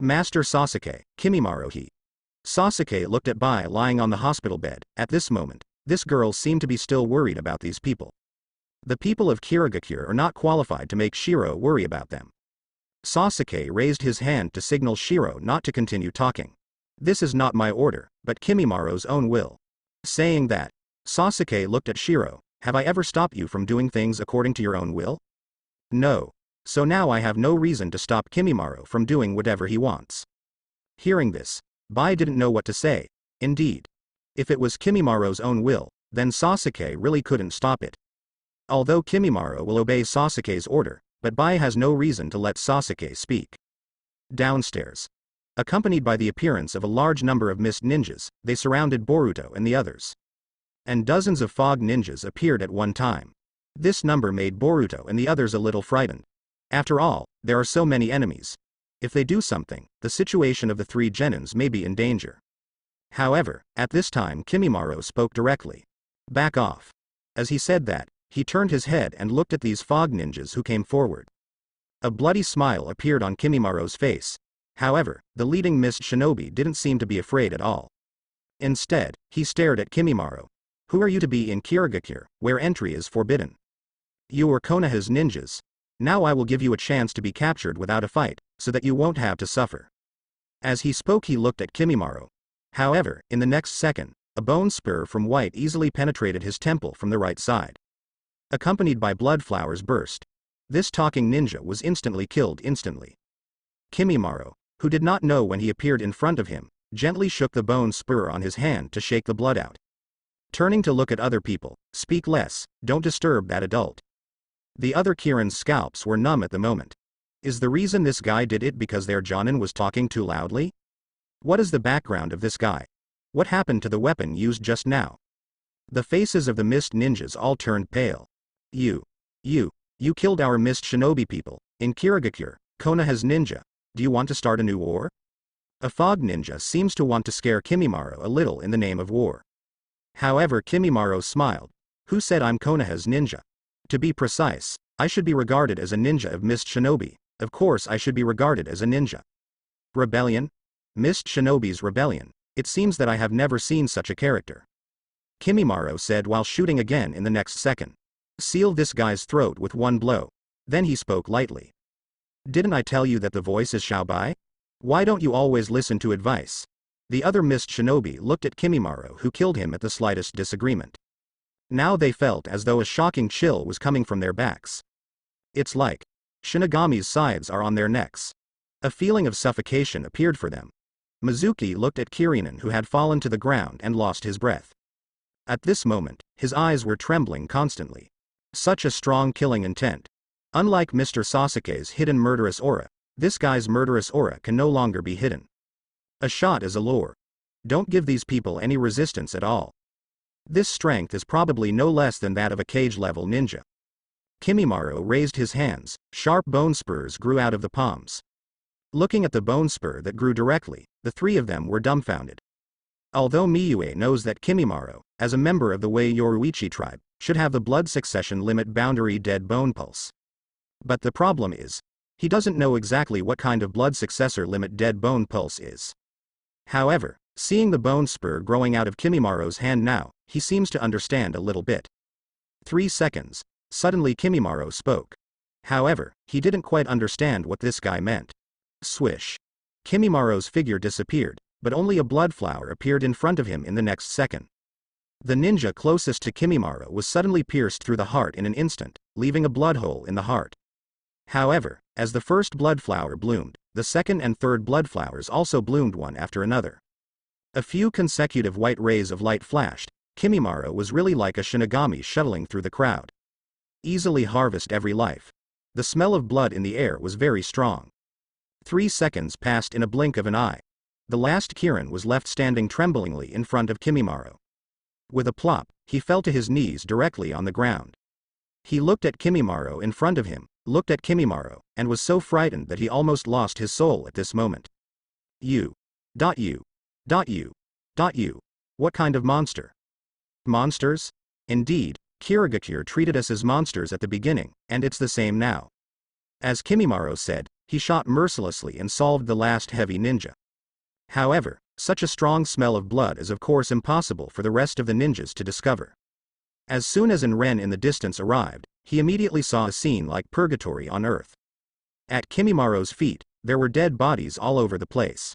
Master Sasuke, Kimimaro he. Sasuke looked at Bai lying on the hospital bed. At this moment, this girl seemed to be still worried about these people. The people of Kirigakure are not qualified to make Shiro worry about them. Sasuke raised his hand to signal Shiro not to continue talking. This is not my order, but Kimimaro's own will. Saying that, Sasuke looked at Shiro. Have I ever stopped you from doing things according to your own will? No. So now I have no reason to stop Kimimaro from doing whatever he wants. Hearing this, Bai didn't know what to say. Indeed. If it was Kimimaro's own will, then Sasuke really couldn't stop it. Although Kimimaro will obey Sasuke's order, but Bai has no reason to let Sasuke speak. Downstairs. Accompanied by the appearance of a large number of mist ninjas, they surrounded Boruto and the others. And dozens of fog ninjas appeared at one time. This number made Boruto and the others a little frightened. After all, there are so many enemies. If they do something, the situation of the three genins may be in danger. However, at this time Kimimaro spoke directly. Back off. As he said that, he turned his head and looked at these fog ninjas who came forward. A bloody smile appeared on Kimimaro's face. However, the leading mist shinobi didn't seem to be afraid at all. Instead, he stared at Kimimaro. Who are you to be in Kirigakure, where entry is forbidden? You are Konoha's ninjas. Now I will give you a chance to be captured without a fight, so that you won't have to suffer. As he spoke he looked at Kimimaro. However, in the next second, a bone spur from white easily penetrated his temple from the right side. Accompanied by blood flowers burst. This talking ninja was instantly killed instantly. Kimimaro, who did not know when he appeared in front of him, gently shook the bone spur on his hand to shake the blood out. Turning to look at other people, speak less, don't disturb that adult. The other Kirin's scalps were numb at the moment. Is the reason this guy did it because their Jonin was talking too loudly? What is the background of this guy? What happened to the weapon used just now? The faces of the mist ninjas all turned pale. You killed our mist shinobi people, in Kirigakure, Konoha's ninja. Do you want to start a new war? A fog ninja seems to want to scare Kimimaro a little in the name of war. However, Kimimaro smiled. Who said I'm Konoha's ninja? To be precise, I should be regarded as a ninja of mist shinobi. Of course I should be regarded as a ninja. Rebellion? Mist shinobi's rebellion. It seems that I have never seen such a character. Kimimaro said while shooting again in the next second. Seal this guy's throat with one blow. Then he spoke lightly. Didn't I tell you that the voice is Xiaobai? Why don't you always listen to advice? The other mist shinobi looked at Kimimaro who killed him at the slightest disagreement. Now they felt as though a shocking chill was coming from their backs. It's like Shinigami's scythes are on their necks. A feeling of suffocation appeared for them. Mizuki looked at Kirinen who had fallen to the ground and lost his breath. At this moment, his eyes were trembling constantly. Such a strong killing intent. Unlike Mr. Sasuke's hidden murderous aura, this guy's murderous aura can no longer be hidden. A shot is a lure. Don't give these people any resistance at all. This strength is probably no less than that of a cage-level ninja. Kimimaro raised his hands, sharp bone spurs grew out of the palms. Looking at the bone spur that grew directly, the three of them were dumbfounded. Although Miyue knows that Kimimaro, as a member of the Wei Yoruichi tribe, should have the blood succession limit boundary dead bone pulse. But the problem is, he doesn't know exactly what kind of blood successor limit dead bone pulse is. However, seeing the bone spur growing out of Kimimaro's hand now, he seems to understand a little bit. 3 seconds. Suddenly Kimimaro spoke. However, he didn't quite understand what this guy meant. Swish. Kimimaro's figure disappeared, but only a blood flower appeared in front of him in the next second. The ninja closest to Kimimaro was suddenly pierced through the heart in an instant, leaving a blood hole in the heart. However, as the first blood flower bloomed, the second and third blood flowers also bloomed one after another. A few consecutive white rays of light flashed. Kimimaro was really like a Shinigami shuttling through the crowd. Easily harvest every life. The smell of blood in the air was very strong. 3 seconds passed in a blink of an eye. The last Kirin was left standing tremblingly in front of Kimimaro. With a plop, he fell to his knees directly on the ground. He looked at Kimimaro in front of him, looked at Kimimaro, and was so frightened that he almost lost his soul at this moment. You. What kind of monster? Monsters? Indeed, Kirigakure treated us as monsters at the beginning, and it's the same now. As Kimimaro said, he shot mercilessly and solved the last heavy ninja. However, such a strong smell of blood is of course impossible for the rest of the ninjas to discover. As soon as Ren in the distance arrived, he immediately saw a scene like purgatory on earth. At Kimimoro's feet, there were dead bodies all over the place.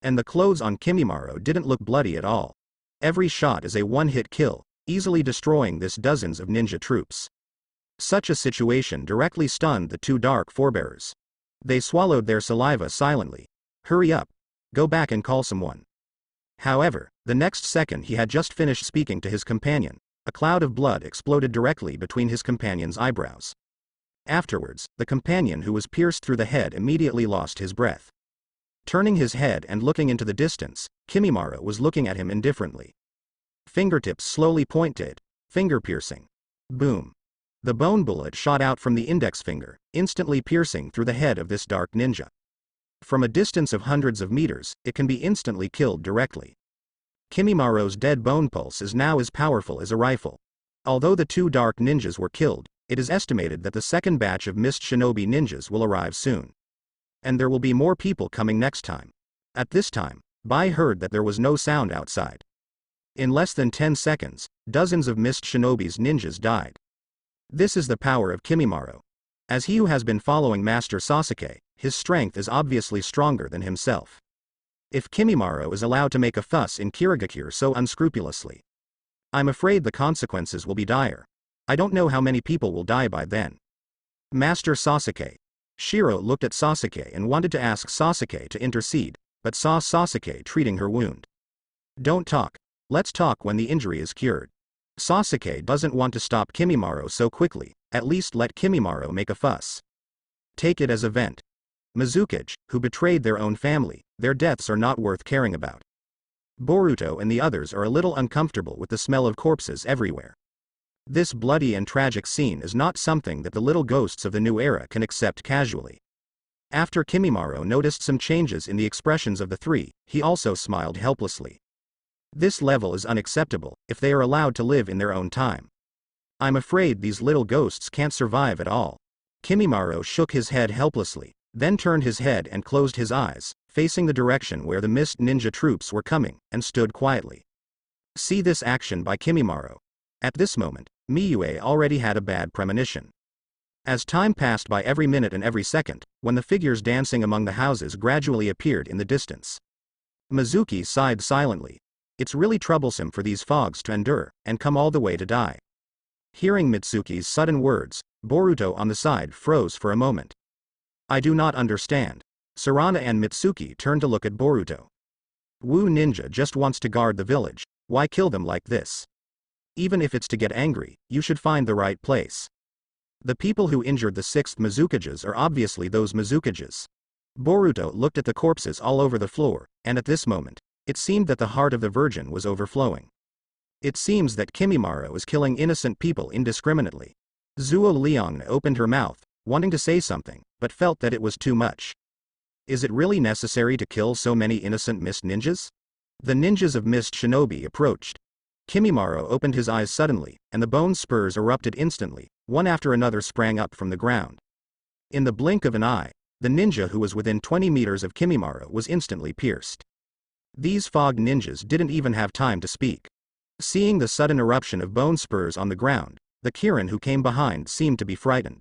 And the clothes on Kimimaro didn't look bloody at all. Every shot is a one-hit kill, easily destroying this dozens of ninja troops. Such a situation directly stunned the two dark forebearers. They swallowed their saliva silently. Hurry up. Go back and call someone. However, the next second he had just finished speaking to his companion, a cloud of blood exploded directly between his companion's eyebrows. Afterwards, the companion who was pierced through the head immediately lost his breath. Turning his head and looking into the distance, Kimimaro was looking at him indifferently. Fingertips slowly pointed, finger piercing. Boom. The bone bullet shot out from the index finger, instantly piercing through the head of this dark ninja. From a distance of hundreds of meters, it can be instantly killed directly. Kimimaro's dead bone pulse is now as powerful as a rifle. Although the two dark ninjas were killed, it is estimated that the second batch of mist shinobi ninjas will arrive soon. And there will be more people coming next time. At this time, Bai heard that there was no sound outside. In less than 10 seconds, dozens of mist shinobi's ninjas died. This is the power of Kimimaro. As he who has been following Master Sasuke, his strength is obviously stronger than himself. If Kimimaro is allowed to make a fuss in Kirigakure so unscrupulously, I'm afraid the consequences will be dire. I don't know how many people will die by then. Master Sasuke. Shiro looked at Sasuke and wanted to ask Sasuke to intercede, but saw Sasuke treating her wound. Don't talk. Let's talk when the injury is cured. Sasuke doesn't want to stop Kimimaro so quickly, at least let Kimimaro make a fuss. Take it as a vent. Mizukage, who betrayed their own family, their deaths are not worth caring about. Boruto and the others are a little uncomfortable with the smell of corpses everywhere. This bloody and tragic scene is not something that the little ghosts of the new era can accept casually. After Kimimaro noticed some changes in the expressions of the three, he also smiled helplessly. This level is unacceptable, if they are allowed to live in their own time. I'm afraid these little ghosts can't survive at all. Kimimaro shook his head helplessly, then turned his head and closed his eyes, facing the direction where the mist ninja troops were coming, and stood quietly. See this action by Kimimaro. At this moment, Miyue already had a bad premonition. As time passed by every minute and every second, when the figures dancing among the houses gradually appeared in the distance, Mizuki sighed silently. It's really troublesome for these fogs to endure, and come all the way to die. Hearing Mitsuki's sudden words, Boruto on the side froze for a moment. I do not understand. Sarana and Mitsuki turned to look at Boruto. Wu Ninja just wants to guard the village, why kill them like this? Even if it's to get angry, you should find the right place. The people who injured the 6th Mizukages are obviously those Mizukages. Boruto looked at the corpses all over the floor, and at this moment, it seemed that the heart of the Virgin was overflowing. It seems that Kimimaro is killing innocent people indiscriminately. Zuo Liang opened her mouth, wanting to say something, but felt that it was too much. Is it really necessary to kill so many innocent mist ninjas? The ninjas of mist shinobi approached. Kimimaro opened his eyes suddenly, and the bone spurs erupted instantly, one after another sprang up from the ground. In the blink of an eye, the ninja who was within 20 meters of Kimimaro was instantly pierced. These fog ninjas didn't even have time to speak. Seeing the sudden eruption of bone spurs on the ground, the Kirin who came behind seemed to be frightened.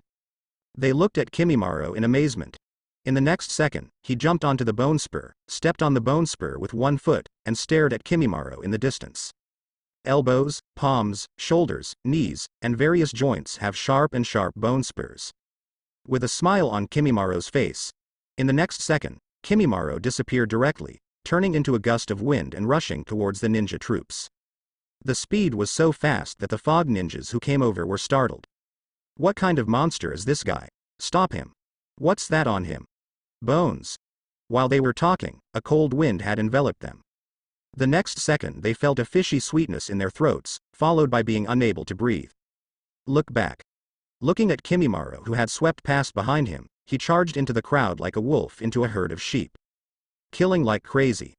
They looked at Kimimaro in amazement. In the next second, he jumped onto the bone spur, stepped on the bone spur with one foot, and stared at Kimimaro in the distance. Elbows, palms, shoulders, knees, and various joints have sharp bone spurs. With a smile on Kimimaro's face, in the next second, Kimimaro disappeared directly, turning into a gust of wind and rushing towards the ninja troops. The speed was so fast that the fog ninjas who came over were startled. What kind of monster is this guy? Stop him. What's that on him? Bones. While they were talking, a cold wind had enveloped them. The next second they felt a fishy sweetness in their throats, followed by being unable to breathe. Look back. Looking at Kimimaro who had swept past behind him, he charged into the crowd like a wolf into a herd of sheep. Killing like crazy.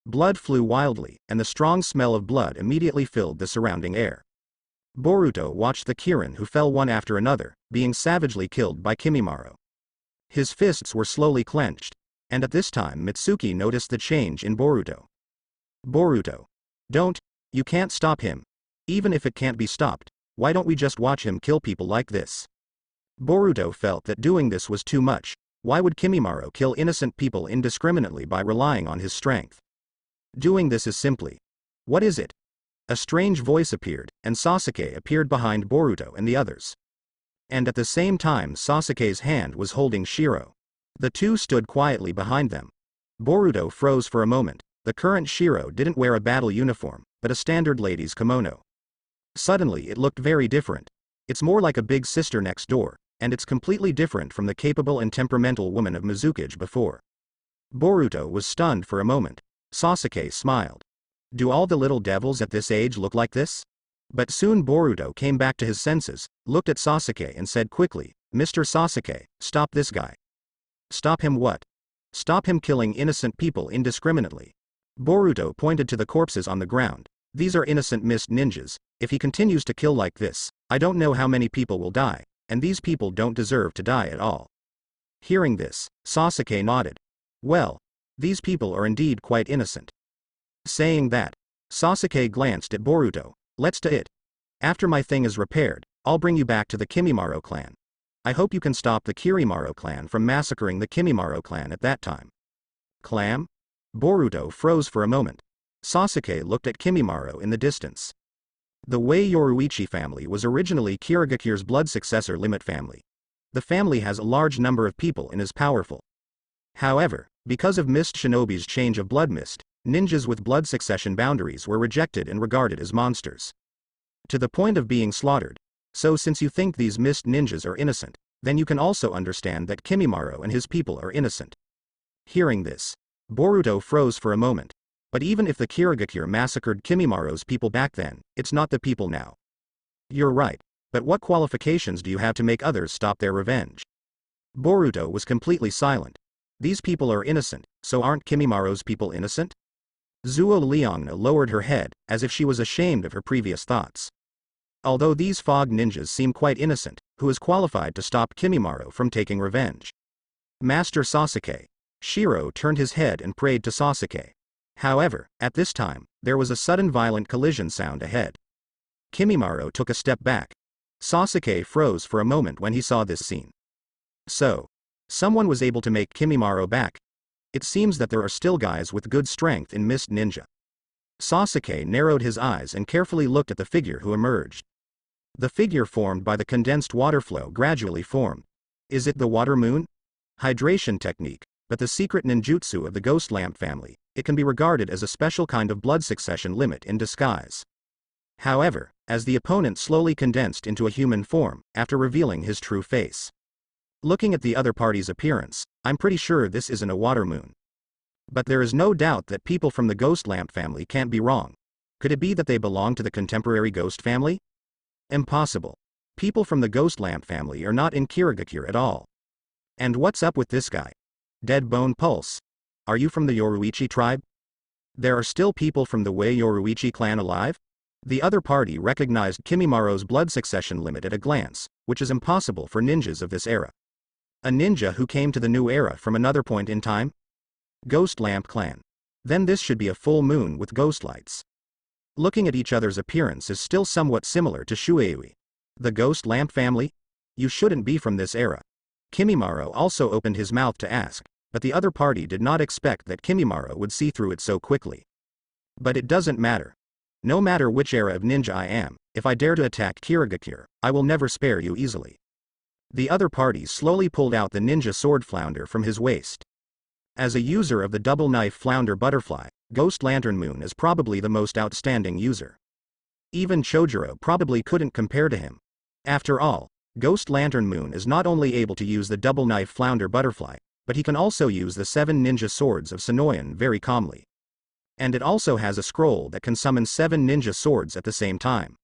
Blood flew wildly, and the strong smell of blood immediately filled the surrounding air. Boruto watched the Kirin who fell one after another, being savagely killed by Kimimaro. His fists were slowly clenched, and at this time Mitsuki noticed the change in Boruto. Boruto. Don't, you can't stop him. Even if it can't be stopped, why don't we just watch him kill people like this? Boruto felt that doing this was too much. Why would Kimimaro kill innocent people indiscriminately by relying on his strength? Doing this is simply. What is it? A strange voice appeared, and Sasuke appeared behind Boruto and the others. And at the same time Sasuke's hand was holding Shiro. The two stood quietly behind them. Boruto froze for a moment. The current Shiro didn't wear a battle uniform, but a standard lady's kimono. Suddenly it looked very different. It's more like a big sister next door, and it's completely different from the capable and temperamental woman of Mizukage before. Boruto was stunned for a moment. Sasuke smiled. Do all the little devils at this age look like this? But soon Boruto came back to his senses, looked at Sasuke and said quickly, Mr. Sasuke, stop this guy. Stop him what? Stop him killing innocent people indiscriminately. Boruto pointed to the corpses on the ground. These are innocent mist ninjas. If he continues to kill like this, I don't know how many people will die, and these people don't deserve to die at all. Hearing this, Sasuke nodded. Well, these people are indeed quite innocent. Saying that, Sasuke glanced at Boruto. Let's do it. After my thing is repaired, I'll bring you back to the Kimimaro clan. I hope you can stop the Kirimaro clan from massacring the Kimimaro clan at that time. Clan? Boruto froze for a moment. Sasuke looked at Kimimaro in the distance. The Wei Yoruichi family was originally Kirigakure's blood successor limit family. The family has a large number of people and is powerful. However, because of Mist Shinobi's change of blood mist, ninjas with blood succession boundaries were rejected and regarded as monsters. To the point of being slaughtered. So since you think these mist ninjas are innocent, then you can also understand that Kimimaro and his people are innocent. Hearing this, Boruto froze for a moment. But even if the Kirigakure massacred Kimimaro's people back then, it's not the people now. You're right, but what qualifications do you have to make others stop their revenge? Boruto was completely silent. These people are innocent, so aren't Kimimaro's people innocent? Zuo Liangna lowered her head, as if she was ashamed of her previous thoughts. Although these fog ninjas seem quite innocent, who is qualified to stop Kimimaro from taking revenge? Master Sasuke. Shiro turned his head and prayed to Sasuke. However, at this time, there was a sudden violent collision sound ahead. Kimimaro took a step back. Sasuke froze for a moment when he saw this scene. So, someone was able to make Kimimaro back. It seems that there are still guys with good strength in Mist Ninja. Sasuke narrowed his eyes and carefully looked at the figure who emerged. The figure formed by the condensed water flow gradually formed. Is it the water moon? Hydration technique, but the secret ninjutsu of the ghost lamp family. It can be regarded as a special kind of blood succession limit in disguise. However, as the opponent slowly condensed into a human form, after revealing his true face. Looking at the other party's appearance, I'm pretty sure this isn't a water moon. But there is no doubt that people from the ghost lamp family can't be wrong. Could it be that they belong to the contemporary ghost family? Impossible. People from the ghost lamp family are not in Kirigakure at all. And what's up with this guy? Dead Bone Pulse. Are you from the Yoruichi tribe? There are still people from the Wei Yoruichi clan alive? The other party recognized Kimimaro's blood succession limit at a glance, which is impossible for ninjas of this era. A ninja who came to the new era from another point in time? Ghost Lamp clan. Then this should be a full moon with ghost lights. Looking at each other's appearance is still somewhat similar to Shueui. The Ghost Lamp family? You shouldn't be from this era. Kimimaro also opened his mouth to ask, but the other party did not expect that Kimimaro would see through it so quickly. But it doesn't matter. No matter which era of ninja I am, if I dare to attack Kirigakure, I will never spare you easily. The other party slowly pulled out the ninja sword flounder from his waist. As a user of the double knife flounder butterfly, Ghost Lantern Moon is probably the most outstanding user. Even Chojuro probably couldn't compare to him. After all, Ghost Lantern Moon is not only able to use the double knife flounder butterfly, but he can also use the 7 ninja swords of Sonoyan very calmly. And it also has a scroll that can summon 7 ninja swords at the same time.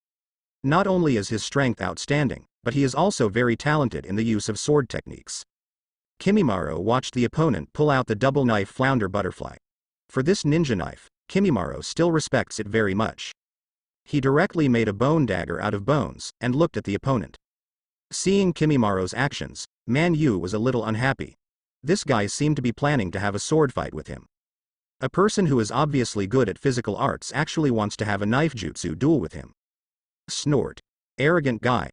Not only is his strength outstanding, but he is also very talented in the use of sword techniques. Kimimaro watched the opponent pull out the double knife flounder butterfly. For this ninja knife, Kimimaro still respects it very much. He directly made a bone dagger out of bones, and looked at the opponent. Seeing Kimimaro's actions, Man Yu was a little unhappy. This guy seemed to be planning to have a sword fight with him. A person who is obviously good at physical arts actually wants to have a knife jutsu duel with him. Snort. Arrogant guy.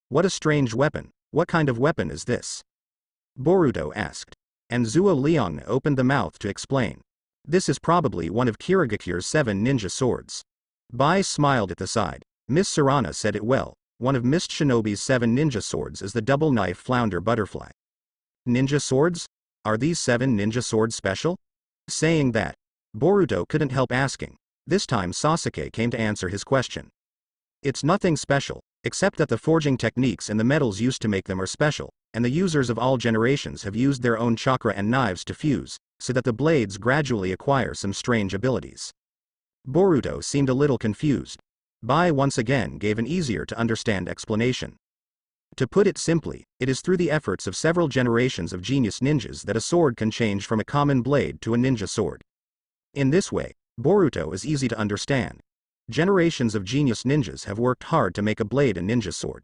What a strange weapon. What kind of weapon is this? Boruto asked. And Zuo Liang opened the mouth to explain. This is probably one of Kirigakure's 7 ninja swords. Bai smiled at the side. Miss Sarana said it well. One of Mist Shinobi's 7 ninja swords is the double knife flounder butterfly. Ninja swords? Are these 7 ninja swords special? Saying that, Boruto couldn't help asking. This time Sasuke came to answer his question. It's nothing special, except that the forging techniques and the metals used to make them are special, and the users of all generations have used their own chakra and knives to fuse, so that the blades gradually acquire some strange abilities. Boruto seemed a little confused. Bai once again gave an easier to understand explanation. To put it simply, it is through the efforts of several generations of genius ninjas that a sword can change from a common blade to a ninja sword. In this way, Boruto is easy to understand. Generations of genius ninjas have worked hard to make a blade a ninja sword.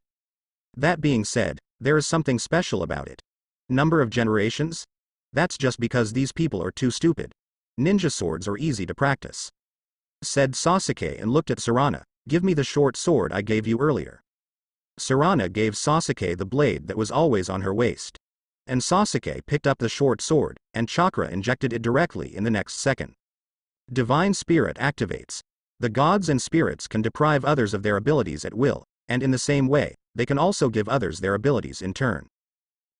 That being said, there is something special about it. Number of generations? That's just because these people are too stupid. Ninja swords are easy to practice. Said Sasuke and looked at Sarana. Give me the short sword I gave you earlier. Sarana gave Sasuke the blade that was always on her waist. And Sasuke picked up the short sword, and chakra injected it directly in the next second. Divine Spirit activates. The gods and spirits can deprive others of their abilities at will, and in the same way, they can also give others their abilities in turn.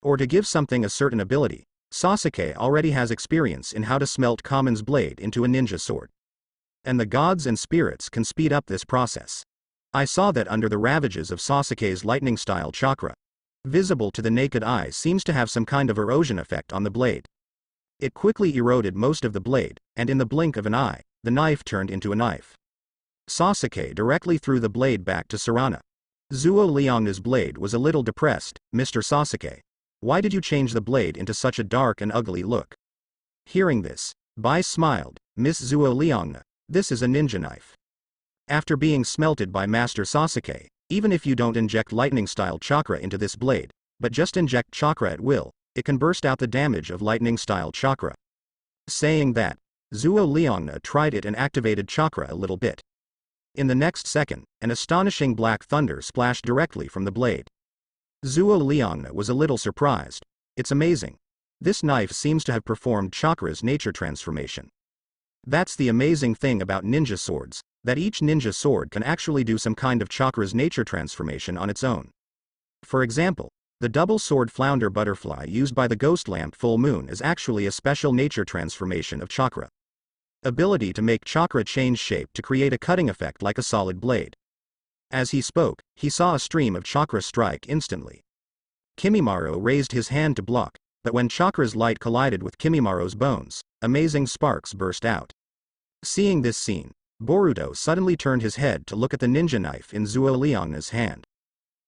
Or to give something a certain ability, Sasuke already has experience in how to smelt Kamen's blade into a ninja sword. And the gods and spirits can speed up this process. I saw that under the ravages of Sasuke's lightning-style chakra. Visible to the naked eye seems to have some kind of erosion effect on the blade. It quickly eroded most of the blade, and in the blink of an eye, the knife turned into a knife. Sasuke directly threw the blade back to Sarana. Zuo Liang's blade was a little depressed. Mr. Sasuke. Why did you change the blade into such a dark and ugly look? Hearing this, Bai smiled. Miss Zuo Liang, this is a ninja knife. After being smelted by Master Sasuke, even if you don't inject lightning-style chakra into this blade, but just inject chakra at will, it can burst out the damage of lightning-style chakra. Saying that, Zuo Liang tried it and activated chakra a little bit. In the next second, an astonishing black thunder splashed directly from the blade. Zuo Liang was a little surprised. It's amazing. This knife seems to have performed chakra's nature transformation. That's the amazing thing about ninja swords, that each ninja sword can actually do some kind of chakra's nature transformation on its own. For example, the double sword flounder butterfly used by the ghost lamp full moon is actually a special nature transformation of chakra. Ability to make chakra change shape to create a cutting effect like a solid blade. As he spoke, he saw a stream of chakra strike instantly. Kimimaro raised his hand to block, but when chakra's light collided with Kimimaro's bones, amazing sparks burst out. Seeing this scene, Boruto suddenly turned his head to look at the ninja knife in Zuo Liang's hand.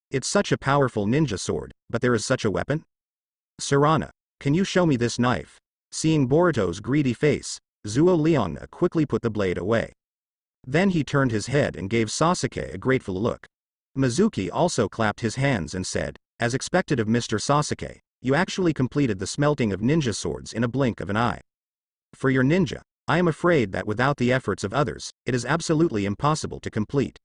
It's such a powerful ninja sword, but there is such a weapon? Sarana, can you show me this knife? Seeing Boruto's greedy face, Zuo Liang quickly put the blade away. Then he turned his head and gave Sasuke a grateful look. Mizuki also clapped his hands and said, as expected of Mr. Sasuke, you actually completed the smelting of ninja swords in a blink of an eye. For your ninja, I am afraid that without the efforts of others, it is absolutely impossible to complete.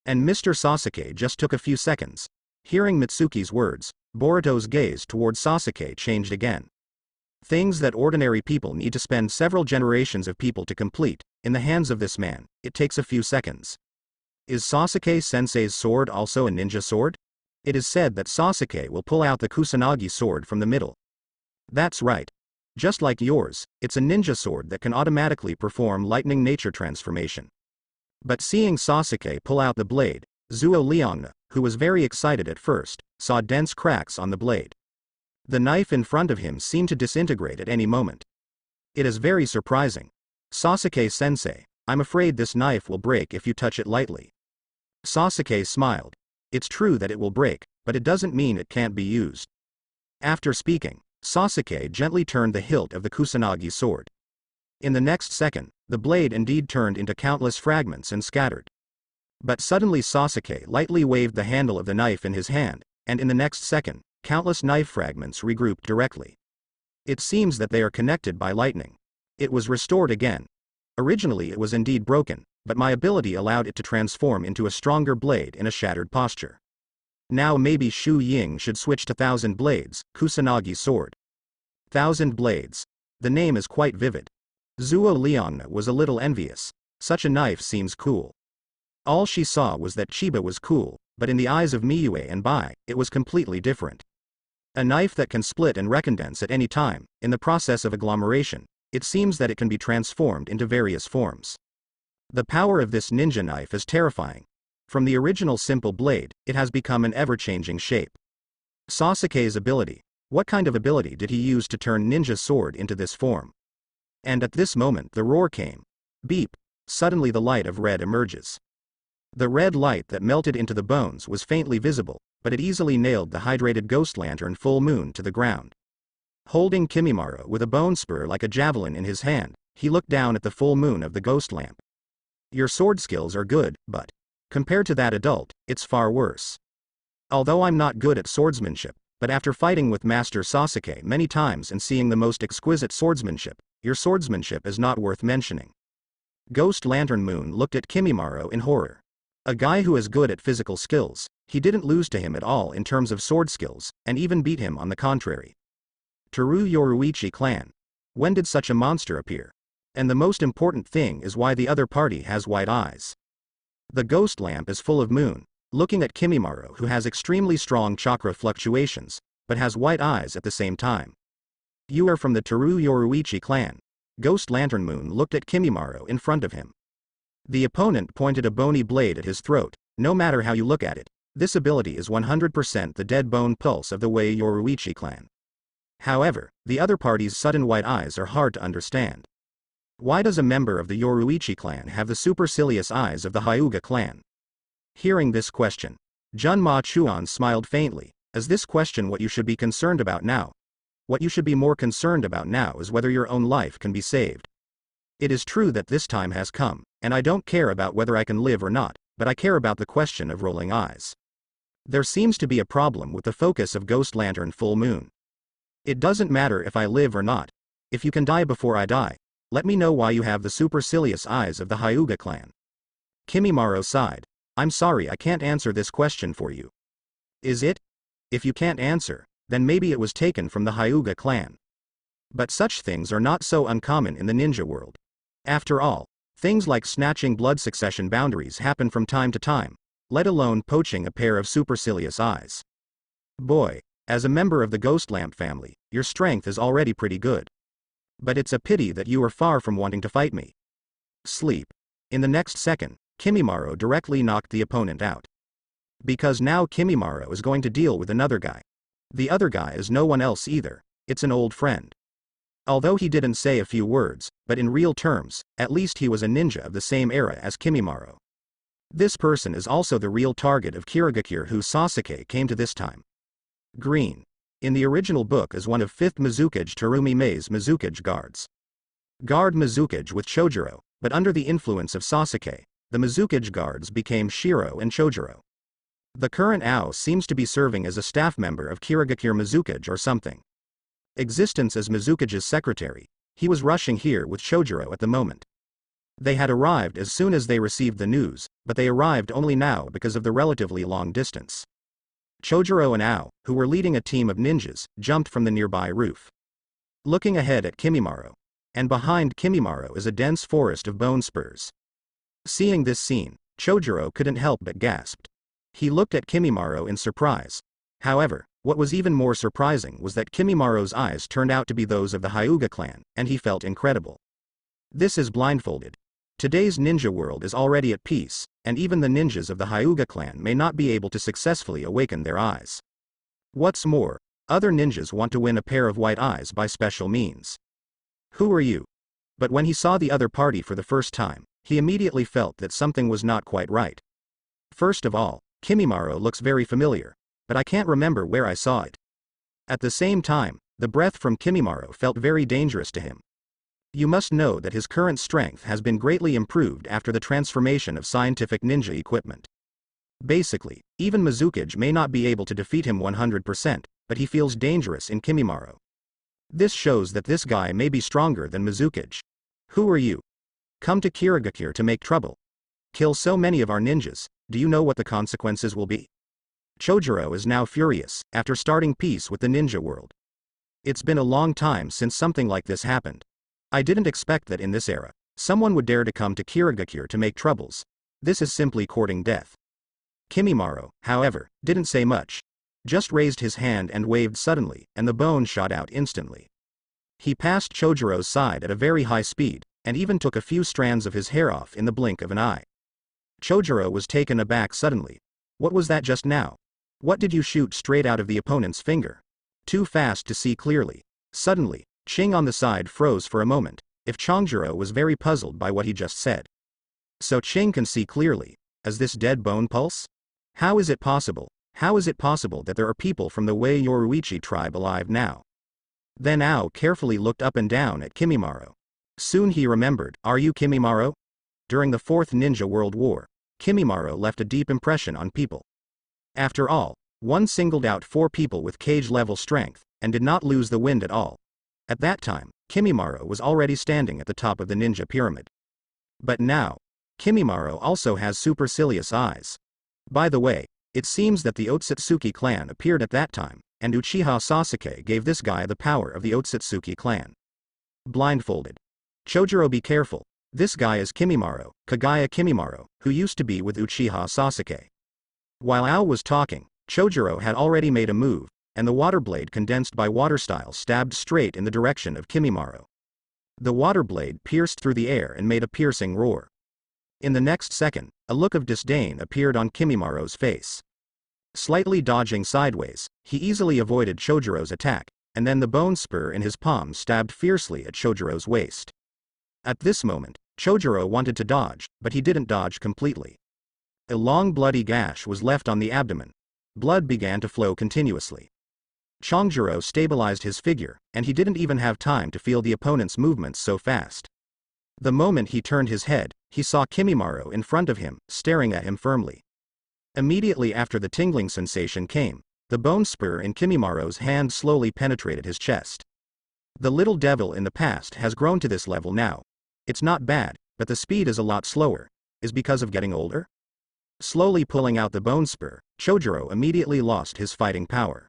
And Mr. Sasuke just took a few seconds. Hearing Mitsuki's words, Boruto's gaze toward Sasuke changed again. Things that ordinary people need to spend several generations of people to complete, in the hands of this man, it takes a few seconds. Is Sasuke-sensei's sword also a ninja sword? It is said that Sasuke will pull out the Kusanagi sword from the middle. That's right. Just like yours, it's a ninja sword that can automatically perform lightning nature transformation. But seeing Sasuke pull out the blade, Zuo Liang, who was very excited at first, saw dense cracks on the blade. The knife in front of him seemed to disintegrate at any moment. It is very surprising. Sasuke-sensei, I'm afraid this knife will break if you touch it lightly. Sasuke smiled. It's true that it will break, but it doesn't mean it can't be used. After speaking, Sasuke gently turned the hilt of the Kusanagi sword. In the next second, the blade indeed turned into countless fragments and scattered. But suddenly Sasuke lightly waved the handle of the knife in his hand, and in the next second, countless knife fragments regrouped directly. It seems that they are connected by lightning. It was restored again. Originally it was indeed broken, but my ability allowed it to transform into a stronger blade in a shattered posture. Now maybe Shu Ying should switch to Thousand Blades, Kusanagi's sword. Thousand Blades. The name is quite vivid. Zuo Liangna was a little envious. Such a knife seems cool. All she saw was that Chiba was cool, but in the eyes of Miyue and Bai, it was completely different. A knife that can split and recondense at any time, in the process of agglomeration, it seems that it can be transformed into various forms. The power of this ninja knife is terrifying. From the original simple blade, it has become an ever-changing shape. Sasuke's ability. What kind of ability did he use to turn ninja sword into this form? And at this moment the roar came. Beep. Suddenly the light of red emerges. The red light that melted into the bones was faintly visible, but it easily nailed the hydrated ghost lantern full moon to the ground. Holding Kimimaro with a bone spur like a javelin in his hand, he looked down at the full moon of the ghost lamp. Your sword skills are good, but compared to that adult, it's far worse. Although I'm not good at swordsmanship, but after fighting with Master Sasuke many times and seeing the most exquisite swordsmanship, your swordsmanship is not worth mentioning. Ghost Lantern Moon looked at Kimimaro in horror. A guy who is good at physical skills, he didn't lose to him at all in terms of sword skills, and even beat him on the contrary. Teru Yoruichi clan. When did such a monster appear? And the most important thing is why the other party has white eyes. The ghost lamp is full of moon, looking at Kimimaro who has extremely strong chakra fluctuations, but has white eyes at the same time. You are from the Teru Yoruichi clan. Ghost Lantern Moon looked at Kimimaro in front of him. The opponent pointed a bony blade at his throat. No matter how you look at it, this ability is 100% the dead bone pulse of the Wei Yoruichi clan. However, the other party's sudden white eyes are hard to understand. Why does a member of the Yoruichi clan have the supercilious eyes of the Hyuga clan? Hearing this question, Jun Ma Chuan smiled faintly. Is this question what you should be concerned about now? What you should be more concerned about now is whether your own life can be saved. It is true that this time has come, and I don't care about whether I can live or not, but I care about the question of rolling eyes. There seems to be a problem with the focus of Ghost Lantern Full Moon. It doesn't matter if I live or not. If you can die before I die, let me know why you have the supercilious eyes of the Hyuga clan. Kimimaro sighed. I'm sorry I can't answer this question for you. Is it? If you can't answer, then maybe it was taken from the Hyuga clan. But such things are not so uncommon in the ninja world. After all, things like snatching blood succession boundaries happen from time to time, let alone poaching a pair of supercilious eyes. Boy, as a member of the Ghost Lamp family, your strength is already pretty good. But it's a pity that you are far from wanting to fight me. Sleep. In the next second, Kimimaro directly knocked the opponent out. Because now Kimimaro is going to deal with another guy. The other guy is no one else either, it's an old friend. Although he didn't say a few words, but in real terms, at least he was a ninja of the same era as Kimimaro. This person is also the real target of Kirigakure who Sasuke came to this time. Green. In the original book is one of 5th Mizukage Terumi Mei's Mizukage guards. Guard Mizukage with Chojuro, but under the influence of Sasuke, the Mizukage guards became Shiro and Chojuro. The current Ao seems to be serving as a staff member of Kirigakure Mizukage or something. Existence as Mizukage's secretary, he was rushing here with Chojuro at the moment. They had arrived as soon as they received the news, but they arrived only now because of the relatively long distance. Chojuro and Ao, who were leading a team of ninjas, jumped from the nearby roof. Looking ahead at Kimimaro. And behind Kimimaro is a dense forest of bone spurs. Seeing this scene, Chojuro couldn't help but gasped. He looked at Kimimaro in surprise. However, what was even more surprising was that Kimimaro's eyes turned out to be those of the Hyuga clan, and he felt incredible. This is blindfolded. Today's ninja world is already at peace, and even the ninjas of the Hyuga clan may not be able to successfully awaken their eyes. What's more, other ninjas want to win a pair of white eyes by special means. Who are you? But when he saw the other party for the first time, he immediately felt that something was not quite right. First of all, Kimimaro looks very familiar, but I can't remember where I saw it. At the same time, the breath from Kimimaro felt very dangerous to him. You must know that his current strength has been greatly improved after the transformation of scientific ninja equipment. Basically, even Mizukage may not be able to defeat him 100%, but he feels dangerous in Kimimaro. This shows that this guy may be stronger than Mizukage. Who are you? Come to Kirigakure to make trouble. Kill so many of our ninjas, do you know what the consequences will be? Chojuro is now furious, after starting peace with the ninja world. It's been a long time since something like this happened. I didn't expect that in this era, someone would dare to come to Kirigakure to make troubles. This is simply courting death. Kimimaro, however, didn't say much. Just raised his hand and waved suddenly, and the bone shot out instantly. He passed Chojuro's side at a very high speed, and even took a few strands of his hair off in the blink of an eye. Chojuro was taken aback suddenly. What was that just now? What did you shoot straight out of the opponent's finger? Too fast to see clearly. Suddenly, Ching on the side froze for a moment. If Chongjuro was very puzzled by what he just said. So Ching can see clearly. Is this dead bone pulse? How is it possible? How is it possible that there are people from the Wei Yoruichi tribe alive now? Then Ao carefully looked up and down at Kimimaro. Soon he remembered, are you Kimimaro? During the Fourth Ninja World War, Kimimaro left a deep impression on people. After all, one singled out 4 people with cage-level strength, and did not lose the wind at all. At that time, Kimimaro was already standing at the top of the ninja pyramid. But now, Kimimaro also has supercilious eyes. By the way, it seems that the Otsutsuki clan appeared at that time, and Uchiha Sasuke gave this guy the power of the Otsutsuki clan. Blindfolded. Chojuro, be careful, this guy is Kimimaro, Kagaya Kimimaro, who used to be with Uchiha Sasuke. While Ao was talking, Chojuro had already made a move, and the water blade condensed by water style stabbed straight in the direction of Kimimaro. The water blade pierced through the air and made a piercing roar. In the next second, a look of disdain appeared on Kimimaro's face. Slightly dodging sideways, he easily avoided Chojuro's attack, and then the bone spur in his palm stabbed fiercely at Chojuro's waist. At this moment, Chojuro wanted to dodge, but he didn't dodge completely. A long bloody gash was left on the abdomen. Blood began to flow continuously. Chongjuro stabilized his figure, and he didn't even have time to feel the opponent's movements so fast. The moment he turned his head, he saw Kimimaro in front of him, staring at him firmly. Immediately after the tingling sensation came, the bone spur in Kimimaro's hand slowly penetrated his chest. The little devil in the past has grown to this level now. It's not bad, but the speed is a lot slower. Is because of getting older? Slowly pulling out the bone spur, Chojuro immediately lost his fighting power.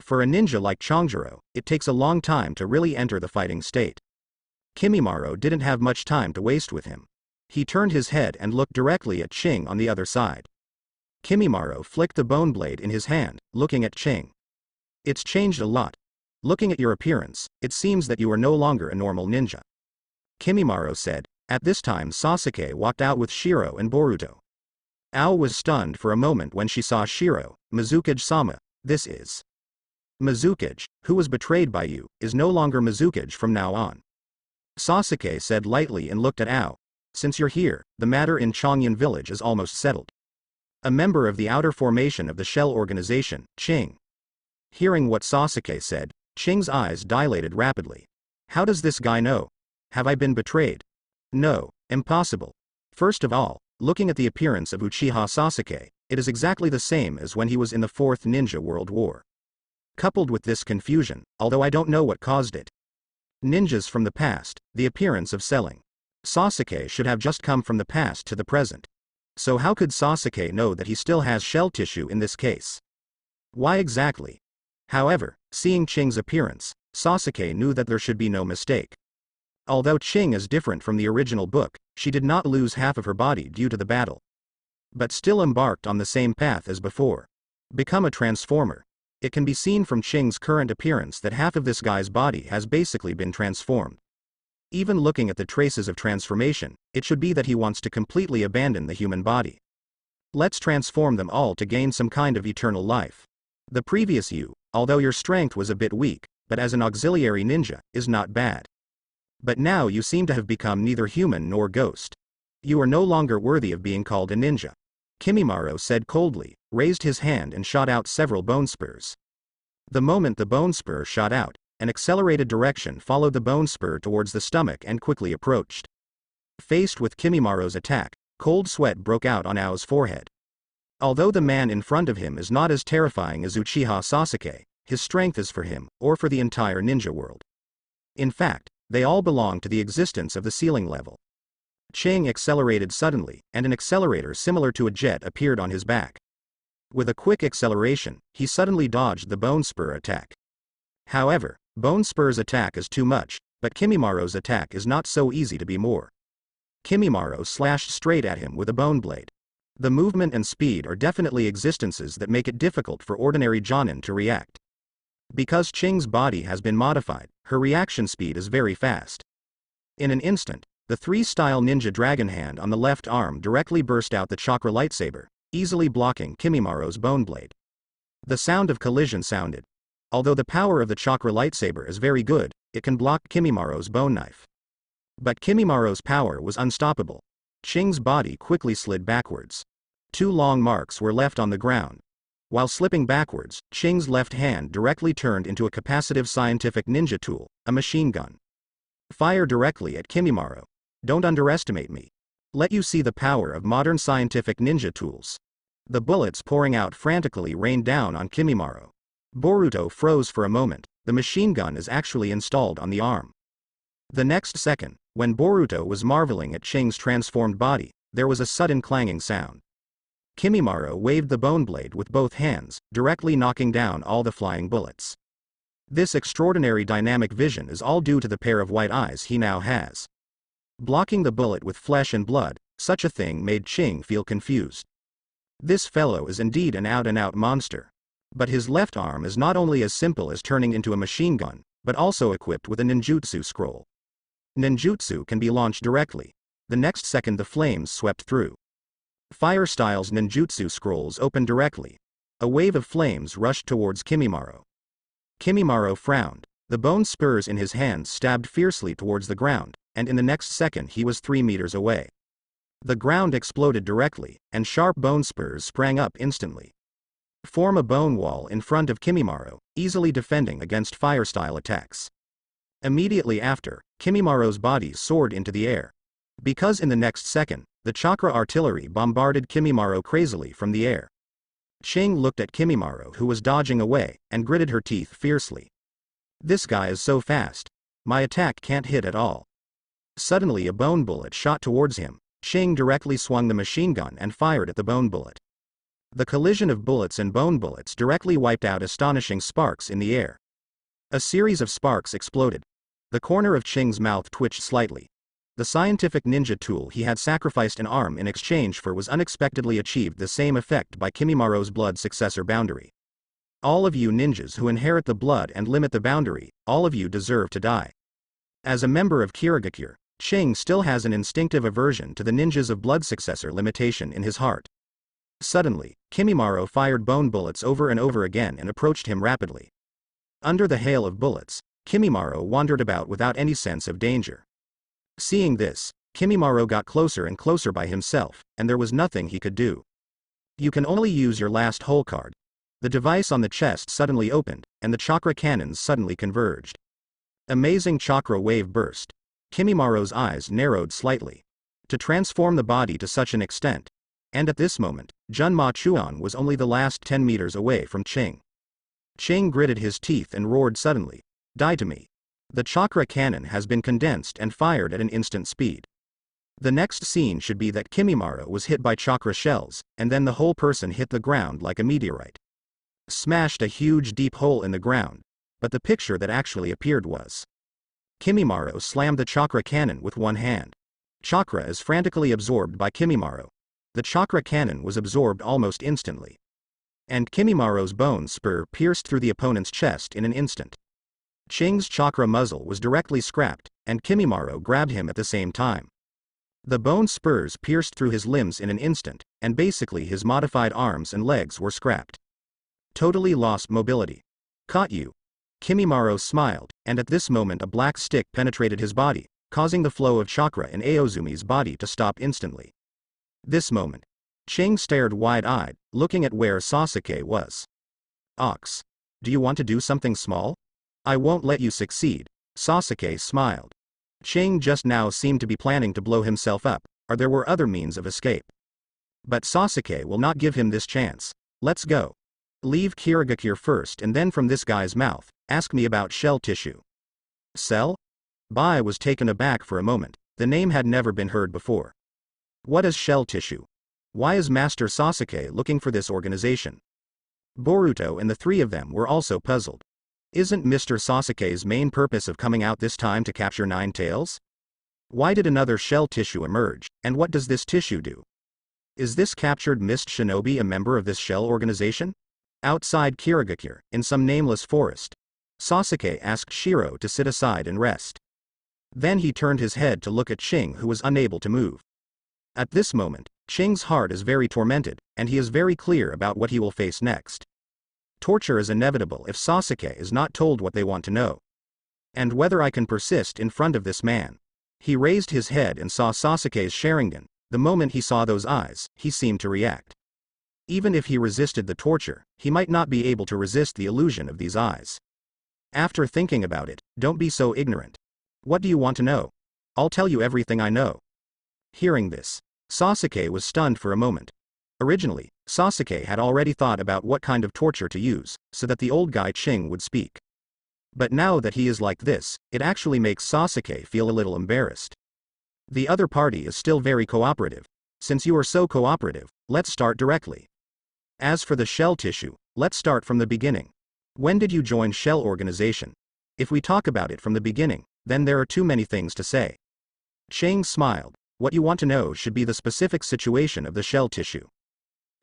For a ninja like Chongjuro, it takes a long time to really enter the fighting state. Kimimaro didn't have much time to waste with him. He turned his head and looked directly at Ching on the other side. Kimimaro flicked the bone blade in his hand, looking at Ching. It's changed a lot. Looking at your appearance, it seems that you are no longer a normal ninja. Kimimaro said. At this time Sasuke walked out with Shiro and Boruto. Ao was stunned for a moment when she saw Shiro. Mizukage-sama, this is. Mizukage, who was betrayed by you, is no longer Mizukage from now on. Sasuke said lightly and looked at Ao. Since you're here, the matter in Chongyan village is almost settled. A member of the outer formation of the Shell organization, Ching. Hearing what Sasuke said, Ching's eyes dilated rapidly. How does this guy know? Have I been betrayed? No, impossible. First of all, looking at the appearance of Uchiha Sasuke, it is exactly the same as when he was in the Fourth Ninja World War. Coupled with this confusion, although I don't know what caused it. Ninjas from the past, the appearance of selling. Sasuke should have just come from the past to the present. So how could Sasuke know that he still has shell tissue in this case? Why exactly? However, seeing Ching's appearance, Sasuke knew that there should be no mistake. Although Ching is different from the original book, she did not lose half of her body due to the battle. But still embarked on the same path as before. Become a transformer. It can be seen from Ching's current appearance that half of this guy's body has basically been transformed. Even looking at the traces of transformation, it should be that he wants to completely abandon the human body. Let's transform them all to gain some kind of eternal life. The previous you, although your strength was a bit weak, but as an auxiliary ninja, is not bad. But now you seem to have become neither human nor ghost. You are no longer worthy of being called a ninja. Kimimaro said coldly, raised his hand and shot out several bone spurs. The moment the bone spur shot out, an accelerated direction followed the bone spur towards the stomach and quickly approached. Faced with Kimimaro's attack, cold sweat broke out on Ao's forehead. Although the man in front of him is not as terrifying as Uchiha Sasuke, his strength is for him, or for the entire ninja world. In fact, they all belong to the existence of the ceiling level. Ching accelerated suddenly, and an accelerator similar to a jet appeared on his back. With a quick acceleration, he suddenly dodged the Bone Spur attack. However, Bone Spur's attack is too much, but Kimimoro's attack is not so easy to be more. Kimimaro slashed straight at him with a bone blade. The movement and speed are definitely existences that make it difficult for ordinary Jonin to react. Because Ching's body has been modified, her reaction speed is very fast. In an instant, the 3-style ninja dragon hand on the left arm directly burst out the chakra lightsaber, easily blocking Kimimaro's bone blade. The sound of collision sounded. Although the power of the chakra lightsaber is very good, it can block Kimimaro's bone knife. But Kimimaro's power was unstoppable. Ching's body quickly slid backwards. 2 long marks were left on the ground. While slipping backwards, Ching's left hand directly turned into a capacitive scientific ninja tool, a machine gun. Fire directly at Kimimaro. Don't underestimate me. Let you see the power of modern scientific ninja tools. The bullets pouring out frantically rained down on Kimimaro. Boruto froze for a moment. The machine gun is actually installed on the arm. The next second, when Boruto was marveling at Ching's transformed body, there was a sudden clanging sound. Kimimaro waved the bone blade with both hands, directly knocking down all the flying bullets. This extraordinary dynamic vision is all due to the pair of white eyes he now has. Blocking the bullet with flesh and blood, such a thing made Ching feel confused. This fellow is indeed an out-and-out monster. But his left arm is not only as simple as turning into a machine gun, but also equipped with a ninjutsu scroll. Ninjutsu can be launched directly. The next second the flames swept through. Fire Style's ninjutsu scrolls opened directly. A wave of flames rushed towards Kimimaro. Kimimaro frowned. The bone spurs in his hands stabbed fiercely towards the ground, and in the next second he was 3 meters away. The ground exploded directly, and sharp bone spurs sprang up instantly. Form a bone wall in front of Kimimaro, easily defending against fire-style attacks. Immediately after, Kimimaro's body soared into the air. Because in the next second, the chakra artillery bombarded Kimimaro crazily from the air. Ching looked at Kimimaro, who was dodging away, and gritted her teeth fiercely. This guy is so fast. My attack can't hit at all. Suddenly a bone bullet shot towards him. Ching directly swung the machine gun and fired at the bone bullet. The collision of bullets and bone bullets directly wiped out astonishing sparks in the air. A series of sparks exploded. The corner of Ching's mouth twitched slightly. The scientific ninja tool he had sacrificed an arm in exchange for was unexpectedly achieved the same effect by Kimimaro's blood successor boundary. All of you ninjas who inherit the blood and limit the boundary, all of you deserve to die. As a member of Kirigakure, Ching still has an instinctive aversion to the ninjas of blood successor limitation in his heart. Suddenly, Kimimaro fired bone bullets over and over again and approached him rapidly. Under the hail of bullets, Kimimaro wandered about without any sense of danger. Seeing this, Kimimaro got closer and closer by himself, and there was nothing he could do. You can only use your last hole card. The device on the chest suddenly opened, and the chakra cannons suddenly converged. Amazing chakra wave burst. Kimimaro's eyes narrowed slightly. To transform the body to such an extent, and at this moment, Jun Ma Chuan was only the last 10 meters away from Ching. Ching gritted his teeth and roared suddenly, "Die to me." The chakra cannon has been condensed and fired at an instant speed. The next scene should be that Kimimaro was hit by chakra shells, and then the whole person hit the ground like a meteorite. Smashed a huge deep hole in the ground, but the picture that actually appeared was Kimimaro slammed the chakra cannon with one hand. Chakra is frantically absorbed by Kimimaro. The chakra cannon was absorbed almost instantly. And Kimimaro's bone spur pierced through the opponent's chest in an instant. Ching's chakra muzzle was directly scrapped, and Kimimaro grabbed him at the same time. The bone spurs pierced through his limbs in an instant, and basically his modified arms and legs were scrapped. Totally lost mobility. Caught you. Kimimaro smiled, and at this moment a black stick penetrated his body, causing the flow of chakra in Aozumi's body to stop instantly. This moment, Ching stared wide-eyed, looking at where Sasuke was. "Ox. Do you want to do something small? I won't let you succeed." Sasuke smiled. Ching just now seemed to be planning to blow himself up, or there were other means of escape. But Sasuke will not give him this chance. "Let's go." Leave Kirigakure first and then from this guy's mouth, ask me about shell tissue. Cell? Bai was taken aback for a moment, the name had never been heard before. What is shell tissue? Why is Master Sasuke looking for this organization? Boruto and the three of them were also puzzled. Isn't Mr. Sasuke's main purpose of coming out this time to capture Nine Tails? Why did another shell tissue emerge, and what does this tissue do? Is this captured mist shinobi a member of this shell organization? Outside Kirigakure, in some nameless forest, Sasuke asked Shiro to sit aside and rest. Then he turned his head to look at Ching, who was unable to move. At this moment, Ching's heart is very tormented, and he is very clear about what he will face next. Torture is inevitable if Sasuke is not told what they want to know. And whether I can persist in front of this man. He raised his head and saw Sasuke's Sharingan. The moment he saw those eyes, he seemed to react. Even if he resisted the torture, he might not be able to resist the illusion of these eyes. After thinking about it, don't be so ignorant. What do you want to know? I'll tell you everything I know. Hearing this, Sasuke was stunned for a moment. Originally, Sasuke had already thought about what kind of torture to use, so that the old guy Ching would speak. But now that he is like this, it actually makes Sasuke feel a little embarrassed. The other party is still very cooperative. Since you are so cooperative, let's start directly. As for the shell tissue, let's start from the beginning. When did you join shell organization? If we talk about it from the beginning, then there are too many things to say. Ching smiled. What you want to know should be the specific situation of the shell tissue.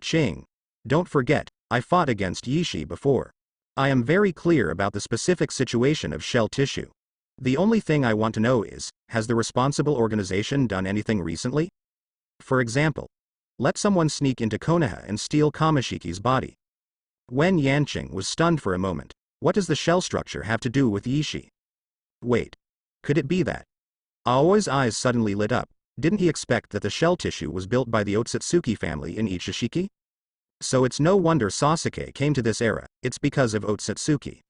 Ching. Don't forget, I fought against Yishi before. I am very clear about the specific situation of shell tissue. The only thing I want to know is, has the responsible organization done anything recently? For example, let someone sneak into Konoha and steal Kamashiki's body. When Yanqing was stunned for a moment, what does the shell structure have to do with Yishi? Wait. Could it be that? Aoi's eyes suddenly lit up. Didn't he expect that the shell tissue was built by the Otsutsuki family in Ichishiki? So it's no wonder Sasuke came to this era, it's because of Otsutsuki.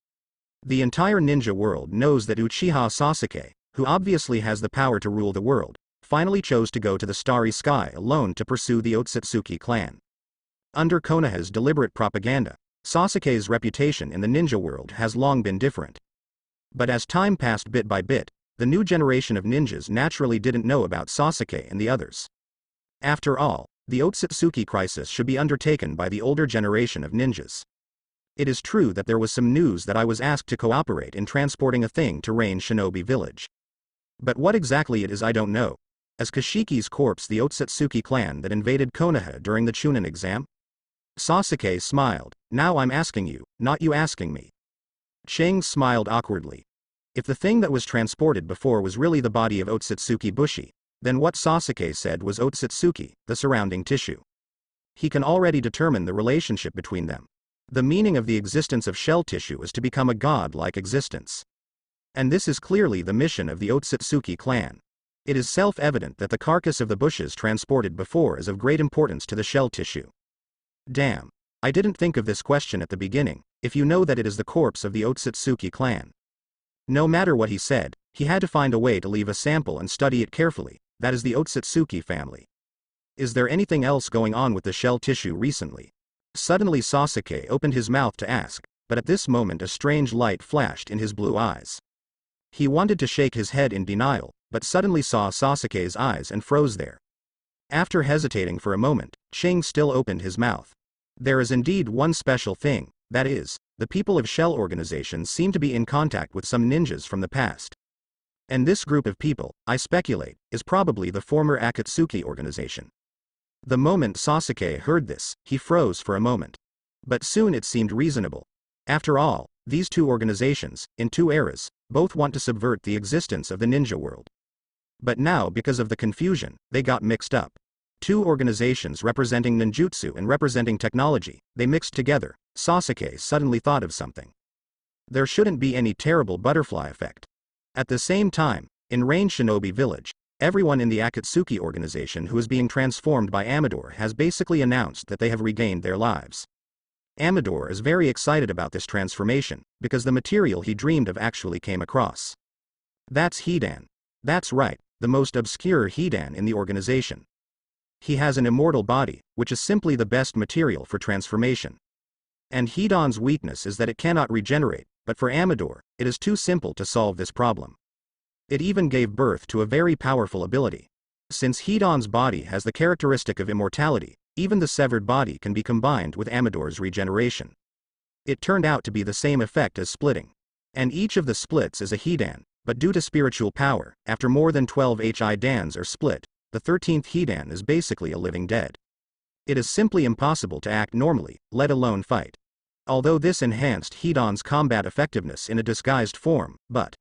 The entire ninja world knows that Uchiha Sasuke, who obviously has the power to rule the world, finally chose to go to the starry sky alone to pursue the Otsutsuki clan. Under Konoha's deliberate propaganda, Sasuke's reputation in the ninja world has long been different. But as time passed bit by bit, the new generation of ninjas naturally didn't know about Sasuke and the others. After all, the Otsutsuki crisis should be undertaken by the older generation of ninjas. It is true that there was some news that I was asked to cooperate in transporting a thing to Rain Shinobi Village. But what exactly it is I don't know. Is Kashiki's corpse the Otsutsuki clan that invaded Konoha during the Chunin exam? Sasuke smiled. Now I'm asking you, not you asking me. Ching smiled awkwardly. If the thing that was transported before was really the body of Otsutsuki Bushi, then what Sasuke said was Otsutsuki, the surrounding tissue. He can already determine the relationship between them. The meaning of the existence of shell tissue is to become a god-like existence. And this is clearly the mission of the Otsutsuki clan. It is self-evident that the carcass of the bushes transported before is of great importance to the shell tissue. Damn. I didn't think of this question at the beginning, if you know that it is the corpse of the Otsutsuki clan. No matter what he said, he had to find a way to leave a sample and study it carefully, that is the Otsutsuki family. Is there anything else going on with the shell tissue recently? Suddenly Sasuke opened his mouth to ask, but at this moment a strange light flashed in his blue eyes. He wanted to shake his head in denial, but suddenly saw Sasuke's eyes and froze there. After hesitating for a moment, Ching still opened his mouth. There is indeed one special thing, that is, the people of shell organizations seem to be in contact with some ninjas from the past. And this group of people, I speculate, is probably the former Akatsuki organization. The moment Sasuke heard this, he froze for a moment. But soon it seemed reasonable. After all, these two organizations, in two eras, both want to subvert the existence of the ninja world. But now because of the confusion, they got mixed up. Two organizations representing ninjutsu and representing technology, they mixed together. Sasuke suddenly thought of something. There shouldn't be any terrible butterfly effect. At the same time, in Rain Shinobi Village, everyone in the Akatsuki organization who is being transformed by Amador has basically announced that they have regained their lives. Amador is very excited about this transformation, because the material he dreamed of actually came across. That's Hidan. That's right, the most obscure Hidan in the organization. He has an immortal body, which is simply the best material for transformation. And Hidan's weakness is that it cannot regenerate, but for Amador, it is too simple to solve this problem. It even gave birth to a very powerful ability. Since Hidan's body has the characteristic of immortality, even the severed body can be combined with Amador's regeneration. It turned out to be the same effect as splitting. And each of the splits is a Hidan, but due to spiritual power, after more than 12 Hidans are split, the 13th Hidan is basically a living dead. It is simply impossible to act normally, let alone fight. Although this enhanced Hidan's combat effectiveness in a disguised form, but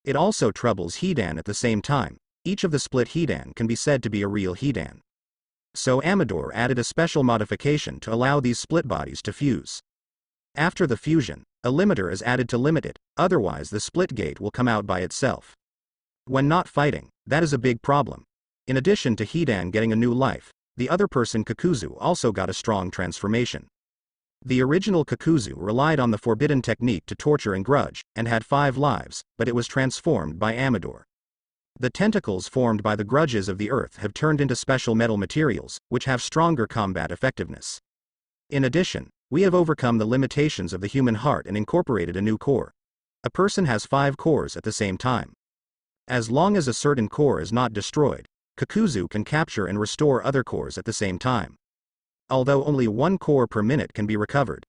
it also troubles Hidan at the same time. Each of the split Hidan can be said to be a real Hidan. So Amador added a special modification to allow these split bodies to fuse. After the fusion, a limiter is added to limit it, otherwise the split gate will come out by itself. When not fighting, that is a big problem. In addition to Hidan getting a new life, the other person Kakuzu also got a strong transformation. The original Kakuzu relied on the forbidden technique to torture and grudge, and had 5 lives, but it was transformed by Amador. The tentacles formed by the grudges of the earth have turned into special metal materials, which have stronger combat effectiveness. In addition, we have overcome the limitations of the human heart and incorporated a new core. A person has 5 cores at the same time. As long as a certain core is not destroyed, Kakuzu can capture and restore other cores at the same time. Although only 1 core per minute can be recovered.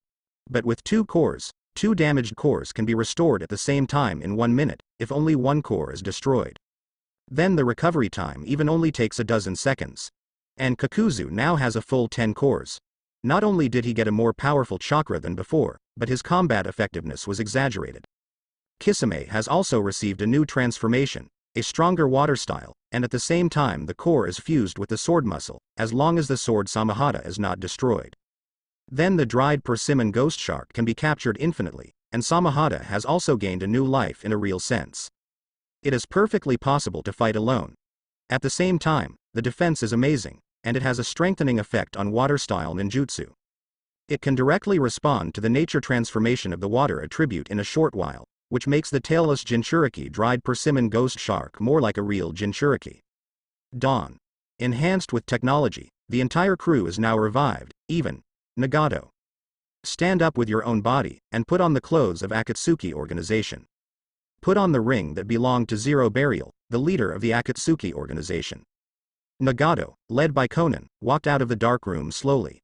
But with 2 cores, 2 damaged cores can be restored at the same time in 1 minute, if only 1 core is destroyed. Then the recovery time even only takes a dozen seconds. And Kakuzu now has a full 10 cores. Not only did he get a more powerful chakra than before, but his combat effectiveness was exaggerated. Kisame has also received a new transformation, a stronger water style, and at the same time the core is fused with the sword muscle, as long as the sword Samahata is not destroyed. Then the dried persimmon ghost shark can be captured infinitely, and Samahata has also gained a new life in a real sense. It is perfectly possible to fight alone. At the same time, the defense is amazing, and it has a strengthening effect on water style ninjutsu. It can directly respond to the nature transformation of the water attribute in a short while, which makes the tailless Jinchuriki dried persimmon ghost shark more like a real Jinchuriki. Dawn. Enhanced with technology, the entire crew is now revived, even Nagato. Stand up with your own body, and put on the clothes of Akatsuki organization. Put on the ring that belonged to Zero Burial, the leader of the Akatsuki organization. Nagato, led by Conan, walked out of the dark room slowly.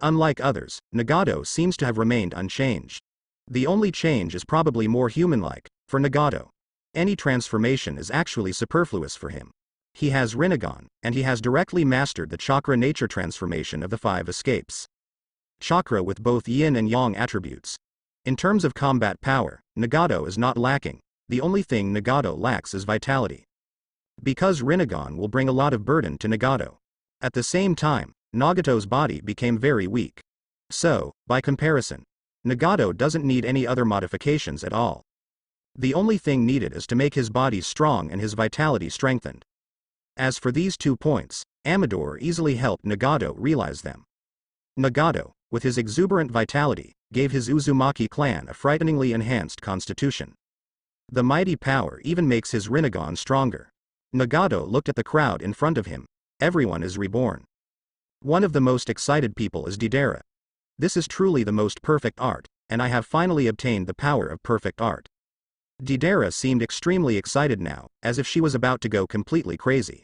Unlike others, Nagato seems to have remained unchanged. The only change is probably more human-like. For Nagato, any transformation is actually superfluous for him. He has Rinnegan, and he has directly mastered the chakra nature transformation of the 5 escapes. Chakra with both yin and yang attributes. In terms of combat power, Nagato is not lacking. The only thing Nagato lacks is vitality. Because Rinnegan will bring a lot of burden to Nagato. At the same time, Nagato's body became very weak. So, by comparison, Nagato doesn't need any other modifications at all. The only thing needed is to make his body strong and his vitality strengthened. As for these 2 points, Amador easily helped Nagato realize them. Nagato, with his exuberant vitality, gave his Uzumaki clan a frighteningly enhanced constitution. The mighty power even makes his Rinnegan stronger. Nagato looked at the crowd in front of him. Everyone is reborn. One of the most excited people is Deidara. This is truly the most perfect art, and I have finally obtained the power of perfect art. Deidara seemed extremely excited now, as if she was about to go completely crazy.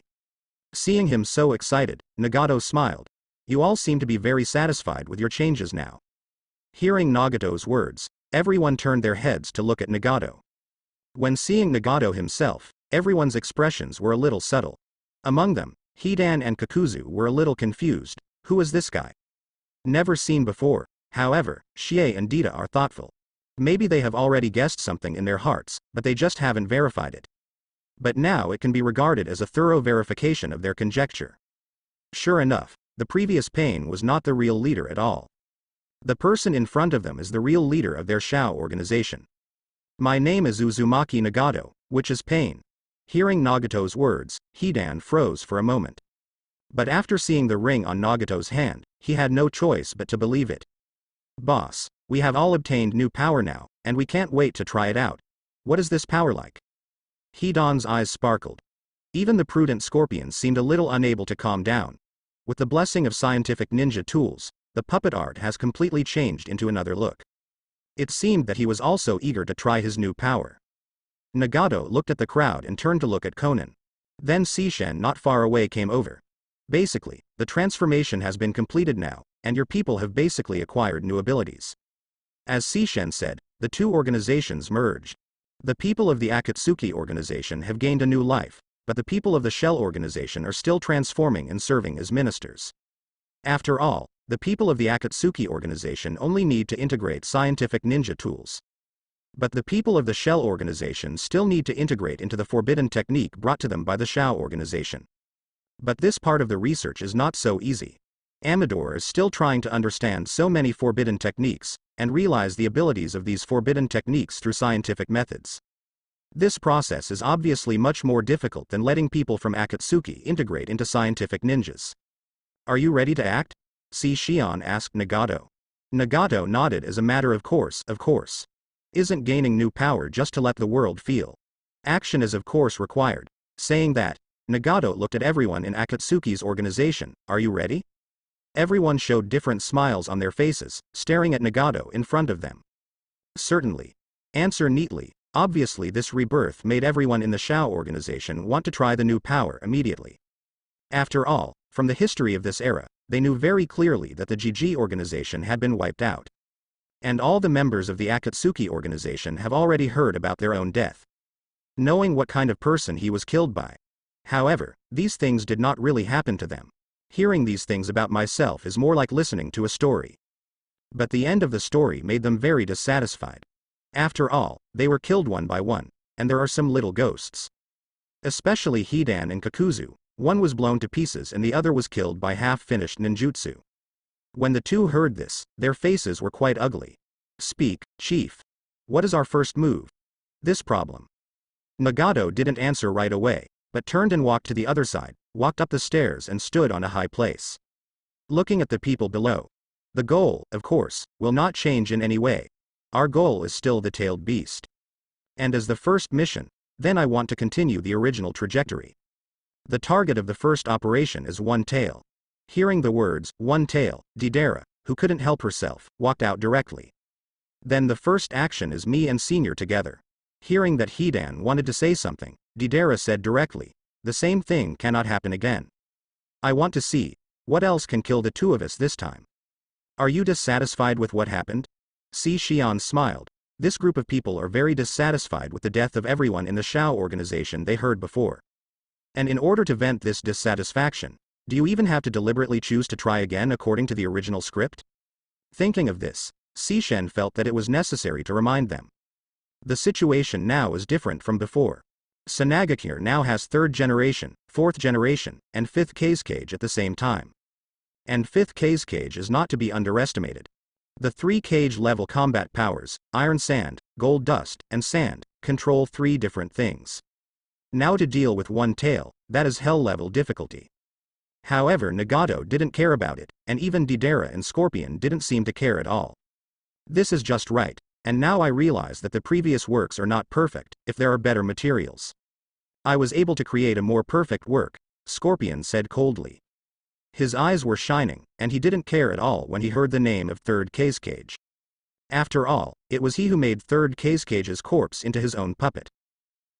Seeing him so excited, Nagato smiled. You all seem to be very satisfied with your changes now. Hearing Nagato's words, everyone turned their heads to look at Nagato. When seeing Nagato himself, everyone's expressions were a little subtle. Among them, Hidan and Kakuzu were a little confused. Who is this guy? Never seen before. However, Shie and Dita are thoughtful. Maybe they have already guessed something in their hearts, but they just haven't verified it. But now it can be regarded as a thorough verification of their conjecture. Sure enough, the previous Pain was not the real leader at all. The person in front of them is the real leader of their Shao organization. My name is Uzumaki Nagato, which is Pain. Hearing Nagato's words, Hidan froze for a moment. But after seeing the ring on Nagato's hand, he had no choice but to believe it. Boss, we have all obtained new power now, and we can't wait to try it out. What is this power like? Hidan's eyes sparkled. Even the prudent scorpion seemed a little unable to calm down. With the blessing of scientific ninja tools, the puppet art has completely changed into another look. It seemed that he was also eager to try his new power. Nagato looked at the crowd and turned to look at Conan. Then Sishen not far away came over. Basically, the transformation has been completed now, and your people have basically acquired new abilities. As Sishen said, the two organizations merged. The people of the Akatsuki organization have gained a new life, but the people of the Shell organization are still transforming and serving as ministers. After all, the people of the Akatsuki organization only need to integrate scientific ninja tools. But the people of the Shell organization still need to integrate into the forbidden technique brought to them by the Shao organization. But this part of the research is not so easy. Amador is still trying to understand so many forbidden techniques, and realize the abilities of these forbidden techniques through scientific methods. This process is obviously much more difficult than letting people from Akatsuki integrate into scientific ninjas. Are you ready to act? Shion asked Nagato. Nagato nodded as a matter of course. Isn't gaining new power just to let the world feel? Action is of course required. Saying that, Nagato looked at everyone in Akatsuki's organization. Are you ready? Everyone showed different smiles on their faces, staring at Nagato in front of them. Certainly. Answer neatly. Obviously this rebirth made everyone in the Shao organization want to try the new power immediately. After all, from the history of this era, they knew very clearly that the GG organization had been wiped out. And all the members of the Akatsuki organization have already heard about their own death. Knowing what kind of person he was killed by. However, these things did not really happen to them. Hearing these things about myself is more like listening to a story. But the end of the story made them very dissatisfied. After all, they were killed one by one, and there are some little ghosts. Especially Hidan and Kakuzu, one was blown to pieces and the other was killed by half-finished ninjutsu. When the two heard this, their faces were quite ugly. Speak, Chief. What is our first move? This problem. Nagato didn't answer right away, but turned and walked to the other side, walked up the stairs and stood on a high place. Looking at the people below. The goal, of course, will not change in any way. Our goal is still the tailed beast. And as the first mission, then I want to continue the original trajectory. The target of the first operation is One Tail. Hearing the words, One Tail, Deidara, who couldn't help herself, walked out directly. Then the first action is me and Senior together. Hearing that Hidan wanted to say something, Deidara said directly, the same thing cannot happen again. I want to see, what else can kill the two of us this time? Are you dissatisfied with what happened? Shion smiled. This group of people are very dissatisfied with the death of everyone in the Shao organization they heard before. And in order to vent this dissatisfaction, do you even have to deliberately choose to try again according to the original script? Thinking of this, Sishen felt that it was necessary to remind them. The situation now is different from before. Sanagakure now has 3rd generation, 4th generation, and 5th Kazekage at the same time. And 5th Kazekage is not to be underestimated. The 3 Kage level combat powers, Iron Sand, Gold Dust, and Sand, control 3 different things. Now to deal with One Tail, that is hell level difficulty. However, Nagato didn't care about it, and even Deidara and Scorpion didn't seem to care at all. This is just right, and now I realize that the previous works are not perfect, if there are better materials. I was able to create a more perfect work, Scorpion said coldly. His eyes were shining, and he didn't care at all when he heard the name of 3rd Kazekage. After all, it was he who made 3rd Kazecage's corpse into his own puppet.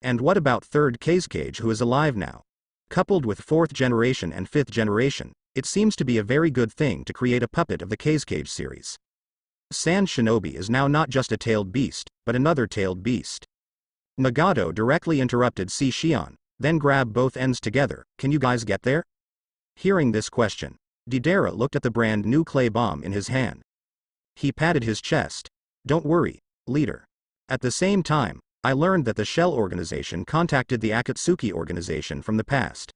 And what about 3rd Kazekage who is alive now? Coupled with 4th generation and 5th generation, it seems to be a very good thing to create a puppet of the Kazekage series. Sand Shinobi is now not just a tailed beast, but another tailed beast. Nagato directly interrupted Shion, then grabbed both ends together. Can you guys get there? Hearing this question, Deidara looked at the brand new clay bomb in his hand. He patted his chest. Don't worry, leader. At the same time, I learned that the Shell organization contacted the Akatsuki organization from the past.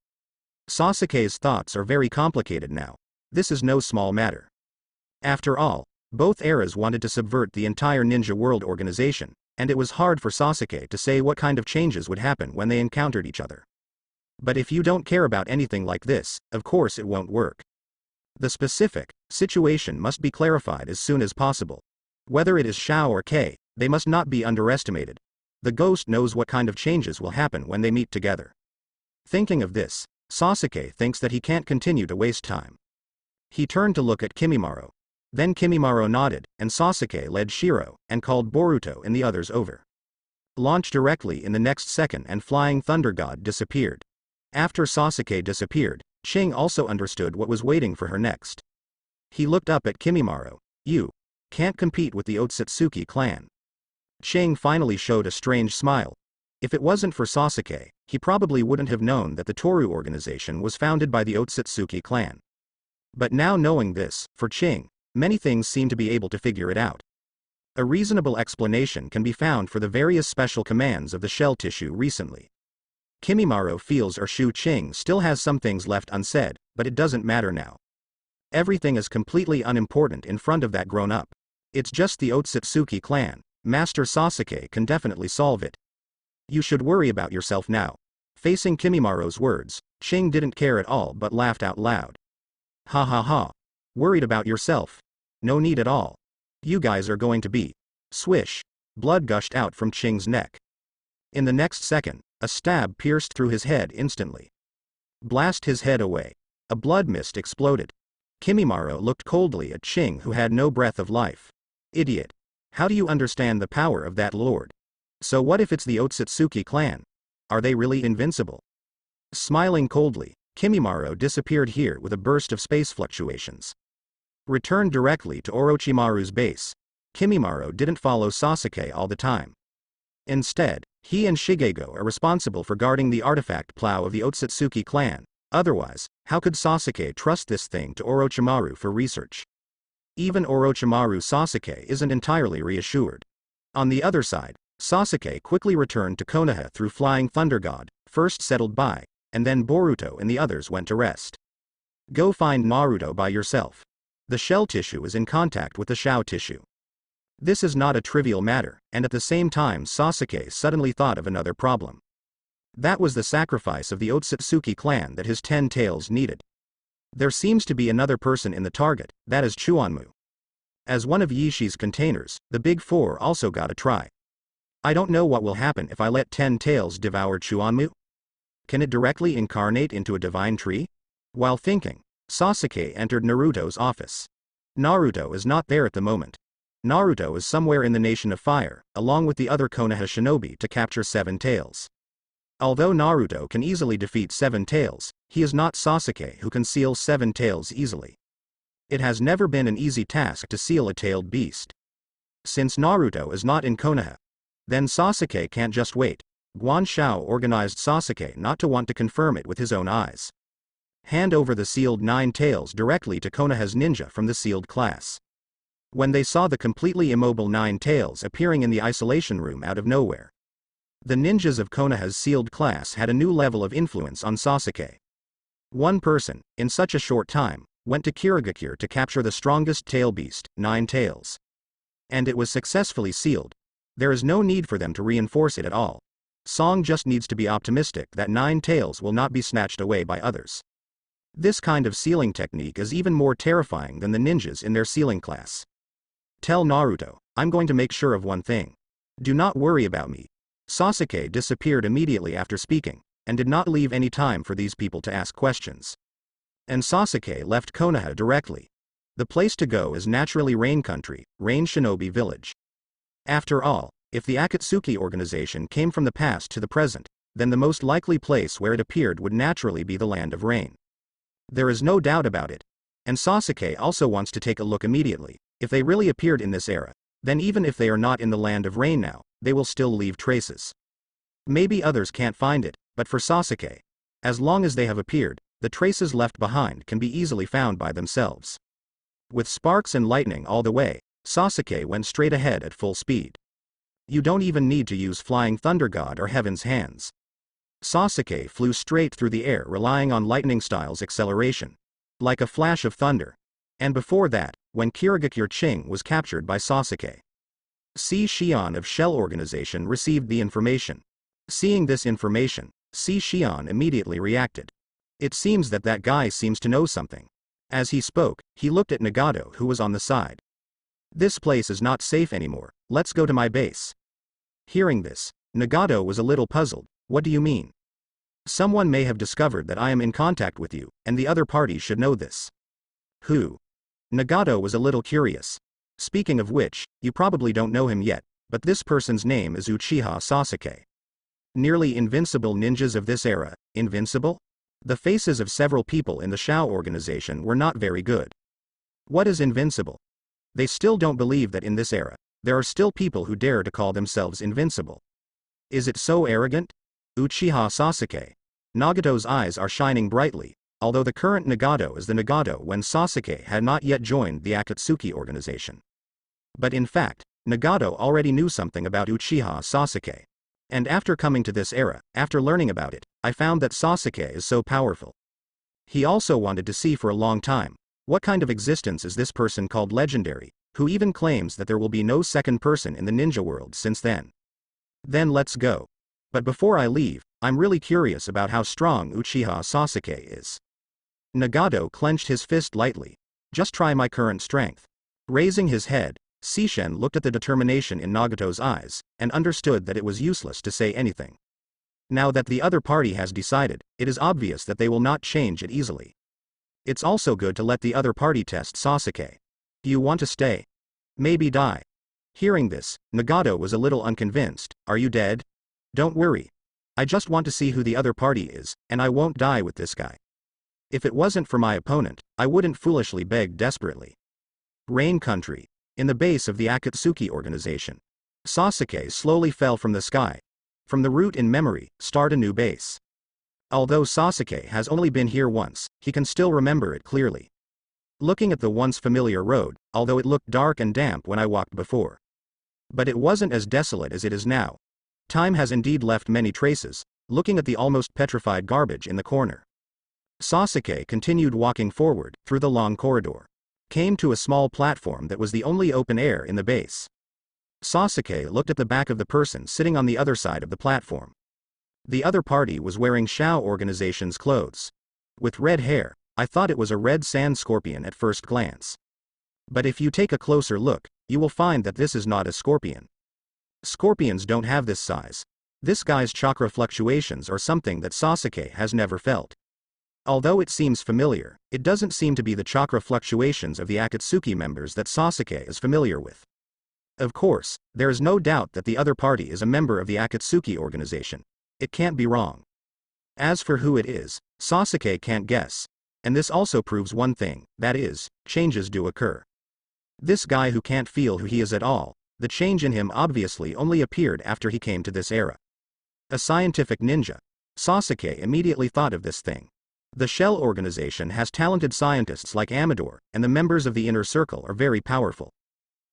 Sasuke's thoughts are very complicated now. This is no small matter. After all, both eras wanted to subvert the entire ninja world organization, and it was hard for Sasuke to say what kind of changes would happen when they encountered each other. But if you don't care about anything like this, of course it won't work. The specific situation must be clarified as soon as possible. Whether it is Shao or K, they must not be underestimated. The ghost knows what kind of changes will happen when they meet together. Thinking of this, Sasuke thinks that he can't continue to waste time. He turned to look at Kimimaro. Then Kimimaro nodded, and Sasuke led Shiro, and called Boruto and the others over. Launched directly in the next second and Flying Thunder God disappeared. After Sasuke disappeared, Ching also understood what was waiting for her next. He looked up at Kimimaro. You can't compete with the Otsutsuki clan. Ching finally showed a strange smile. If it wasn't for Sasuke, he probably wouldn't have known that the Toru organization was founded by the Otsutsuki clan. But now knowing this, for Ching, many things seem to be able to figure it out. A reasonable explanation can be found for the various special commands of the shell tissue recently. Kimimaro feels Shu Ching still has some things left unsaid, but it doesn't matter now. Everything is completely unimportant in front of that grown-up. It's just the Otsutsuki clan. Master Sasuke can definitely solve it. You should worry about yourself now. Facing Kimimaro's words, Ching didn't care at all but laughed out loud. Ha ha ha. Worried about yourself? No need at all. You guys are going to be. Swish. Blood gushed out from Ching's neck. In the next second, a stab pierced through his head instantly. Blast his head away. A blood mist exploded. Kimimaro looked coldly at Ching, who had no breath of life. Idiot. How do you understand the power of that lord? So what if it's the Otsutsuki clan? Are they really invincible? Smiling coldly, Kimimaro disappeared here with a burst of space fluctuations. Returned directly to Orochimaru's base. Kimimaro didn't follow Sasuke all the time. Instead, he and Shigego are responsible for guarding the artifact plow of the Otsutsuki clan. Otherwise, how could Sasuke trust this thing to Orochimaru for research? Even Orochimaru Sasuke isn't entirely reassured. On the other side, Sasuke quickly returned to Konoha through Flying Thunder God, first settled by, and then Boruto and the others went to rest. Go find Naruto by yourself. The shell tissue is in contact with the Shao tissue. This is not a trivial matter, and at the same time Sasuke suddenly thought of another problem. That was the sacrifice of the Otsutsuki clan that his 10 tails needed. There seems to be another person in the target, that is Chuanmu. As one of Yishi's containers, the Big Four also got a try. I don't know what will happen if I let 10 tails devour Chuanmu. Can it directly incarnate into a divine tree? While thinking, Sasuke entered Naruto's office. Naruto is not there at the moment. Naruto is somewhere in the Nation of Fire, along with the other Konoha shinobi to capture 7 tails. Although Naruto can easily defeat 7 tails, he is not Sasuke who can seal 7 tails easily. It has never been an easy task to seal a tailed beast. Since Naruto is not in Konoha, then Sasuke can't just wait. Guan Shao organized Sasuke not to want to confirm it with his own eyes. Hand over the sealed 9 tails directly to Konoha's ninja from the sealed class. When they saw the completely immobile 9 tails appearing in the isolation room out of nowhere, the ninjas of Konoha's sealed class had a new level of influence on Sasuke. One person, in such a short time, went to Kirigakure to capture the strongest tail beast, 9 tails. And it was successfully sealed. There is no need for them to reinforce it at all. Song just needs to be optimistic that 9 tails will not be snatched away by others. This kind of sealing technique is even more terrifying than the ninjas in their sealing class. Tell Naruto, I'm going to make sure of one thing. Do not worry about me. Sasuke disappeared immediately after speaking, and did not leave any time for these people to ask questions. And Sasuke left Konoha directly. The place to go is naturally Rain Country, Rain Shinobi Village. After all, if the Akatsuki organization came from the past to the present, then the most likely place where it appeared would naturally be the Land of Rain. There is no doubt about it. And Sasuke also wants to take a look immediately. If they really appeared in this era, then even if they are not in the Land of Rain now, they will still leave traces. Maybe others can't find it, but for Sasuke, as long as they have appeared, the traces left behind can be easily found by themselves. With sparks and lightning all the way, Sasuke went straight ahead at full speed. You don't even need to use Flying Thunder God or Heaven's Hands. Sasuke flew straight through the air relying on lightning style's acceleration. Like a flash of thunder. And before that, when Kirigakure Ching was captured by Sasuke, Si Xian of Shell Organization received the information. Seeing this information, Si Xian immediately reacted. It seems that guy seems to know something. As he spoke, he looked at Nagato, who was on the side. This place is not safe anymore, let's go to my base. Hearing this, Nagato was a little puzzled. What do you mean? Someone may have discovered that I am in contact with you, and the other party should know this. Who? Nagato was a little curious. Speaking of which, you probably don't know him yet, but this person's name is Uchiha Sasuke. Nearly invincible ninjas of this era, invincible? The faces of several people in the Shao organization were not very good. What is invincible? They still don't believe that in this era, there are still people who dare to call themselves invincible. Is it so arrogant? Uchiha Sasuke. Nagato's eyes are shining brightly, although the current Nagato is the Nagato when Sasuke had not yet joined the Akatsuki organization. But in fact, Nagato already knew something about Uchiha Sasuke. And after coming to this era, after learning about it, I found that Sasuke is so powerful. He also wanted to see for a long time, what kind of existence is this person called legendary, who even claims that there will be no second person in the ninja world since then. Then let's go. But before I leave, I'm really curious about how strong Uchiha Sasuke is. Nagato clenched his fist lightly. Just try my current strength. Raising his head, Sishen looked at the determination in Nagato's eyes, and understood that it was useless to say anything. Now that the other party has decided, it is obvious that they will not change it easily. It's also good to let the other party test Sasuke. Do you want to stay? Maybe die? Hearing this, Nagato was a little unconvinced. Are you dead? Don't worry. I just want to see who the other party is, and I won't die with this guy. If it wasn't for my opponent, I wouldn't foolishly beg desperately. Rain Country. In the base of the Akatsuki organization. Sasuke slowly fell from the sky. From the root in memory, start a new base. Although Sasuke has only been here once, he can still remember it clearly. Looking at the once familiar road, although it looked dark and damp when I walked before. But it wasn't as desolate as it is now. Time has indeed left many traces, looking at the almost petrified garbage in the corner. Sasuke continued walking forward, through the long corridor. Came to a small platform that was the only open air in the base. Sasuke looked at the back of the person sitting on the other side of the platform. The other party was wearing Shao organization's clothes. With red hair, I thought it was a red sand scorpion at first glance. But if you take a closer look, you will find that this is not a scorpion. Scorpions don't have this size. This guy's chakra fluctuations are something that Sasuke has never felt. Although it seems familiar, it doesn't seem to be the chakra fluctuations of the Akatsuki members that Sasuke is familiar with. Of course, there is no doubt that the other party is a member of the Akatsuki organization. It can't be wrong. As for who it is, Sasuke can't guess. And this also proves one thing, that is, changes do occur. This guy who can't feel who he is at all, the change in him obviously only appeared after he came to this era. A scientific ninja. Sasuke immediately thought of this thing. The Shell organization has talented scientists like Amador, and the members of the inner circle are very powerful.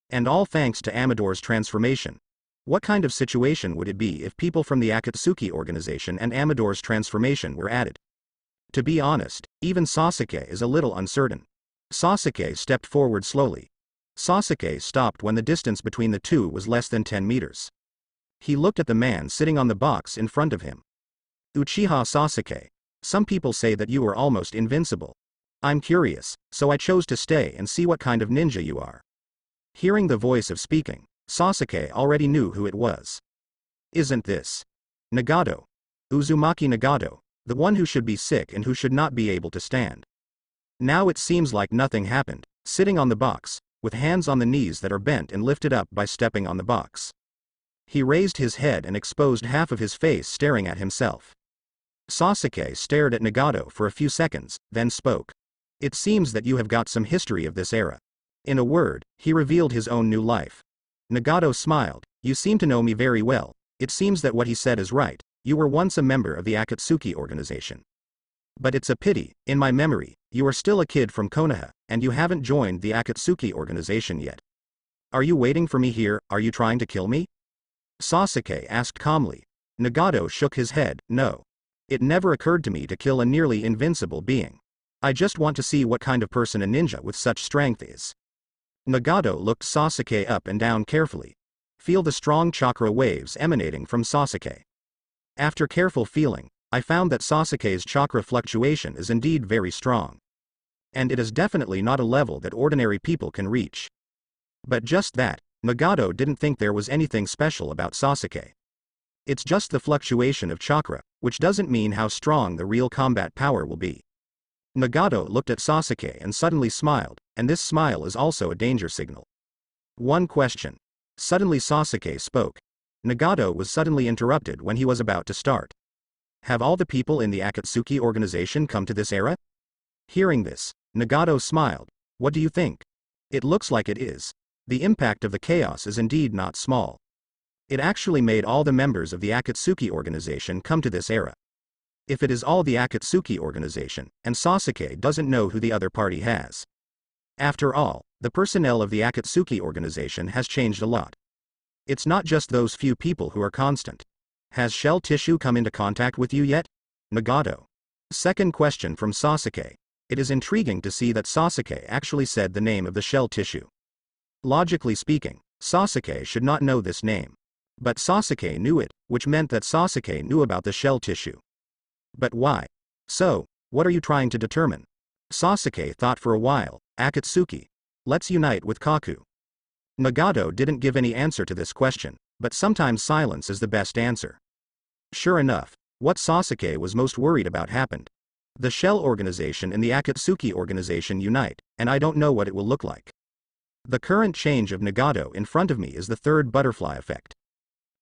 And all thanks to Amador's transformation. What kind of situation would it be if people from the Akatsuki organization and Amador's transformation were added? To be honest, even Sasuke is a little uncertain. Sasuke stepped forward slowly. Sasuke stopped when the distance between the two was less than 10 meters. He looked at the man sitting on the box in front of him. Uchiha Sasuke. Some people say that you are almost invincible. I'm curious, so I chose to stay and see what kind of ninja you are. Hearing the voice of speaking, Sasuke already knew who it was. Isn't this Nagato? Uzumaki Nagato, the one who should be sick and who should not be able to stand. Now it seems like nothing happened, sitting on the box, with hands on the knees that are bent and lifted up by stepping on the box. He raised his head and exposed half of his face staring at himself. Sasuke stared at Nagato for a few seconds, then spoke. It seems that you have got some history of this era. In a word, he revealed his own new life. Nagato smiled. You seem to know me very well. It seems that what he said is right. You were once a member of the Akatsuki organization. But it's a pity, in my memory, you are still a kid from Konoha, and you haven't joined the Akatsuki organization yet. Are you waiting for me here? Are you trying to kill me? Sasuke asked calmly. Nagato shook his head. No. It never occurred to me to kill a nearly invincible being. I just want to see what kind of person a ninja with such strength is. Nagato looked Sasuke up and down carefully. Feel the strong chakra waves emanating from Sasuke. After careful feeling, I found that Sasuke's chakra fluctuation is indeed very strong. And it is definitely not a level that ordinary people can reach. But just that, Nagato didn't think there was anything special about Sasuke. It's just the fluctuation of chakra, which doesn't mean how strong the real combat power will be. Nagato looked at Sasuke and suddenly smiled. and this smile is also a danger signal. One question. Suddenly Sasuke spoke. Nagato was suddenly interrupted when he was about to start. Have all the people in the Akatsuki organization come to this era? Hearing this, Nagato smiled. What do you think? It looks like it is. The impact of the chaos is indeed not small. It actually made all the members of the Akatsuki organization come to this era. If it is all the Akatsuki organization, and Sasuke doesn't know who the other party has. After all, the personnel of the Akatsuki organization has changed a lot. It's not just those few people who are constant. Has shell tissue come into contact with you yet? Nagato. Second question from Sasuke. It is intriguing to see that Sasuke actually said the name of the shell tissue. Logically speaking, Sasuke should not know this name. But Sasuke knew it, which meant that Sasuke knew about the shell tissue. But why? So, what are you trying to determine? Sasuke thought for a while. Akatsuki. Let's unite with Kaku. Nagato didn't give any answer to this question, but sometimes silence is the best answer. Sure enough, what Sasuke was most worried about happened. The shell organization and the Akatsuki organization unite, and I don't know what it will look like. The current change of Nagato in front of me is the third butterfly effect.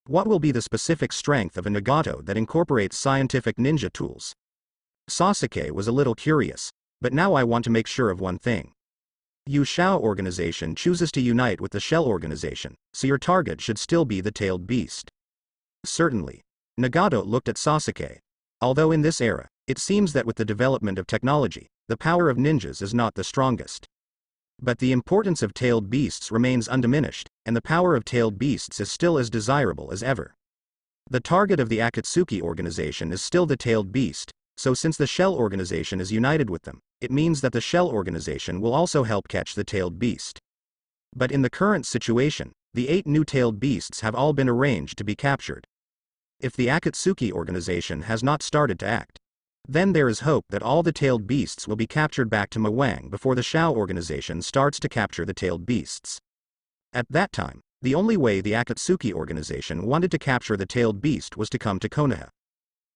What will be the specific strength of a Nagato that incorporates scientific ninja tools? Sasuke was a little curious, but now I want to make sure of one thing. Yu Shao organization chooses to unite with the shell organization, so your target should still be the tailed beast. Certainly. Nagato looked at Sasuke. Although in this era, it seems that with the development of technology, the power of ninjas is not the strongest. But the importance of tailed beasts remains undiminished, and the power of tailed beasts is still as desirable as ever. The target of the Akatsuki organization is still the tailed beast, so since the shell organization is united with them, it means that the shell organization will also help catch the tailed beast. But in the current situation, the 8 new tailed beasts have all been arranged to be captured. If the Akatsuki organization has not started to act, then there is hope that all the tailed beasts will be captured back to Mawang before the Shao organization starts to capture the tailed beasts. At that time, the only way the Akatsuki organization wanted to capture the tailed beast was to come to Konoha.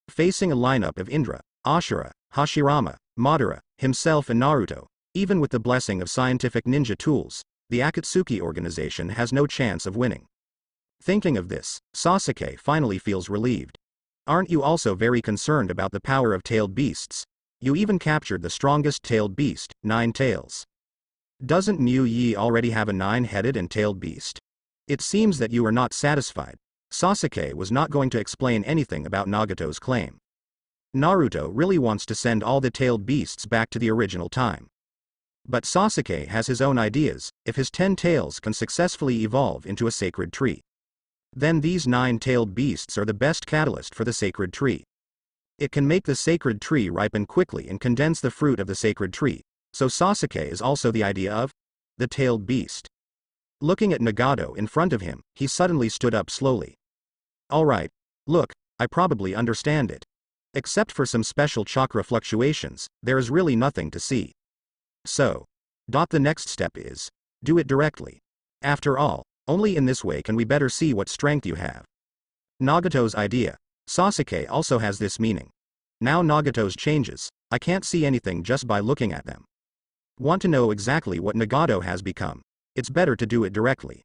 Facing a lineup of Indra, Ashura, Hashirama, Madara, himself and Naruto, even with the blessing of scientific ninja tools, the Akatsuki organization has no chance of winning. Thinking of this, Sasuke finally feels relieved. Aren't you also very concerned about the power of tailed beasts? You even captured the strongest tailed beast, 9 tails. Doesn't Mu Yi already have a 9-headed and tailed beast? It seems that you are not satisfied. Sasuke was not going to explain anything about Nagato's claim. Naruto really wants to send all the tailed beasts back to the original time. But Sasuke has his own ideas. If his 10 tails can successfully evolve into a sacred tree, then these 9-tailed beasts are the best catalyst for the sacred tree. It can make the sacred tree ripen quickly and condense the fruit of the sacred tree, so Sasuke is also the idea of the tailed beast. Looking at Nagato in front of him, he suddenly stood up slowly. Alright, look, I probably understand it. Except for some special chakra fluctuations, there is really nothing to see. So, the next step is, do it directly. After all, only in this way can we better see what strength you have. Nagato's idea. Sasuke also has this meaning. Now Nagato's changes, I can't see anything just by looking at them. Want to know exactly what Nagato has become? It's better to do it directly.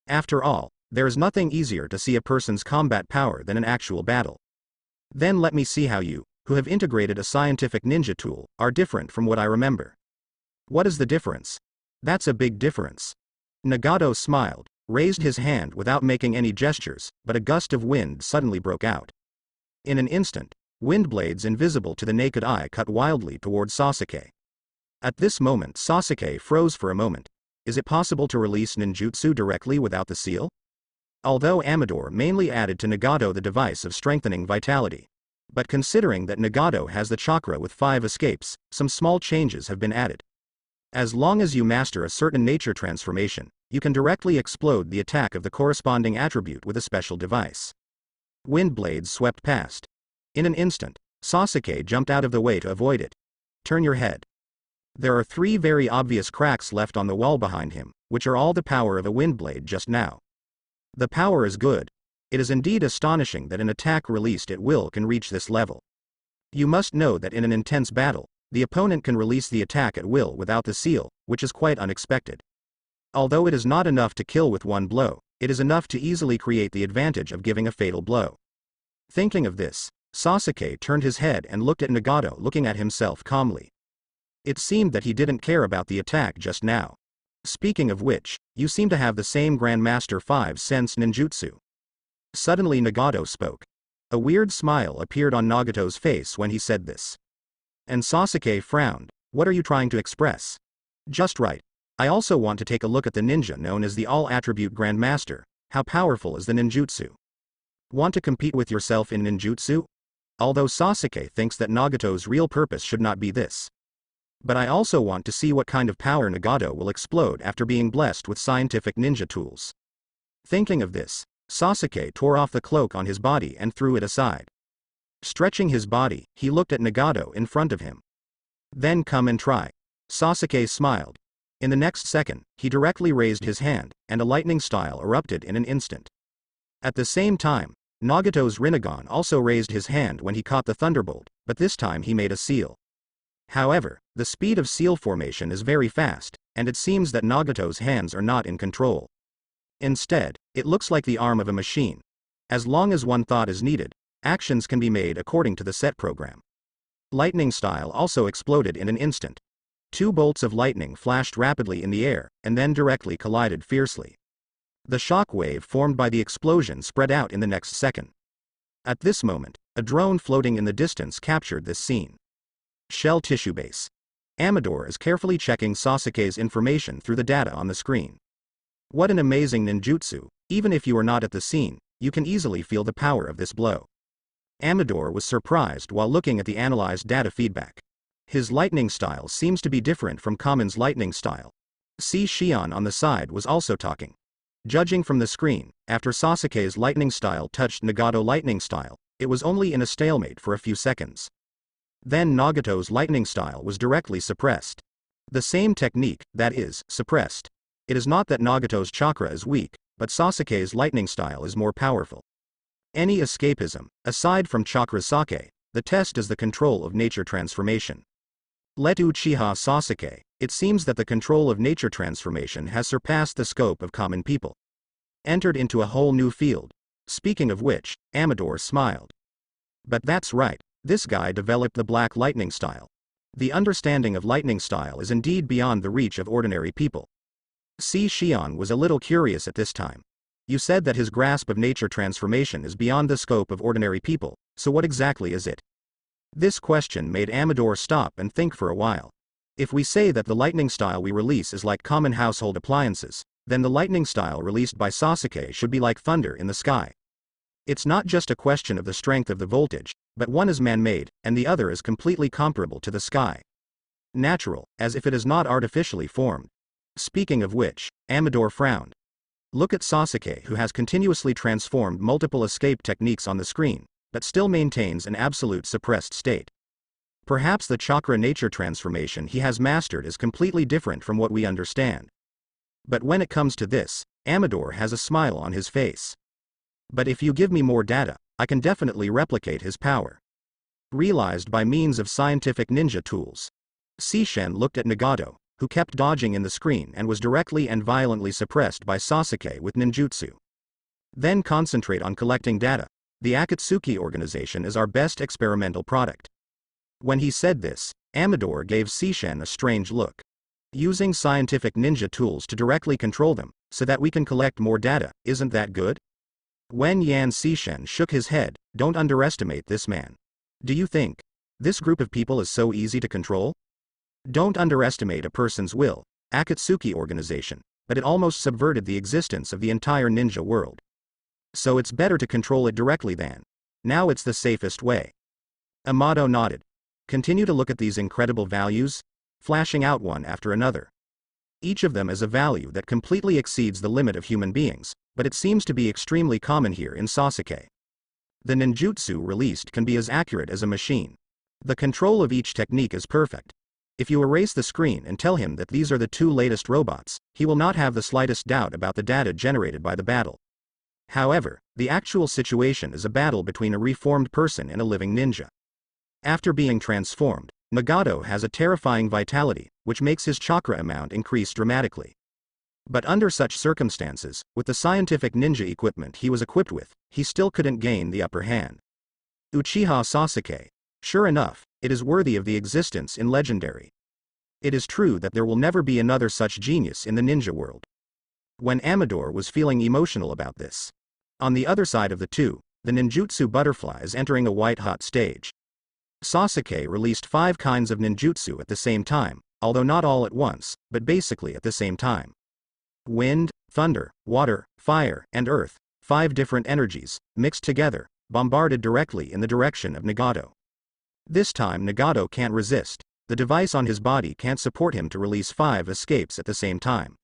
After all, there is nothing easier to see a person's combat power than an actual battle. Then let me see how you, who have integrated a scientific ninja tool, are different from what I remember. What is the difference? That's a big difference. Nagato smiled, raised his hand without making any gestures, but a gust of wind suddenly broke out. In an instant, wind blades invisible to the naked eye cut wildly towards Sasuke. At this moment Sasuke froze for a moment. Is it possible to release ninjutsu directly without the seal? Although Amador mainly added to Nagato the device of strengthening vitality. But considering that Nagato has the chakra with 5 escapes, some small changes have been added. As long as you master a certain nature transformation, you can directly explode the attack of the corresponding attribute with a special device. Wind blades swept past. In an instant, Sasuke jumped out of the way to avoid it. Turn your head. There are 3 very obvious cracks left on the wall behind him, which are all the power of a wind blade just now. The power is good. It is indeed astonishing that an attack released at will can reach this level. You must know that in an intense battle, the opponent can release the attack at will without the seal, which is quite unexpected. Although it is not enough to kill with one blow, it is enough to easily create the advantage of giving a fatal blow. Thinking of this, Sasuke turned his head and looked at Nagato, looking at himself calmly. It seemed that he didn't care about the attack just now. Speaking of which, you seem to have the same Grandmaster 5 Sense ninjutsu. Suddenly Nagato spoke. A weird smile appeared on Nagato's face when he said this. And Sasuke frowned. What are you trying to express? Just right. I also want to take a look at the ninja known as the All-Attribute Grandmaster. How powerful is the ninjutsu? Want to compete with yourself in ninjutsu? Although Sasuke thinks that Nagato's real purpose should not be this. But I also want to see what kind of power Nagato will explode after being blessed with scientific ninja tools. Thinking of this, Sasuke tore off the cloak on his body and threw it aside. Stretching his body, he looked at Nagato in front of him. Then come and try. Sasuke smiled. In the next second, he directly raised his hand, and a lightning style erupted in an instant. At the same time, Nagato's Rinnegan also raised his hand when he caught the thunderbolt, but this time he made a seal. However, the speed of seal formation is very fast, and it seems that Nagato's hands are not in control. Instead, it looks like the arm of a machine. As long as one thought is needed, actions can be made according to the set program. Lightning style also exploded in an instant. 2 bolts of lightning flashed rapidly in the air, and then directly collided fiercely. The shock wave formed by the explosion spread out in the next second. At this moment, a drone floating in the distance captured this scene. Shell tissue base. Amador is carefully checking Sasuke's information through the data on the screen. What an amazing ninjutsu. Even if you are not at the scene, you can easily feel the power of this blow. Amador was surprised while looking at the analyzed data feedback. His lightning style seems to be different from Kamen's lightning style. Shion on the side was also talking. Judging from the screen, after Sasuke's lightning style touched Nagato lightning style, it was only in a stalemate for a few seconds. Then Nagato's lightning style was directly suppressed. The same technique, that is, suppressed. It is not that Nagato's chakra is weak, but Sasuke's lightning style is more powerful. Any escapism, aside from chakra sake, the test is the control of nature transformation. Let Uchiha Sasuke, it seems that the control of nature transformation has surpassed the scope of common people. Entered into a whole new field. Speaking of which, Amador smiled. But that's right, this guy developed the black lightning style. The understanding of lightning style is indeed beyond the reach of ordinary people. Shion was a little curious at this time. You said that his grasp of nature transformation is beyond the scope of ordinary people, so what exactly is it? This question made Amador stop and think for a while. If we say that the lightning style we release is like common household appliances, then the lightning style released by Sasuke should be like thunder in the sky. It's not just a question of the strength of the voltage, but one is man-made, and the other is completely comparable to the sky. Natural, as if it is not artificially formed. Speaking of which, Amador frowned. Look at Sasuke, who has continuously transformed multiple escape techniques on the screen, but still maintains an absolute suppressed state. Perhaps the chakra nature transformation he has mastered is completely different from what we understand. But when it comes to this, Amador has a smile on his face. But if you give me more data, I can definitely replicate his power. Realized by means of scientific ninja tools. Sishen looked at Nagato, who kept dodging in the screen and was directly and violently suppressed by Sasuke with ninjutsu. Then concentrate on collecting data. The Akatsuki organization is our best experimental product. When he said this, Amador gave Sishen a strange look. Using scientific ninja tools to directly control them, so that we can collect more data, isn't that good? When Yan Sishen shook his head, don't underestimate this man. Do you think this group of people is so easy to control? Don't underestimate a person's will, Akatsuki organization, but it almost subverted the existence of the entire ninja world. So it's better to control it directly than. Now it's the safest way. Amato nodded. Continue to look at these incredible values, flashing out one after another. Each of them is a value that completely exceeds the limit of human beings, but it seems to be extremely common here in Sasuke. The ninjutsu released can be as accurate as a machine. The control of each technique is perfect. If you erase the screen and tell him that these are the 2 latest robots, he will not have the slightest doubt about the data generated by the battle. However, the actual situation is a battle between a reformed person and a living ninja. After being transformed, Nagato has a terrifying vitality, which makes his chakra amount increase dramatically. But under such circumstances, with the scientific ninja equipment he was equipped with, he still couldn't gain the upper hand. Uchiha Sasuke. Sure enough, it is worthy of the existence in legendary. It is true that there will never be another such genius in the ninja world. When Amador was feeling emotional about this. On the other side of the two, the ninjutsu butterfly is entering a white-hot stage. Sasuke released 5 kinds of ninjutsu at the same time, although not all at once, but basically at the same time. Wind, thunder, water, fire, and earth, 5 different energies, mixed together, bombarded directly in the direction of Nagato. This time Nagato can't resist, the device on his body can't support him to release 5 escapes at the same time.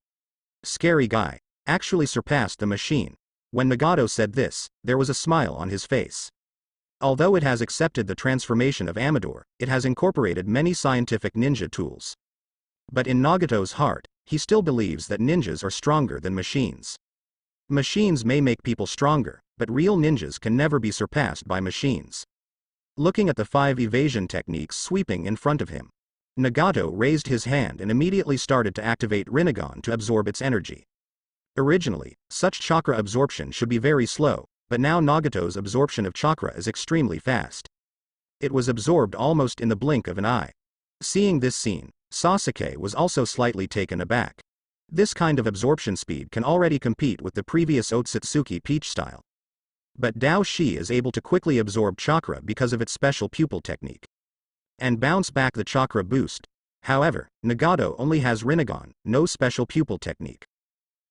Scary guy, actually surpassed the machine. When Nagato said this, there was a smile on his face. Although it has accepted the transformation of Amador, it has incorporated many scientific ninja tools. But in Nagato's heart, he still believes that ninjas are stronger than machines. Machines may make people stronger, but real ninjas can never be surpassed by machines. Looking at the 5 evasion techniques sweeping in front of him, Nagato raised his hand and immediately started to activate Rinnegan to absorb its energy. Originally, such chakra absorption should be very slow, but now Nagato's absorption of chakra is extremely fast. It was absorbed almost in the blink of an eye. Seeing this scene, Sasuke was also slightly taken aback. This kind of absorption speed can already compete with the previous Otsutsuki Peach style. But Dao Shi is able to quickly absorb chakra because of its special pupil technique. And bounce back the chakra boost. However, Nagato only has Rinnegan, no special pupil technique.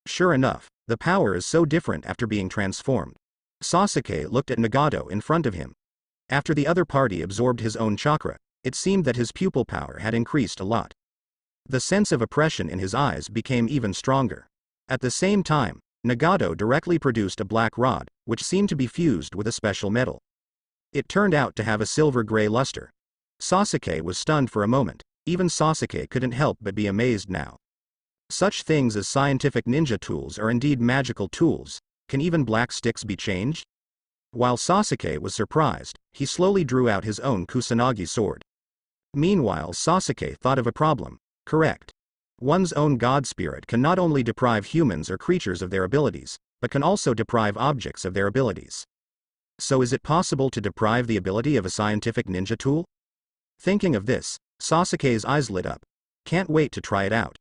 Sure enough, the power is so different after being transformed. Sasuke looked at Nagato in front of him. After the other party absorbed his own chakra, it seemed that his pupil power had increased a lot. The sense of oppression in his eyes became even stronger. At the same time, Nagato directly produced a black rod, which seemed to be fused with a special metal. It turned out to have a silver-gray luster. Sasuke was stunned for a moment. Even Sasuke couldn't help but be amazed now. Such things as scientific ninja tools are indeed magical tools. Can even black sticks be changed? While Sasuke was surprised, he slowly drew out his own Kusanagi sword. Meanwhile Sasuke thought of a problem. Correct. One's own god spirit can not only deprive humans or creatures of their abilities, but can also deprive objects of their abilities. So is it possible to deprive the ability of a scientific ninja tool? Thinking of this, Sasuke's eyes lit up. Can't wait to try it out.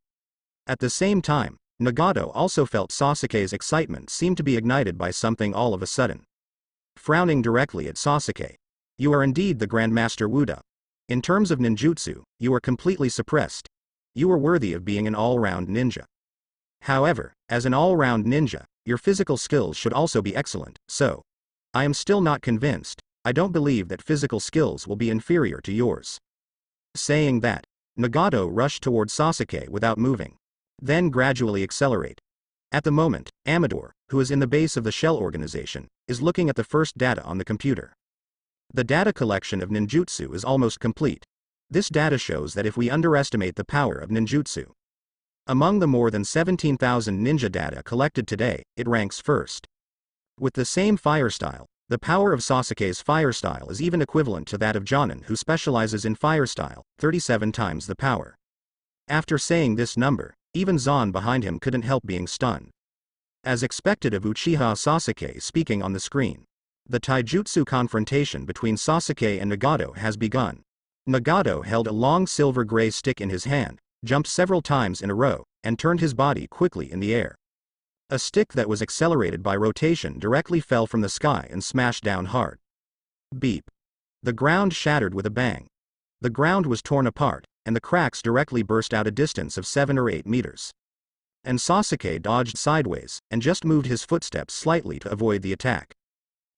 At the same time, Nagato also felt Sasuke's excitement seemed to be ignited by something all of a sudden. Frowning directly at Sasuke. You are indeed the Grandmaster Wuda. In terms of ninjutsu, you are completely suppressed. You are worthy of being an all-round ninja. However, as an all-round ninja, your physical skills should also be excellent, so. I am still not convinced. I don't believe that physical skills will be inferior to yours. Saying that, Nagato rushed toward Sasuke without moving. Then gradually accelerate. At the moment, Amador, who is in the base of the Shell organization, is looking at the first data on the computer. The data collection of ninjutsu is almost complete. This data shows that if we underestimate the power of ninjutsu, among the more than 17,000 ninja data collected today, it ranks first. With the same fire style, the power of Sasuke's fire style is even equivalent to that of Jonin, who specializes in fire style, 37 times the power. After saying this number, even Zan behind him couldn't help being stunned. As expected of Uchiha Sasuke speaking on the screen, the taijutsu confrontation between Sasuke and Nagato has begun. Nagato held a long silver-gray stick in his hand, jumped several times in a row, and turned his body quickly in the air. A stick that was accelerated by rotation directly fell from the sky and smashed down hard. Beep. The ground shattered with a bang. The ground was torn apart, and the cracks directly burst out a distance of 7 or 8 meters. And Sasuke dodged sideways, and just moved his footsteps slightly to avoid the attack.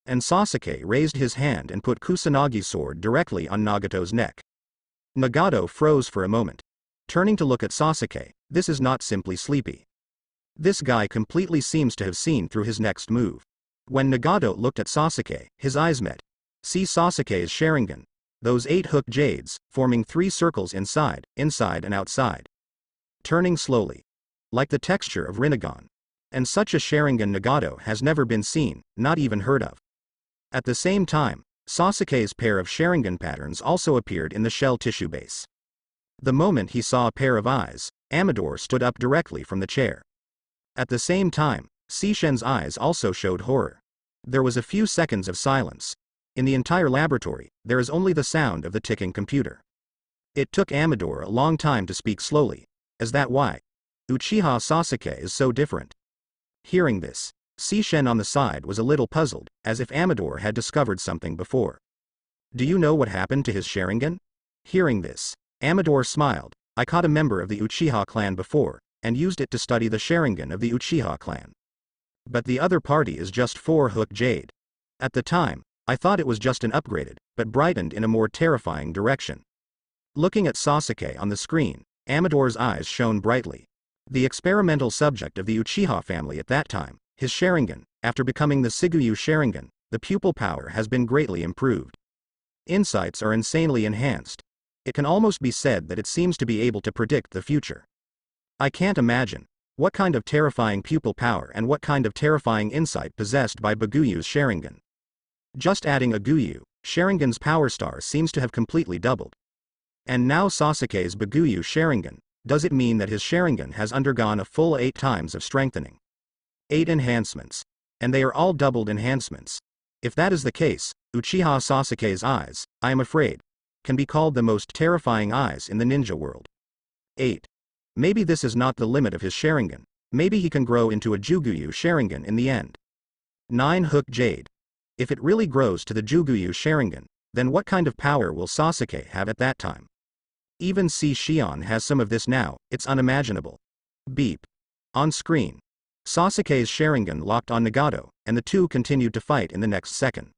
And Sasuke raised his hand and put Kusanagi's sword directly on Nagato's neck. Nagato froze for a moment. Turning to look at Sasuke, this is not simply sleepy. This guy completely seems to have seen through his next move. When Nagato looked at Sasuke, his eyes met. See Sasuke's Sharingan. Those 8 hook jades, forming 3 circles inside, and outside. Turning slowly. Like the texture of Rinnegan. And such a Sharingan Nagato has never been seen, not even heard of. At the same time, Sasuke's pair of Sharingan patterns also appeared in the shell tissue base. The moment he saw a pair of eyes, Amador stood up directly from the chair. At the same time, Sishen's eyes also showed horror. There was a few seconds of silence. In the entire laboratory, there is only the sound of the ticking computer. It took Amador a long time to speak slowly. Is that why Uchiha Sasuke is so different? Hearing this, Sishen on the side was a little puzzled, as if Amador had discovered something before. Do you know what happened to his Sharingan? Hearing this, Amador smiled. I caught a member of the Uchiha clan before, and used it to study the Sharingan of the Uchiha clan. But the other party is just 4-hook jade. At the time, I thought it was just an upgraded, but brightened in a more terrifying direction. Looking at Sasuke on the screen, Amador's eyes shone brightly. The experimental subject of the Uchiha family at that time, his Sharingan, after becoming the Shiguyu Sharingan, the pupil power has been greatly improved. Insights are insanely enhanced. It can almost be said that it seems to be able to predict the future. I can't imagine what kind of terrifying pupil power and what kind of terrifying insight possessed by Baguyu's Sharingan. Just adding a Guyu, Sharingan's power star seems to have completely doubled. And now Sasuke's Baguyu Sharingan, does it mean that his Sharingan has undergone a full 8 times of strengthening? 8 enhancements. And they are all doubled enhancements. If that is the case, Uchiha Sasuke's eyes, I am afraid, can be called the most terrifying eyes in the ninja world. 8. Maybe this is not the limit of his Sharingan. Maybe he can grow into a Juguyu Sharingan in the end. 9-hook jade. If it really grows to the Juguyu Sharingan, then what kind of power will Sasuke have at that time? Even Shion has some of this now, it's unimaginable. Beep. On screen, Sasuke's Sharingan locked on Nagato, and the two continued to fight in the next second.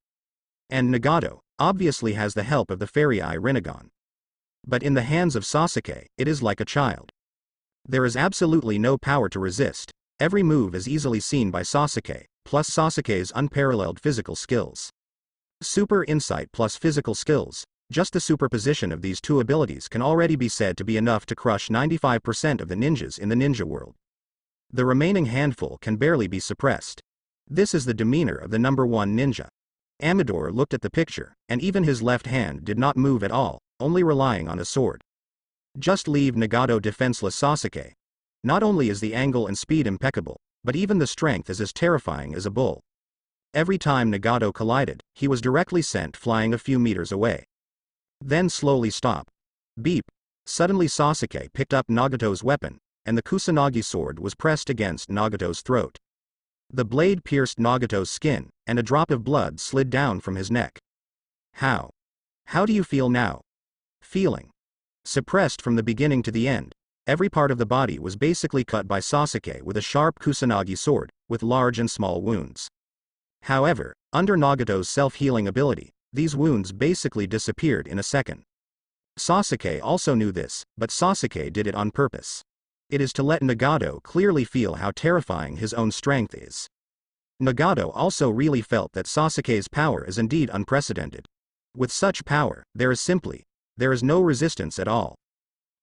And Nagato, obviously has the help of the Fairy Eye Rinnegan. But in the hands of Sasuke, it is like a child. There is absolutely no power to resist. Every move is easily seen by Sasuke, plus Sasuke's unparalleled physical skills. Super insight plus physical skills, just the superposition of these two abilities can already be said to be enough to crush 95% of the ninjas in the ninja world. The remaining handful can barely be suppressed. This is the demeanor of the number 1 ninja. Amador looked at the picture, and even his left hand did not move at all, only relying on a sword. Just leave Nagato defenseless Sasuke. Not only is the angle and speed impeccable, but even the strength is as terrifying as a bull. Every time Nagato collided, he was directly sent flying a few meters away. Then slowly stop. Beep. Suddenly Sasuke picked up Nagato's weapon, and the Kusanagi sword was pressed against Nagato's throat. The blade pierced Nagato's skin, and a drop of blood slid down from his neck. How? How do you feel now? Feeling suppressed from the beginning to the end. Every part of the body was basically cut by Sasuke with a sharp Kusanagi sword, with large and small wounds. However, under Nagato's self-healing ability, these wounds basically disappeared in a second. Sasuke also knew this, but Sasuke did it on purpose. It is to let Nagato clearly feel how terrifying his own strength is. Nagato also really felt that Sasuke's power is indeed unprecedented. With such power, there is no resistance at all.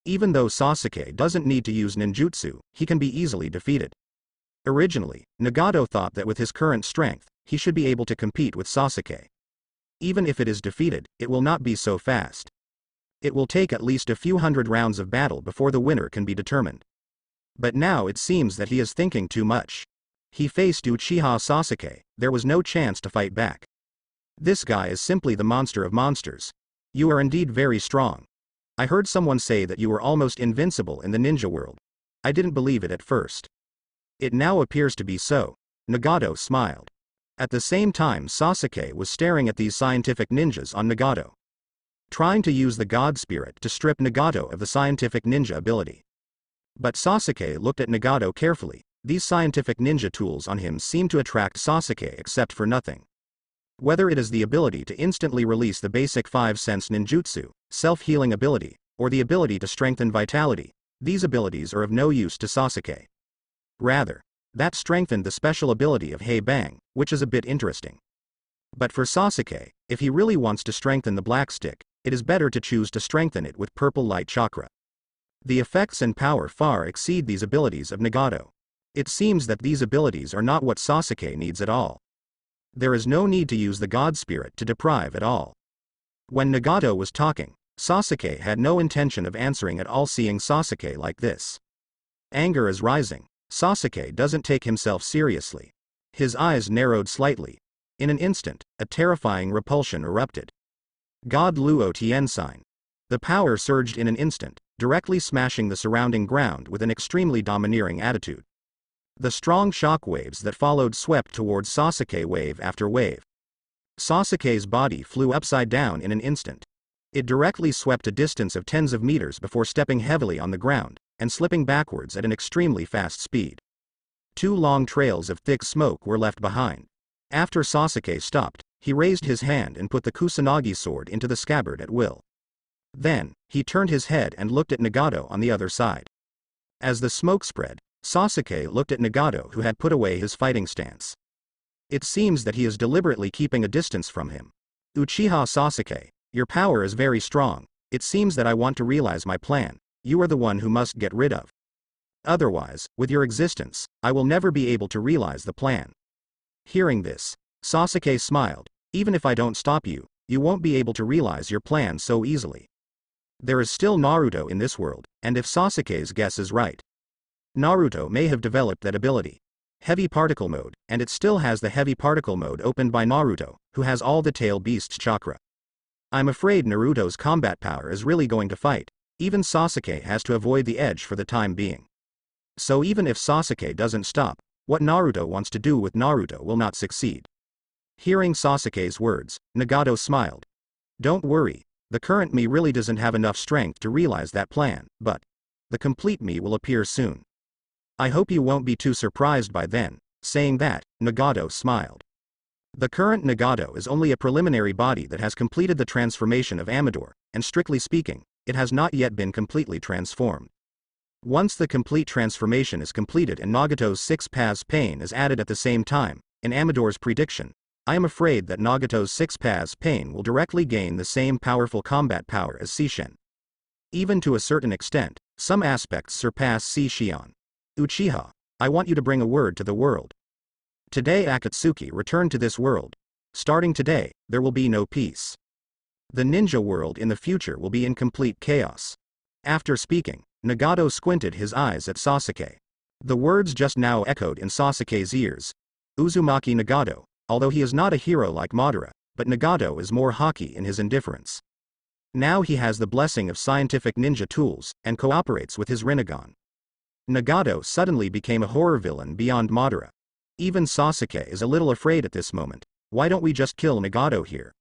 Even though Sasuke doesn't need to use ninjutsu, he can be easily defeated. Originally, Nagato thought that with his current strength, he should be able to compete with Sasuke. Even if it is defeated, it will not be so fast. It will take at least a few hundred rounds of battle before the winner can be determined. But now it seems that he is thinking too much. He faced Uchiha Sasuke, there was no chance to fight back. This guy is simply the monster of monsters. You are indeed very strong. I heard someone say that you were almost invincible in the ninja world. I didn't believe it at first. It now appears to be so. Nagato smiled. At the same time Sasuke was staring at these scientific ninjas on Nagato, trying to use the god spirit to strip Nagato of the scientific ninja ability. But Sasuke looked at Nagato carefully. These scientific ninja tools on him seem to attract Sasuke except for nothing. Whether it is the ability to instantly release the basic 5-sense ninjutsu, self-healing ability, or the ability to strengthen vitality, these abilities are of no use to Sasuke. Rather, that strengthened the special ability of Hei Bang, which is a bit interesting. But for Sasuke, if he really wants to strengthen the black stick, it is better to choose to strengthen it with purple light chakra. The effects and power far exceed these abilities of Nagato. It seems that these abilities are not what Sasuke needs at all. There is no need to use the God Spirit to deprive at all. When Nagato was talking, Sasuke had no intention of answering at all. Seeing Sasuke like this, anger is rising. Sasuke doesn't take himself seriously. His eyes narrowed slightly. In an instant, a terrifying repulsion erupted. God Luo Tien sign. The power surged in an instant, directly smashing the surrounding ground with an extremely domineering attitude. The strong shock waves that followed swept towards Sasuke wave after wave. Sasuke's body flew upside down in an instant. It directly swept a distance of tens of meters before stepping heavily on the ground, and slipping backwards at an extremely fast speed. 2 long trails of thick smoke were left behind. After Sasuke stopped, he raised his hand and put the Kusanagi sword into the scabbard at will. Then, he turned his head and looked at Nagato on the other side. As the smoke spread, Sasuke looked at Nagato, who had put away his fighting stance. It seems that he is deliberately keeping a distance from him. Uchiha Sasuke, your power is very strong. It seems that I want to realize my plan. You are the one who must get rid of. Otherwise, with your existence, I will never be able to realize the plan. Hearing this, Sasuke smiled. Even if I don't stop you, you won't be able to realize your plan so easily. There is still Naruto in this world, and if Sasuke's guess is right, Naruto may have developed that ability. Heavy particle mode, and it still has the heavy particle mode opened by Naruto, who has all the tail beast's chakra. I'm afraid Naruto's combat power is really going to fight. Even Sasuke has to avoid the edge for the time being. So even if Sasuke doesn't stop, what Naruto wants to do with Naruto will not succeed. Hearing Sasuke's words, Nagato smiled. Don't worry, the current me really doesn't have enough strength to realize that plan, but the complete me will appear soon. I hope you won't be too surprised by then. Saying that, Nagato smiled. The current Nagato is only a preliminary body that has completed the transformation of Amador, and strictly speaking, it has not yet been completely transformed. Once the complete transformation is completed and Nagato's 6 paths pain is added at the same time, in Amador's prediction, I am afraid that Nagato's 6 paths pain will directly gain the same powerful combat power as Sishin. Even to a certain extent, some aspects surpass Sishion. Uchiha, I want you to bring a word to the world. Today Akatsuki returned to this world. Starting today, there will be no peace. The ninja world in the future will be in complete chaos. After speaking, Nagato squinted his eyes at Sasuke. The words just now echoed in Sasuke's ears. Uzumaki Nagato, although he is not a hero like Madara, but Nagato is more haughty in his indifference. Now he has the blessing of scientific ninja tools, and cooperates with his Rinnegan. Nagato suddenly became a horror villain beyond Madara. Even Sasuke is a little afraid at this moment. Why don't we just kill Nagato here?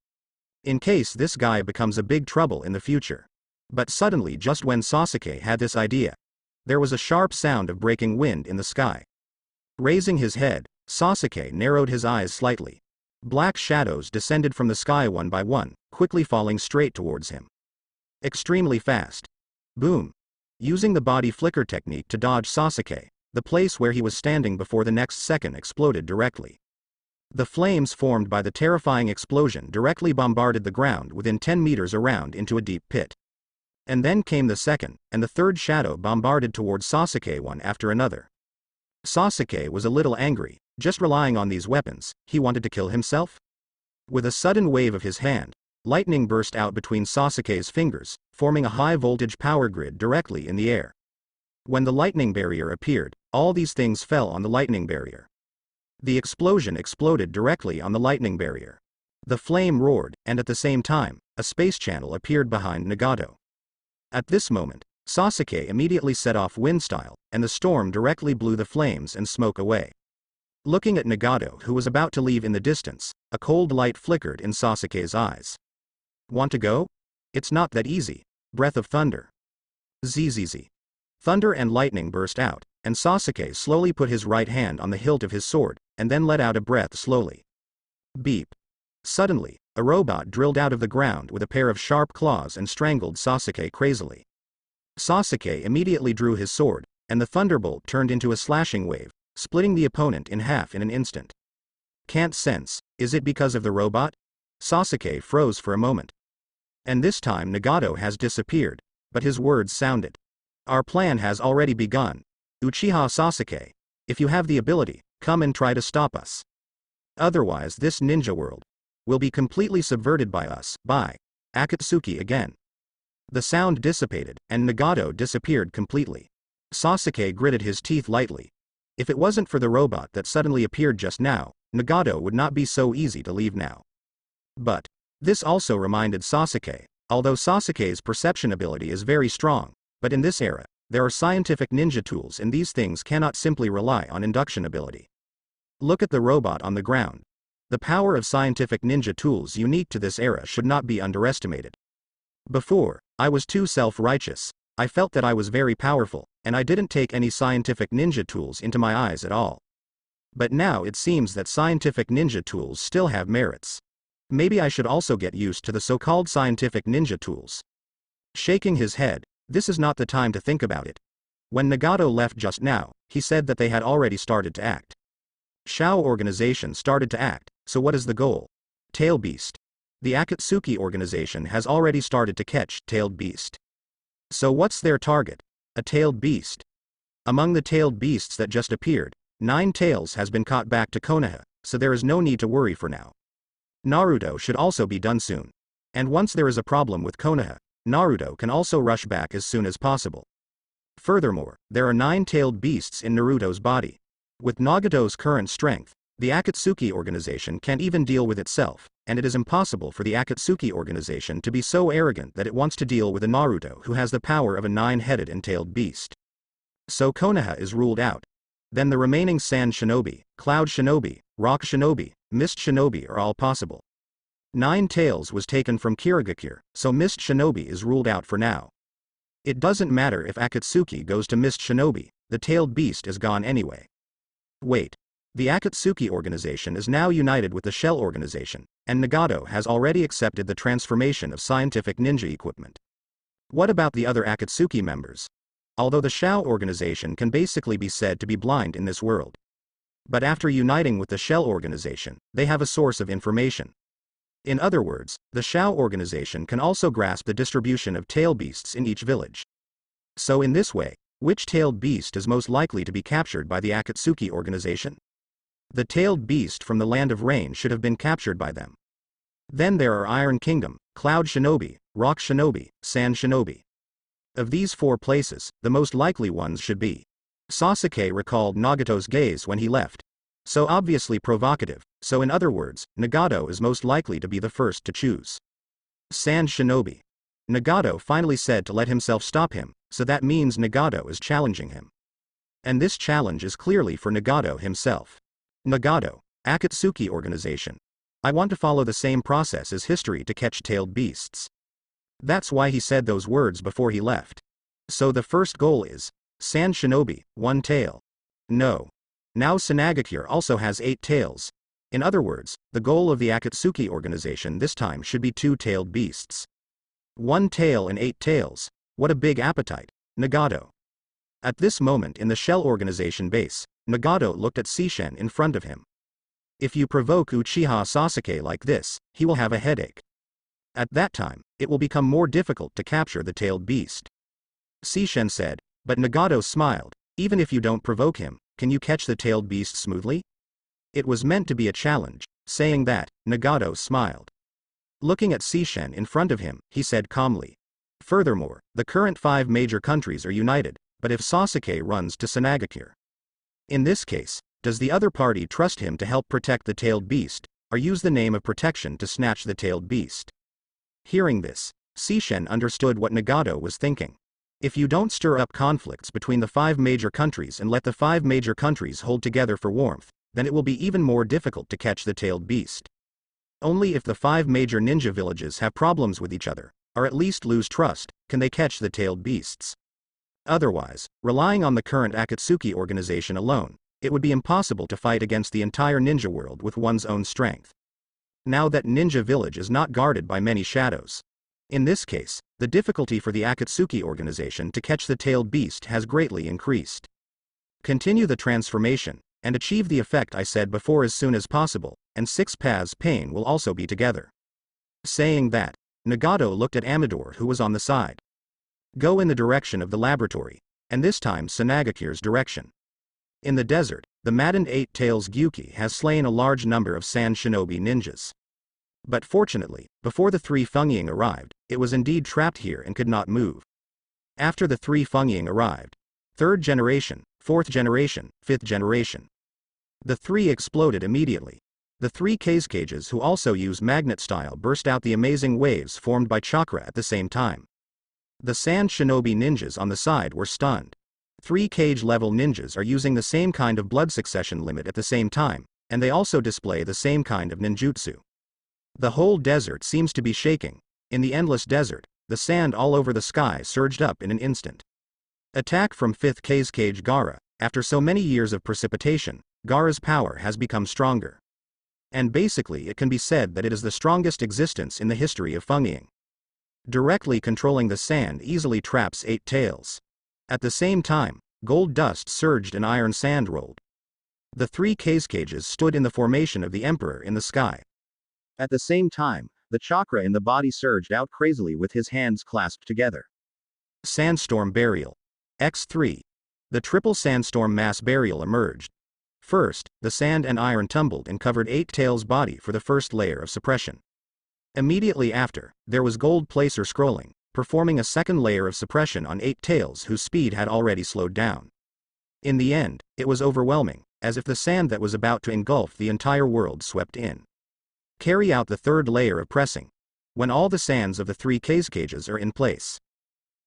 In case this guy becomes a big trouble in the future. But suddenly, just when Sasuke had this idea, there was a sharp sound of breaking wind in the sky. Raising his head, Sasuke narrowed his eyes slightly. Black shadows descended from the sky one by one, quickly falling straight towards him. Extremely fast. Boom. Using the body flicker technique to dodge Sasuke, the place where he was standing before the next second exploded directly. The flames formed by the terrifying explosion directly bombarded the ground within 10 meters around into a deep pit. And then came the second, and the third shadow bombarded towards Sasuke one after another. Sasuke was a little angry. Just relying on these weapons, he wanted to kill himself? With a sudden wave of his hand, lightning burst out between Sasuke's fingers, forming a high-voltage power grid directly in the air. When the lightning barrier appeared, all these things fell on the lightning barrier. The explosion exploded directly on the lightning barrier. The flame roared, and at the same time, a space channel appeared behind Nagato. At this moment, Sasuke immediately set off wind style, and the storm directly blew the flames and smoke away. Looking at Nagato, who was about to leave in the distance, a cold light flickered in Sasuke's eyes. Want to go? It's not that easy. Breath of thunder. Zzz. Thunder and lightning burst out, and Sasuke slowly put his right hand on the hilt of his sword, and then let out a breath slowly. Beep. Suddenly, a robot drilled out of the ground with a pair of sharp claws and strangled Sasuke crazily. Sasuke immediately drew his sword, and the thunderbolt turned into a slashing wave, splitting the opponent in half in an instant. Can't sense, is it because of the robot? Sasuke froze for a moment. And this time Nagato has disappeared, but his words sounded. Our plan has already begun. Uchiha Sasuke, if you have the ability, come and try to stop us. Otherwise this ninja world will be completely subverted by us, by Akatsuki again. The sound dissipated, and Nagato disappeared completely. Sasuke gritted his teeth lightly. If it wasn't for the robot that suddenly appeared just now, Nagato would not be so easy to leave now. But this also reminded Sasuke, although Sasuke's perception ability is very strong, but in this era, there are scientific ninja tools and these things cannot simply rely on induction ability. Look at the robot on the ground. The power of scientific ninja tools unique to this era should not be underestimated. Before, I was too self-righteous. I felt that I was very powerful, and I didn't take any scientific ninja tools into my eyes at all. But now it seems that scientific ninja tools still have merits. Maybe I should also get used to the so-called scientific ninja tools. Shaking his head, this is not the time to think about it. When Nagato left just now, he said that they had already started to act. Shao organization started to act, so what is the goal? Tailed Beast. The Akatsuki organization has already started to catch Tailed Beast. So what's their target? A tailed beast. Among the tailed beasts that just appeared, 9 tails has been caught back to Konoha, so there is no need to worry for now. Naruto should also be done soon. And once there is a problem with Konoha, Naruto can also rush back as soon as possible. Furthermore, there are 9 tailed beasts in Naruto's body. With Nagato's current strength, the Akatsuki organization can't even deal with itself, and it is impossible for the Akatsuki organization to be so arrogant that it wants to deal with a Naruto who has the power of a 9-headed and tailed beast. So Konoha is ruled out. Then the remaining Sand Shinobi, Cloud Shinobi, Rock Shinobi, Mist Shinobi are all possible. 9 tails was taken from Kirigakure, so Mist Shinobi is ruled out for now. It doesn't matter if Akatsuki goes to Mist Shinobi, the tailed beast is gone anyway. Wait. The Akatsuki organization is now united with the Shell organization, and Nagato has already accepted the transformation of scientific ninja equipment. What about the other Akatsuki members? Although the Shao organization can basically be said to be blind in this world. But after uniting with the Shell organization, they have a source of information. In other words, the Shao organization can also grasp the distribution of tail beasts in each village. So in this way, which tailed beast is most likely to be captured by the Akatsuki organization? The tailed beast from the Land of Rain should have been captured by them. Then there are Iron Kingdom, Cloud Shinobi, Rock Shinobi, Sand Shinobi. Of these 4 places, the most likely ones should be. Sasuke recalled Nagato's gaze when he left. So obviously provocative, so in other words, Nagato is most likely to be the first to choose. Sand Shinobi. Nagato finally said to let himself stop him, so that means Nagato is challenging him. And this challenge is clearly for Nagato himself. Nagato, Akatsuki organization. I want to follow the same process as history to catch tailed beasts. That's why he said those words before he left. So the first goal is, Sand Shinobi, 1 tail. No. Now Sanagakure also has 8 tails. In other words, the goal of the Akatsuki organization this time should be 2 tailed beasts. 1 tail and 8 tails. What a big appetite, Nagato. At this moment in the Shell organization base, Nagato looked at Sishen in front of him. If you provoke Uchiha Sasuke like this, he will have a headache. At that time, it will become more difficult to capture the tailed beast. Sishen said, but Nagato smiled, even if you don't provoke him, can you catch the tailed beast smoothly? It was meant to be a challenge. Saying that, Nagato smiled. Looking at Sishen in front of him, he said calmly. Furthermore, the current 5 major countries are united, but if Sasuke runs to Sanagakure. In this case, does the other party trust him to help protect the tailed beast, or use the name of protection to snatch the tailed beast? Hearing this, Sishen understood what Nagato was thinking. If you don't stir up conflicts between the 5 major countries and let the 5 major countries hold together for warmth, then it will be even more difficult to catch the tailed beast. Only if the 5 major ninja villages have problems with each other, or at least lose trust, can they catch the tailed beasts. Otherwise, relying on the current Akatsuki organization alone, it would be impossible to fight against the entire ninja world with one's own strength. Now that Ninja Village is not guarded by many shadows. In this case, the difficulty for the Akatsuki organization to catch the tailed beast has greatly increased. Continue the transformation, and achieve the effect I said before as soon as possible, and 6 paths pain will also be together. Saying that, Nagato looked at Amador who was on the side. Go in the direction of the laboratory, and this time Sanagakure's direction. In the desert, the maddened Eight-Tails Gyuki has slain a large number of sand shinobi ninjas. But fortunately, before the three Fengying arrived, it was indeed trapped here and could not move. After the three Fengying arrived, third generation, fourth generation, fifth generation, the three exploded immediately. The three cages who also use magnet style burst out the amazing waves formed by chakra at the same time. The sand shinobi ninjas on the side were stunned. 3 cage level ninjas are using the same kind of blood succession limit at the same time, and they also display the same kind of ninjutsu. The whole desert seems to be shaking. In the endless desert, the sand all over the sky surged up in an instant. Attack from 5th cage Gaara. After so many years of precipitation, Gaara's power has become stronger. And basically it can be said that it is the strongest existence in the history of Fengying. Directly controlling the sand easily traps Eight-Tails. At the same time, gold dust surged and iron sand rolled. The 3 cages stood in the formation of the Emperor in the sky. At the same time, the chakra in the body surged out crazily with his hands clasped together. Sandstorm Burial. X3. The triple sandstorm mass burial emerged. First, the sand and iron tumbled and covered Eight-Tails' body for the first layer of suppression. Immediately after, there was gold placer scrolling, performing a second layer of suppression on Eight-Tails whose speed had already slowed down. In the end, it was overwhelming, as if the sand that was about to engulf the entire world swept in. Carry out the third layer of pressing. When all the sands of the 3 cages are in place,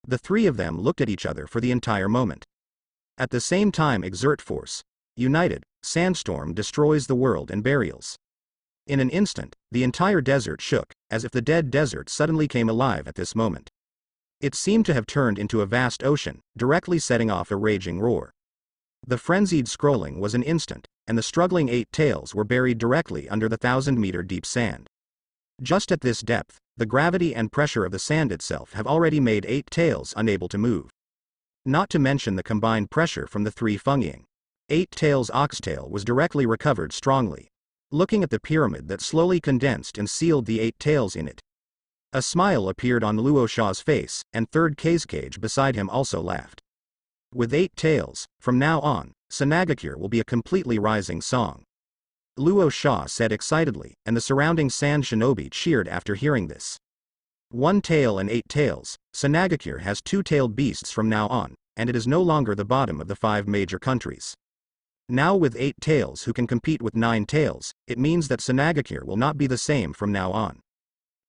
the 3 of them looked at each other for the entire moment. At the same time, exert force. United, sandstorm destroys the world and burials. In an instant, the entire desert shook, as if the dead desert suddenly came alive at this moment. It seemed to have turned into a vast ocean, directly setting off a raging roar. The frenzied scrolling was an instant, and the struggling Eight-Tails were buried directly under the 1,000-meter deep sand. Just at this depth, the gravity and pressure of the sand itself have already made Eight-Tails unable to move. Not to mention the combined pressure from the 3 Fengying. Eight-Tails' oxtail was directly recovered strongly. Looking at the pyramid that slowly condensed and sealed the Eight-Tails in it, a smile appeared on Luo Sha's face, and third cage beside him also laughed. With Eight-Tails, from now on, Sanagakure will be a completely rising song. Luo Sha said excitedly, and the surrounding sand shinobi cheered after hearing this. 1 tail and 8 tails, Sanagakure has 2-tailed beasts from now on, and it is no longer the bottom of the 5 major countries. Now with 8 tails who can compete with 9 tails, it means that Sanagakure will not be the same from now on.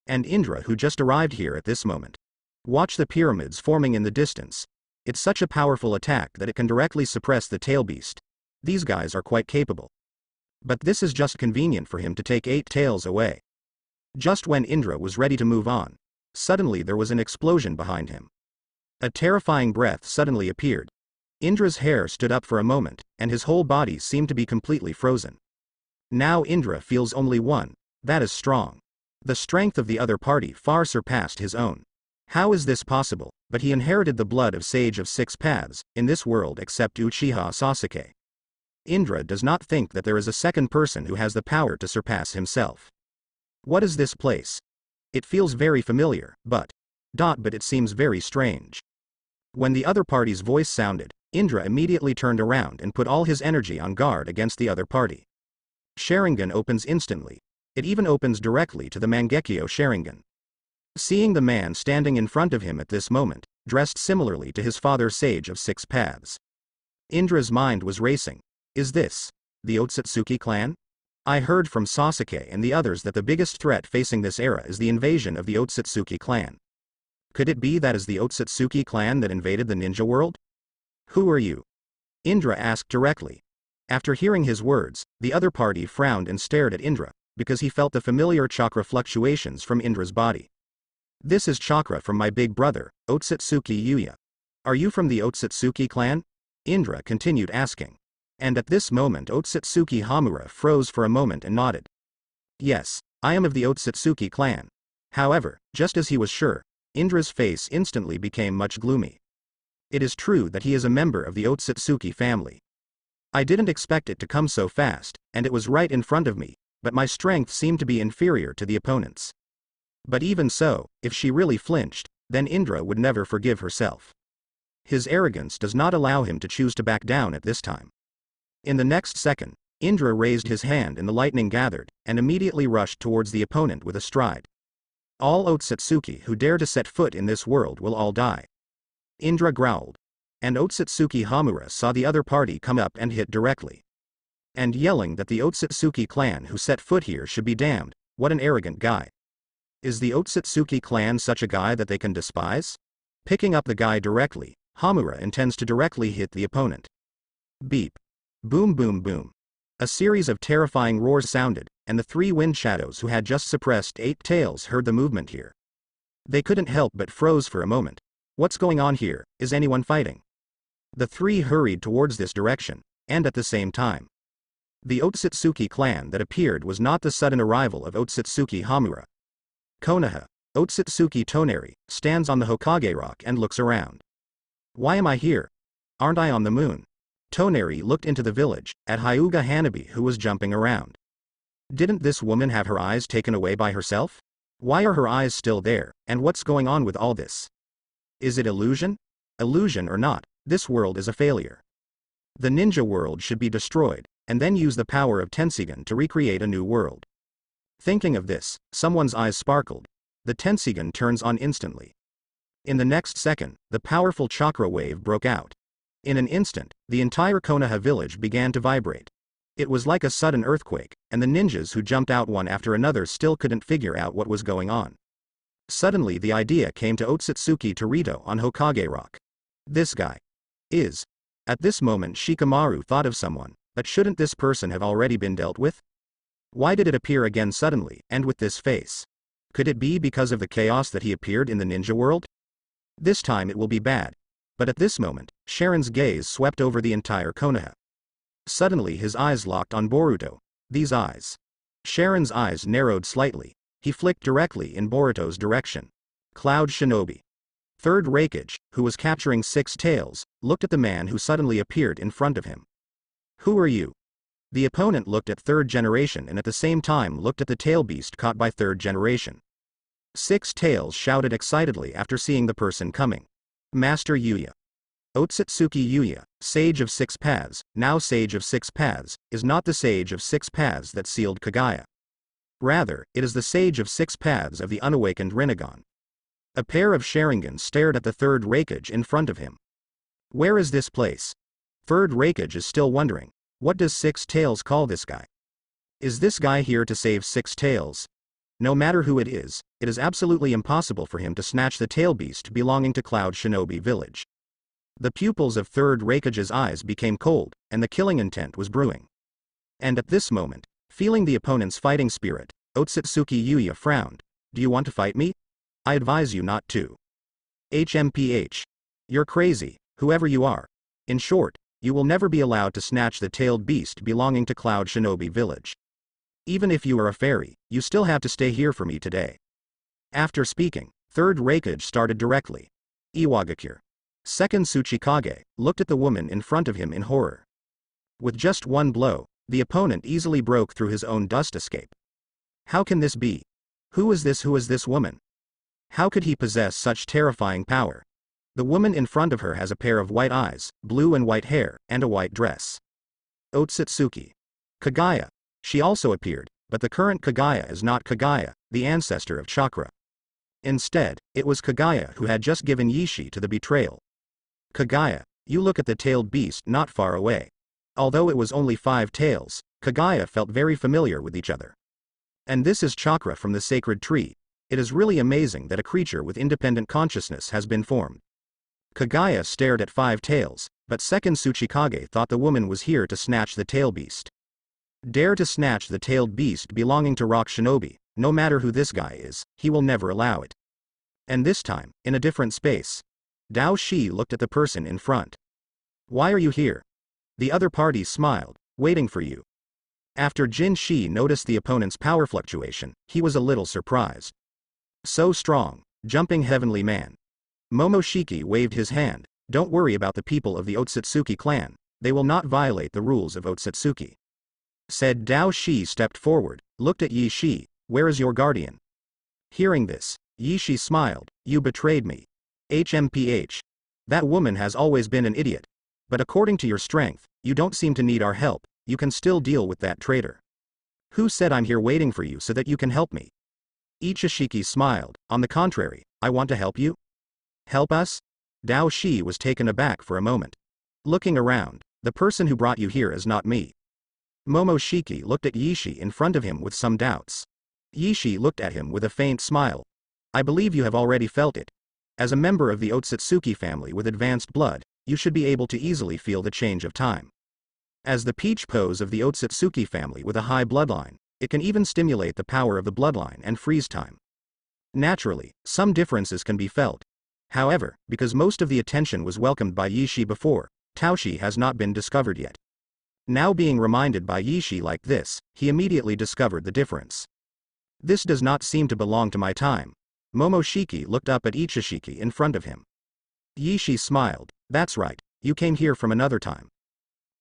And Indra, who just arrived here at this moment. Watch the pyramids forming in the distance. It's such a powerful attack that it can directly suppress the tail beast. These guys are quite capable. But this is just convenient for him to take 8 tails away. Just when Indra was ready to move on, suddenly there was an explosion behind him. A terrifying breath suddenly appeared. Indra's hair stood up for a moment, and his whole body seemed to be completely frozen. Now Indra feels only 1, that is strong. The strength of the other party far surpassed his own. How is this possible? But he inherited the blood of Sage of 6 Paths, in this world except Uchiha Sasuke. Indra does not think that there is a second person who has the power to surpass himself. What is this place? It feels very familiar, but it seems very strange. When the other party's voice sounded, Indra immediately turned around and put all his energy on guard against the other party. Sharingan opens instantly. It even opens directly to the Mangekyo Sharingan. Seeing the man standing in front of him at this moment, dressed similarly to his father Sage of 6 Paths. Indra's mind was racing. Is this the Otsutsuki clan? I heard from Sasuke and the others that the biggest threat facing this era is the invasion of the Otsutsuki clan. Could it be that is the Otsutsuki clan that invaded the ninja world? Who are you? Indra asked directly. After hearing his words, the other party frowned and stared at Indra, because he felt the familiar chakra fluctuations from Indra's body. This is chakra from my big brother, Otsutsuki Yuya. Are you from the Otsutsuki clan? Indra continued asking. And at this moment Otsutsuki Hamura froze for a moment and nodded. Yes, I am of the Otsutsuki clan. However, just as he was sure, Indra's face instantly became much gloomy. It is true that he is a member of the Otsutsuki family. I didn't expect it to come so fast, and it was right in front of me, but my strength seemed to be inferior to the opponent's. But even so, if she really flinched, then Indra would never forgive herself. His arrogance does not allow him to choose to back down at this time. In the next second, Indra raised his hand and the lightning gathered, and immediately rushed towards the opponent with a stride. All Otsutsuki who dare to set foot in this world will all die. Indra growled. And Otsutsuki Hamura saw the other party come up and hit directly. And yelling that the Otsutsuki clan who set foot here should be damned, what an arrogant guy. Is the Otsutsuki clan such a guy that they can despise? Picking up the guy directly, Hamura intends to directly hit the opponent. Beep. Boom boom boom. A series of terrifying roars sounded, and the three wind shadows who had just suppressed 8 tails heard the movement here. They couldn't help but froze for a moment. What's going on here? Is anyone fighting? The three hurried towards this direction, and at the same time. The Otsutsuki clan that appeared was not the sudden arrival of Otsutsuki Hamura. Konoha, Otsutsuki Toneri, stands on the Hokage rock and looks around. Why am I here? Aren't I on the moon? Toneri looked into the village, at Hyuga Hanabi who was jumping around. Didn't this woman have her eyes taken away by herself? Why are her eyes still there, and what's going on with all this? Is it illusion? Illusion or not, this world is a failure. The ninja world should be destroyed, and then use the power of Tensigan to recreate a new world. Thinking of this, someone's eyes sparkled. The Tensigan turns on instantly. In the next second, the powerful chakra wave broke out. In an instant, the entire Konoha village began to vibrate. It was like a sudden earthquake, and the ninjas who jumped out one after another still couldn't figure out what was going on. Suddenly the idea came to Otsutsuki Torito on Hokage Rock. This guy is. At this moment Shikamaru thought of someone, but shouldn't this person have already been dealt with? Why did it appear again suddenly, and with this face? Could it be because of the chaos that he appeared in the ninja world? This time it will be bad. But at this moment, Sharon's gaze swept over the entire Konoha. Suddenly his eyes locked on Boruto. These eyes. Sharon's eyes narrowed slightly. He flicked directly in Boruto's direction. Cloud Shinobi. Third Raikage, who was capturing 6 tails, looked at the man who suddenly appeared in front of him. Who are you? The opponent looked at third generation and at the same time looked at the tail beast caught by third generation. 6 tails shouted excitedly after seeing the person coming. Master Yuya. Otsutsuki Yuya, Sage of 6 Paths, now Sage of 6 Paths, is not the Sage of 6 Paths that sealed Kagaya. Rather, it is the Sage of 6 Paths of the unawakened Rinnegan. A pair of Sharingans stared at the third Raikage in front of him. Where is this place? Third Raikage is still wondering. What does 6 Tails call this guy? Is this guy here to save 6 Tails? No matter who it is absolutely impossible for him to snatch the tail beast belonging to Cloud Shinobi village. The pupils of third Raikage's eyes became cold, and the killing intent was brewing. And at this moment, feeling the opponent's fighting spirit, Otsutsuki Yuya frowned. Do you want to fight me? I advise you not to. HMPH. You're crazy, whoever you are. In short, you will never be allowed to snatch the tailed beast belonging to Cloud Shinobi village. Even if you are a fairy, you still have to stay here for me today. After speaking, third Raikage started directly. Iwagakure. Second Tsuchikage looked at the woman in front of him in horror. With just one blow, the opponent easily broke through his own dust escape. How can this be? Who is this woman? How could he possess such terrifying power? The woman in front of her has a pair of white eyes, blue and white hair, and a white dress. Otsutsuki. Kagaya. She also appeared, but the current Kagaya is not Kagaya, the ancestor of chakra. Instead, it was Kagaya who had just given Yishi to the betrayal. Kagaya, you look at the tailed beast not far away. Although it was only 5 tails, Kagaya felt very familiar with each other. And this is chakra from the sacred tree. It is really amazing that a creature with independent consciousness has been formed. Kagaya stared at 5 tails, but second Tsuchikage thought the woman was here to snatch the tail beast. Dare to snatch the tailed beast belonging to Rock Shinobi, no matter who this guy is, he will never allow it. And this time, in a different space. Dao Shi looked at the person in front. Why are you here? The other party smiled, waiting for you. After Jin Shi noticed the opponent's power fluctuation, he was a little surprised. So strong, jumping heavenly man. Momoshiki waved his hand. Don't worry about the people of the Otsutsuki clan, they will not violate the rules of Otsutsuki. Said Dao Shi stepped forward, looked at Yi Shi. Where is your guardian? Hearing this, Yi Shi smiled. You betrayed me. HMPH. That woman has always been an idiot. But according to your strength, you don't seem to need our help, you can still deal with that traitor. Who said I'm here waiting for you so that you can help me? Ichishiki smiled. On the contrary, I want to help you. Help us? Dao Shi was taken aback for a moment. Looking around, the person who brought you here is not me. Momoshiki looked at Yishi in front of him with some doubts. Yishi looked at him with a faint smile. I believe you have already felt it. As a member of the Otsutsuki family with advanced blood, you should be able to easily feel the change of time. As the peach pose of the Otsutsuki family with a high bloodline, it can even stimulate the power of the bloodline and freeze time. Naturally, some differences can be felt. However, because most of the attention was welcomed by Yishi before, Taoshi has not been discovered yet. Now being reminded by Yishi like this, he immediately discovered the difference. This does not seem to belong to my time. Momoshiki looked up at Ichishiki in front of him. Yishi smiled. That's right, you came here from another time.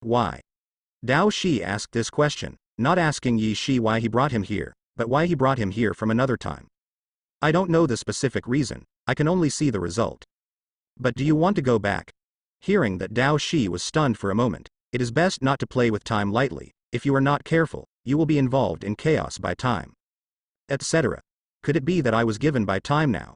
Why? Dao Shi asked this question, not asking Yishi why he brought him here, but why he brought him here from another time. I don't know the specific reason, I can only see the result. But do you want to go back? Hearing that Dao Shi was stunned for a moment, it is best not to play with time lightly, if you are not careful, you will be involved in chaos by time. Etc. Could it be that I was given by time now?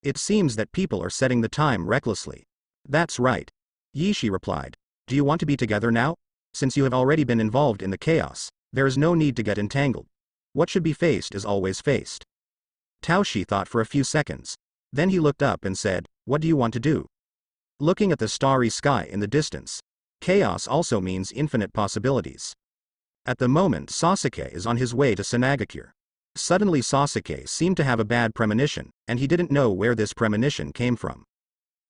It seems that people are setting the time recklessly. That's right. Yishi replied. Do you want to be together now? Since you have already been involved in the chaos, there is no need to get entangled. What should be faced is always faced. Taoshi thought for a few seconds. Then he looked up and said, what do you want to do? Looking at the starry sky in the distance. Chaos also means infinite possibilities. At the moment Sasuke is on his way to Sanagakure. Suddenly Sasuke seemed to have a bad premonition, and he didn't know where this premonition came from.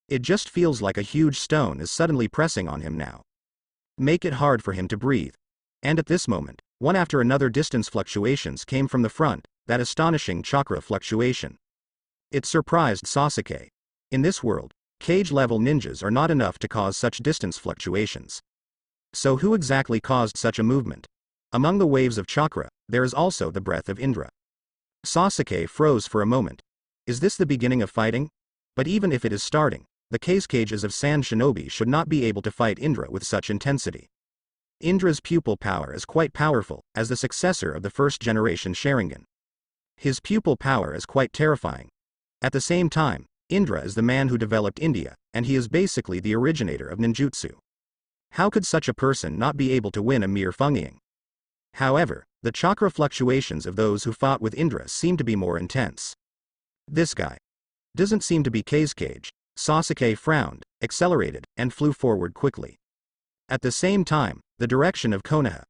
It just feels like a huge stone is suddenly pressing on him now. Make it hard for him to breathe. And at this moment, one after another distance fluctuations came from the front, that astonishing chakra fluctuation. It surprised Sasuke. In this world, cage-level ninjas are not enough to cause such distance fluctuations. So who exactly caused such a movement? Among the waves of chakra, there is also the breath of Indra. Sasuke froze for a moment. Is this the beginning of fighting? But even if it is starting, the cages of sand shinobi should not be able to fight Indra with such intensity. Indra's pupil power is quite powerful, as the successor of the first generation Sharingan. His pupil power is quite terrifying. At the same time, Indra is the man who developed India, and he is basically the originator of ninjutsu. How could such a person not be able to win a mere Fengying? However, the chakra fluctuations of those who fought with Indra seem to be more intense. This guy doesn't seem to be cage. Sasuke frowned, accelerated, and flew forward quickly. At the same time, the direction of Konoha.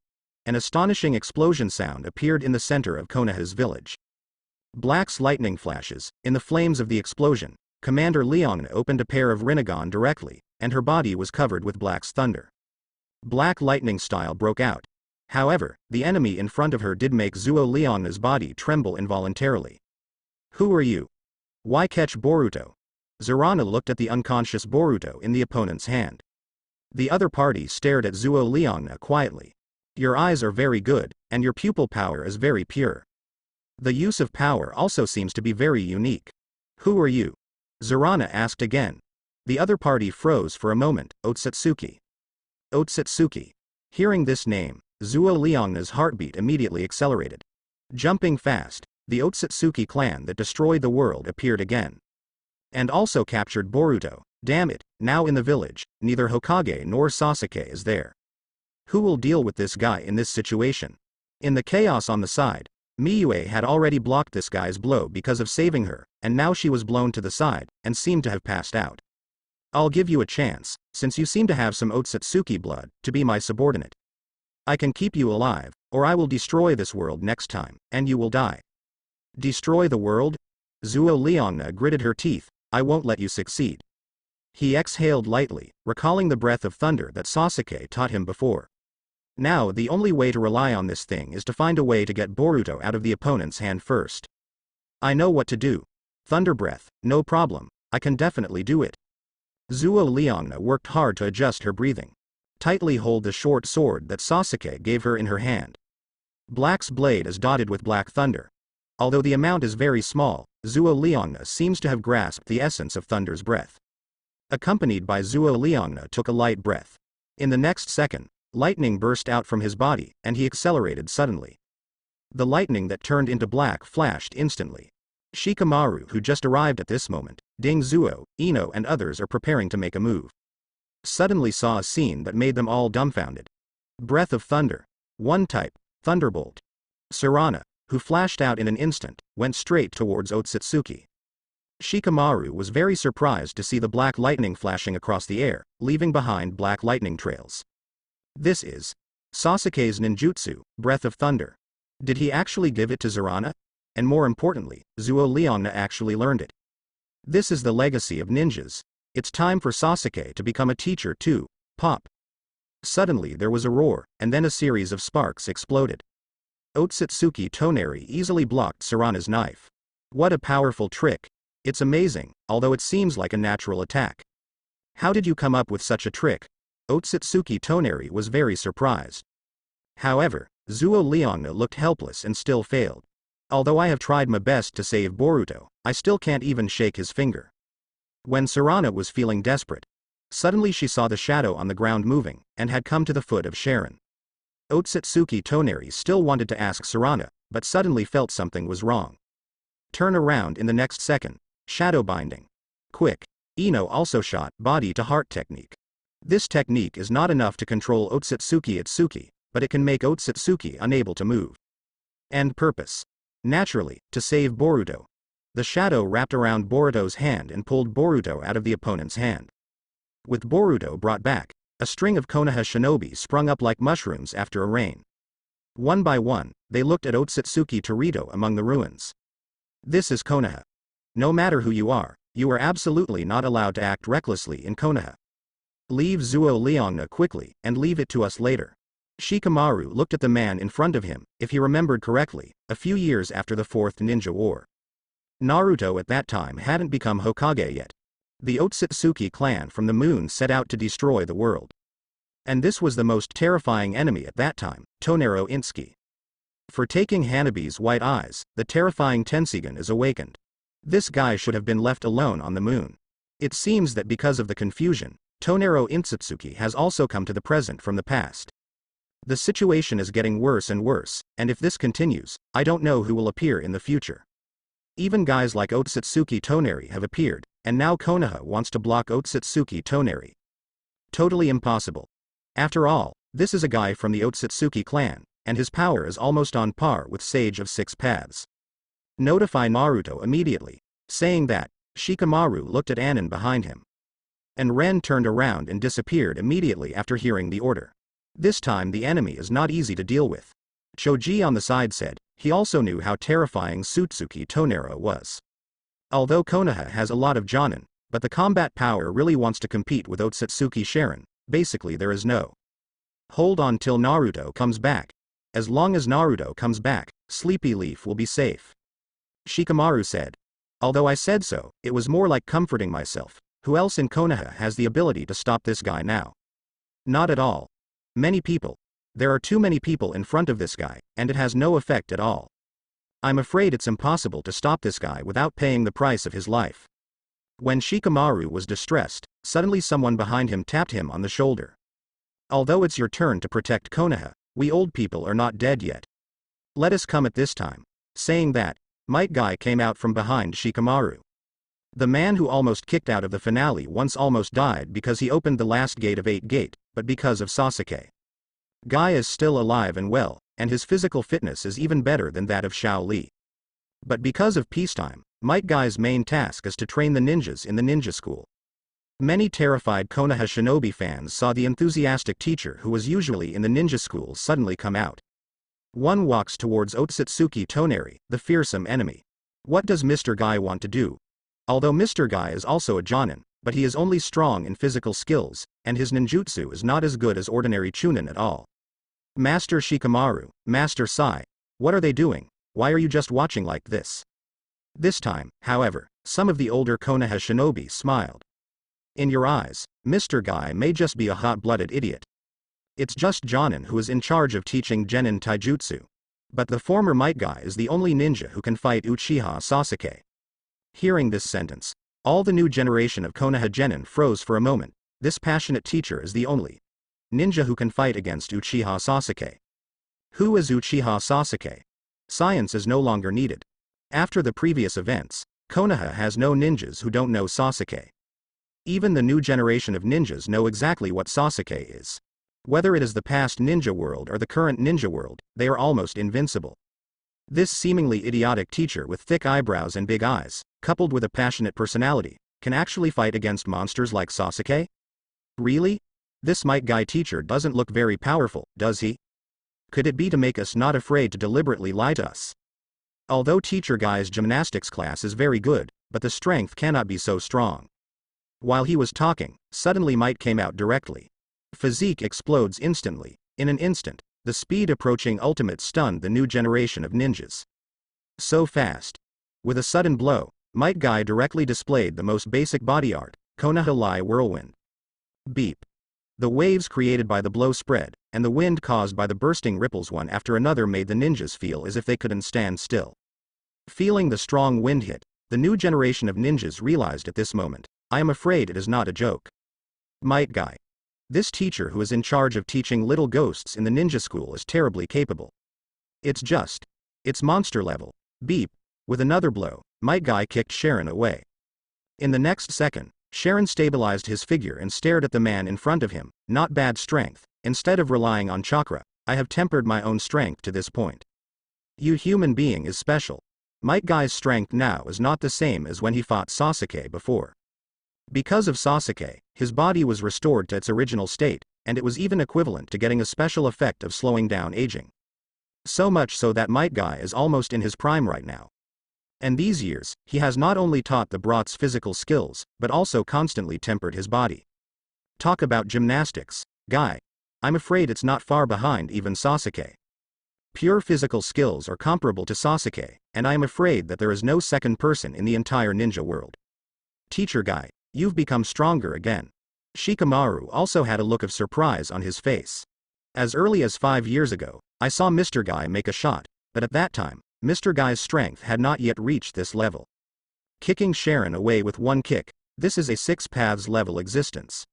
An astonishing explosion sound appeared in the center of Konoha's village. Black's lightning flashes. In the flames of the explosion, Commander Leon opened a pair of Rinnegan directly, and her body was covered with Black's thunder. Black lightning style broke out. However, the enemy in front of her did make Zuo Leon's body tremble involuntarily. Who are you? Why catch Boruto? Zarana looked at the unconscious Boruto in the opponent's hand. The other party stared at Zuo Leon quietly. Your eyes are very good, and your pupil power is very pure. The use of power also seems to be very unique. Who are you? Zarana asked again. The other party froze for a moment. Otsutsuki. Otsutsuki. Hearing this name, Zuo Leon's heartbeat immediately accelerated. Jumping fast, the Otsutsuki clan that destroyed the world appeared again. And also captured Boruto. Damn it, now in the village, neither Hokage nor Sasuke is there. Who will deal with this guy in this situation? In the chaos on the side, Miyue had already blocked this guy's blow because of saving her, and now she was blown to the side, and seemed to have passed out. I'll give you a chance, since you seem to have some Otsutsuki blood, to be my subordinate. I can keep you alive, or I will destroy this world next time, and you will die. Destroy the world? Zuo Leonna gritted her teeth. I won't let you succeed. He exhaled lightly, recalling the breath of thunder that Sasuke taught him before. Now the only way to rely on this thing is to find a way to get Boruto out of the opponent's hand first. I know what to do. Thunder breath, no problem, I can definitely do it. Zuo Leonna worked hard to adjust her breathing. Tightly hold the short sword that Sasuke gave her in her hand. Black's blade is dotted with black thunder. Although the amount is very small, Zuo Leonna seems to have grasped the essence of thunder's breath. accompanied by Zuo Liangna, took a light breath. In the next second, lightning burst out from his body, and he accelerated suddenly. The lightning that turned into black flashed instantly. Shikamaru, who just arrived at this moment, Ding Zuo, Ino and others are preparing to make a move, suddenly saw a scene that made them all dumbfounded. Breath of thunder. One type, thunderbolt. Sarana, who flashed out in an instant, went straight towards Otsutsuki. Shikamaru was very surprised to see the black lightning flashing across the air, leaving behind black lightning trails. This is Sasuke's ninjutsu, Breath of Thunder. Did he actually give it to Sarana? And more importantly, Zuo Liangna actually learned it. This is the legacy of ninjas. It's time for Sasuke to become a teacher too. Pop. Suddenly there was a roar, and then a series of sparks exploded. Otsutsuki Toneri easily blocked Sarana's knife. What a powerful trick. It's amazing, although it seems like a natural attack. How did you come up with such a trick? Otsutsuki Toneri was very surprised. However, Zuo Liangna looked helpless and still failed. Although I have tried my best to save Boruto, I still can't even shake his finger. When Sarana was feeling desperate, suddenly she saw the shadow on the ground moving, and had come to the foot of Sharon. Otsutsuki Toneri still wanted to ask Sarana, but suddenly felt something was wrong. Turn around in the next second. Shadow binding. Quick. Ino also shot body to heart technique. This technique is not enough to control Otsutsuki Itsuki, but it can make Otsutsuki unable to move. End purpose. Naturally, to save Boruto. The shadow wrapped around Boruto's hand and pulled Boruto out of the opponent's hand. With Boruto brought back, a string of Konoha shinobi sprung up like mushrooms after a rain. One by one, they looked at Otsutsuki Torito among the ruins. This is Konoha. No matter who you are absolutely not allowed to act recklessly in Konoha. Leave Zuo Liangna quickly, and leave it to us later. Shikamaru looked at the man in front of him, if he remembered correctly, a few years after the Fourth Ninja War. Naruto at that time hadn't become Hokage yet. The Otsutsuki clan from the moon set out to destroy the world. And this was the most terrifying enemy at that time, Tonero Itsuki. For taking Hanabi's white eyes, the terrifying Tensigan is awakened. This guy should have been left alone on the moon. It seems that because of the confusion, Tonero Otsutsuki has also come to the present from the past. The situation is getting worse and worse, and if this continues, I don't know who will appear in the future. Even guys like Otsutsuki Toneri have appeared, and now Konoha wants to block Otsutsuki Toneri. Totally impossible. After all, this is a guy from the Otsutsuki clan, and his power is almost on par with Sage of Six Paths. Notify Naruto immediately. Saying that, Shikamaru looked at Anin behind him. And Ren turned around and disappeared immediately after hearing the order. This time the enemy is not easy to deal with. Choji on the side said, he also knew how terrifying Sutsuki Tonero was. Although Konoha has a lot of Jonin, but the combat power really wants to compete with Otsutsuki Sharon. Basically there is no hold on till Naruto comes back. As long as Naruto comes back, Sleepy Leaf will be safe. Shikamaru said. Although I said so, it was more like comforting myself. Who else in Konoha has the ability to stop this guy now? Not at all. Many people. There are too many people in front of this guy, and it has no effect at all. I'm afraid it's impossible to stop this guy without paying the price of his life. When Shikamaru was distressed, suddenly someone behind him tapped him on the shoulder. Although it's your turn to protect Konoha, we old people are not dead yet. Let us come at this time. Saying that, Might Guy came out from behind Shikamaru. The man who almost kicked out of the finale once almost died because he opened the last gate of 8 Gate, but because of Sasuke. Guy is still alive and well, and his physical fitness is even better than that of Xiao Li. But because of peacetime, Might Guy's main task is to train the ninjas in the ninja school. Many terrified Konoha shinobi fans saw the enthusiastic teacher who was usually in the ninja school suddenly come out. One walks towards Otsutsuki Toneri, the fearsome enemy. What does Mr. Guy want to do? Although Mr. Guy is also a Jonin, but he is only strong in physical skills, and his ninjutsu is not as good as ordinary Chunin at all. Master Shikamaru, Master Sai, what are they doing? Why are you just watching like this? This time, however, some of the older Konoha shinobi smiled. In your eyes, Mr. Guy may just be a hot-blooded idiot. It's just Jonin who is in charge of teaching Genin Taijutsu. But the former Might Guy is the only ninja who can fight Uchiha Sasuke. Hearing this sentence, All the new generation of Konoha genin froze for a moment. This passionate teacher is the only ninja who can fight against Uchiha Sasuke. Who is Uchiha Sasuke? Science is no longer needed. After the previous events, Konoha has no ninjas who don't know Sasuke. Even the new generation of ninjas know exactly what Sasuke is. Whether it is the past ninja world or the current ninja world, they are almost invincible. This seemingly idiotic teacher with thick eyebrows and big eyes, coupled with a passionate personality, can actually fight against monsters like Sasuke? Really? This Might Guy teacher doesn't look very powerful, does he? Could it be to make us not afraid to deliberately lie to us? Although Teacher Guy's gymnastics class is very good, but the strength cannot be so strong. While he was talking, suddenly Might came out directly. Physique explodes instantly. In an instant, the speed approaching ultimate stunned the new generation of ninjas. So fast. With a sudden blow, Might Guy directly displayed the most basic body art, Konoha Lie Whirlwind. Beep. The waves created by the blow spread, and the wind caused by the bursting ripples one after another made the ninjas feel as if they couldn't stand still. Feeling the strong wind hit, the new generation of ninjas realized at this moment, I am afraid it is not a joke. Might Guy. This teacher who is in charge of teaching little ghosts in the ninja school is terribly capable. It's monster level. Beep. With another blow, Might Guy kicked Sharon away. In the next second, Sharon stabilized his figure and stared at the man in front of him. Not bad strength. Instead of relying on chakra, I have tempered my own strength to this point. You human being is special. Might Guy's strength now is not the same as when he fought Sasuke before. Because of Sasuke, his body was restored to its original state, and it was even equivalent to getting a special effect of slowing down aging. So much so that Might Guy is almost in his prime right now. And these years, he has not only taught the brats physical skills, but also constantly tempered his body. Talk about gymnastics, Guy. I'm afraid it's not far behind even Sasuke. Pure physical skills are comparable to Sasuke, and I am afraid that there is no second person in the entire ninja world. Teacher Guy, you've become stronger again. Shikamaru also had a look of surprise on his face. As early as 5 years ago, I saw Mr. Guy make a shot, but at that time, Mr. Guy's strength had not yet reached this level. Kicking Sharon away with one kick, this is a 6 paths level existence.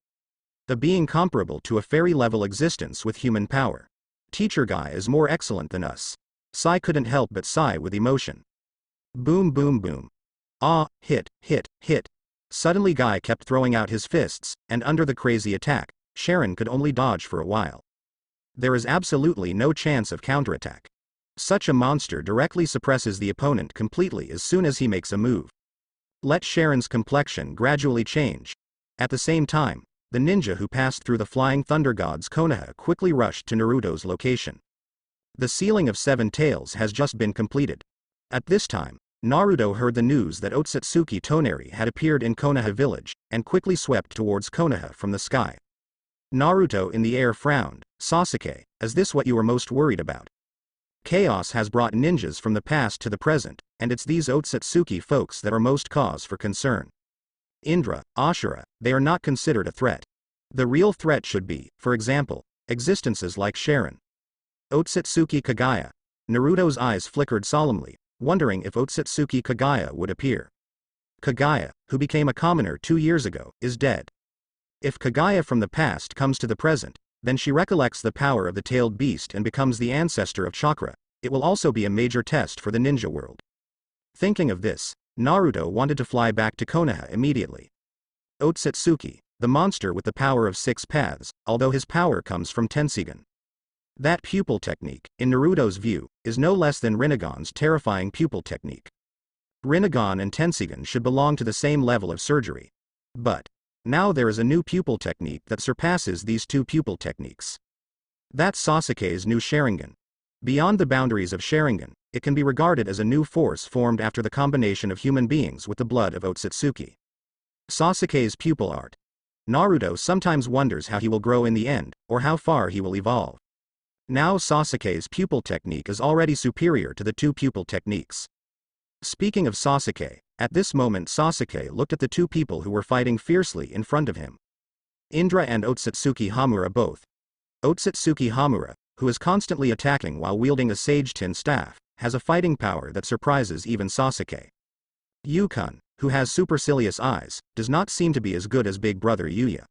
The being comparable to a fairy level existence with human power. Teacher Guy is more excellent than us. Sai couldn't help but sigh with emotion. Boom boom boom. Ah, hit, hit, hit. Suddenly Guy kept throwing out his fists, and under the crazy attack, Sharon could only dodge for a while. There is absolutely no chance of counterattack. Such a monster directly suppresses the opponent completely as soon as he makes a move. Let Sharon's complexion gradually change. At the same time, the ninja who passed through the flying thunder god's Konoha quickly rushed to Naruto's location. The sealing of 7 tails has just been completed. At this time, Naruto heard the news that Otsutsuki Toneri had appeared in Konoha village, and quickly swept towards Konoha from the sky. Naruto in the air frowned. Sasuke, is this what you are most worried about? Chaos has brought ninjas from the past to the present, and it's these Otsutsuki folks that are most cause for concern. Indra, Ashura, they are not considered a threat. The real threat should be, for example, existences like Sharon. Otsutsuki Kagaya. Naruto's eyes flickered solemnly, wondering if Otsutsuki Kagaya would appear. Kagaya, who became a commoner 2 years ago, is dead. If Kagaya from the past comes to the present, then she recollects the power of the tailed beast and becomes the ancestor of chakra. It will also be a major test for the ninja world. Thinking of this, Naruto wanted to fly back to Konoha immediately. Otsutsuki, the monster with the power of 6 paths, although his power comes from Tensigan. That pupil technique, in Naruto's view, is no less than Rinnegan's terrifying pupil technique. Rinnegan and Tensigan should belong to the same level of surgery. But now there is a new pupil technique that surpasses these 2 pupil techniques. That's Sasuke's new Sharingan. Beyond the boundaries of Sharingan, it can be regarded as a new force formed after the combination of human beings with the blood of Otsutsuki. Sasuke's pupil art. Naruto sometimes wonders how he will grow in the end, or how far he will evolve. Now Sasuke's pupil technique is already superior to the 2 pupil techniques. Speaking of Sasuke, at this moment Sasuke looked at the 2 people who were fighting fiercely in front of him. Indra and Otsutsuki Hamura both. Otsutsuki Hamura, who is constantly attacking while wielding a sage tin staff, has a fighting power that surprises even Sasuke. Yukon, who has supercilious eyes, does not seem to be as good as big brother Yuya.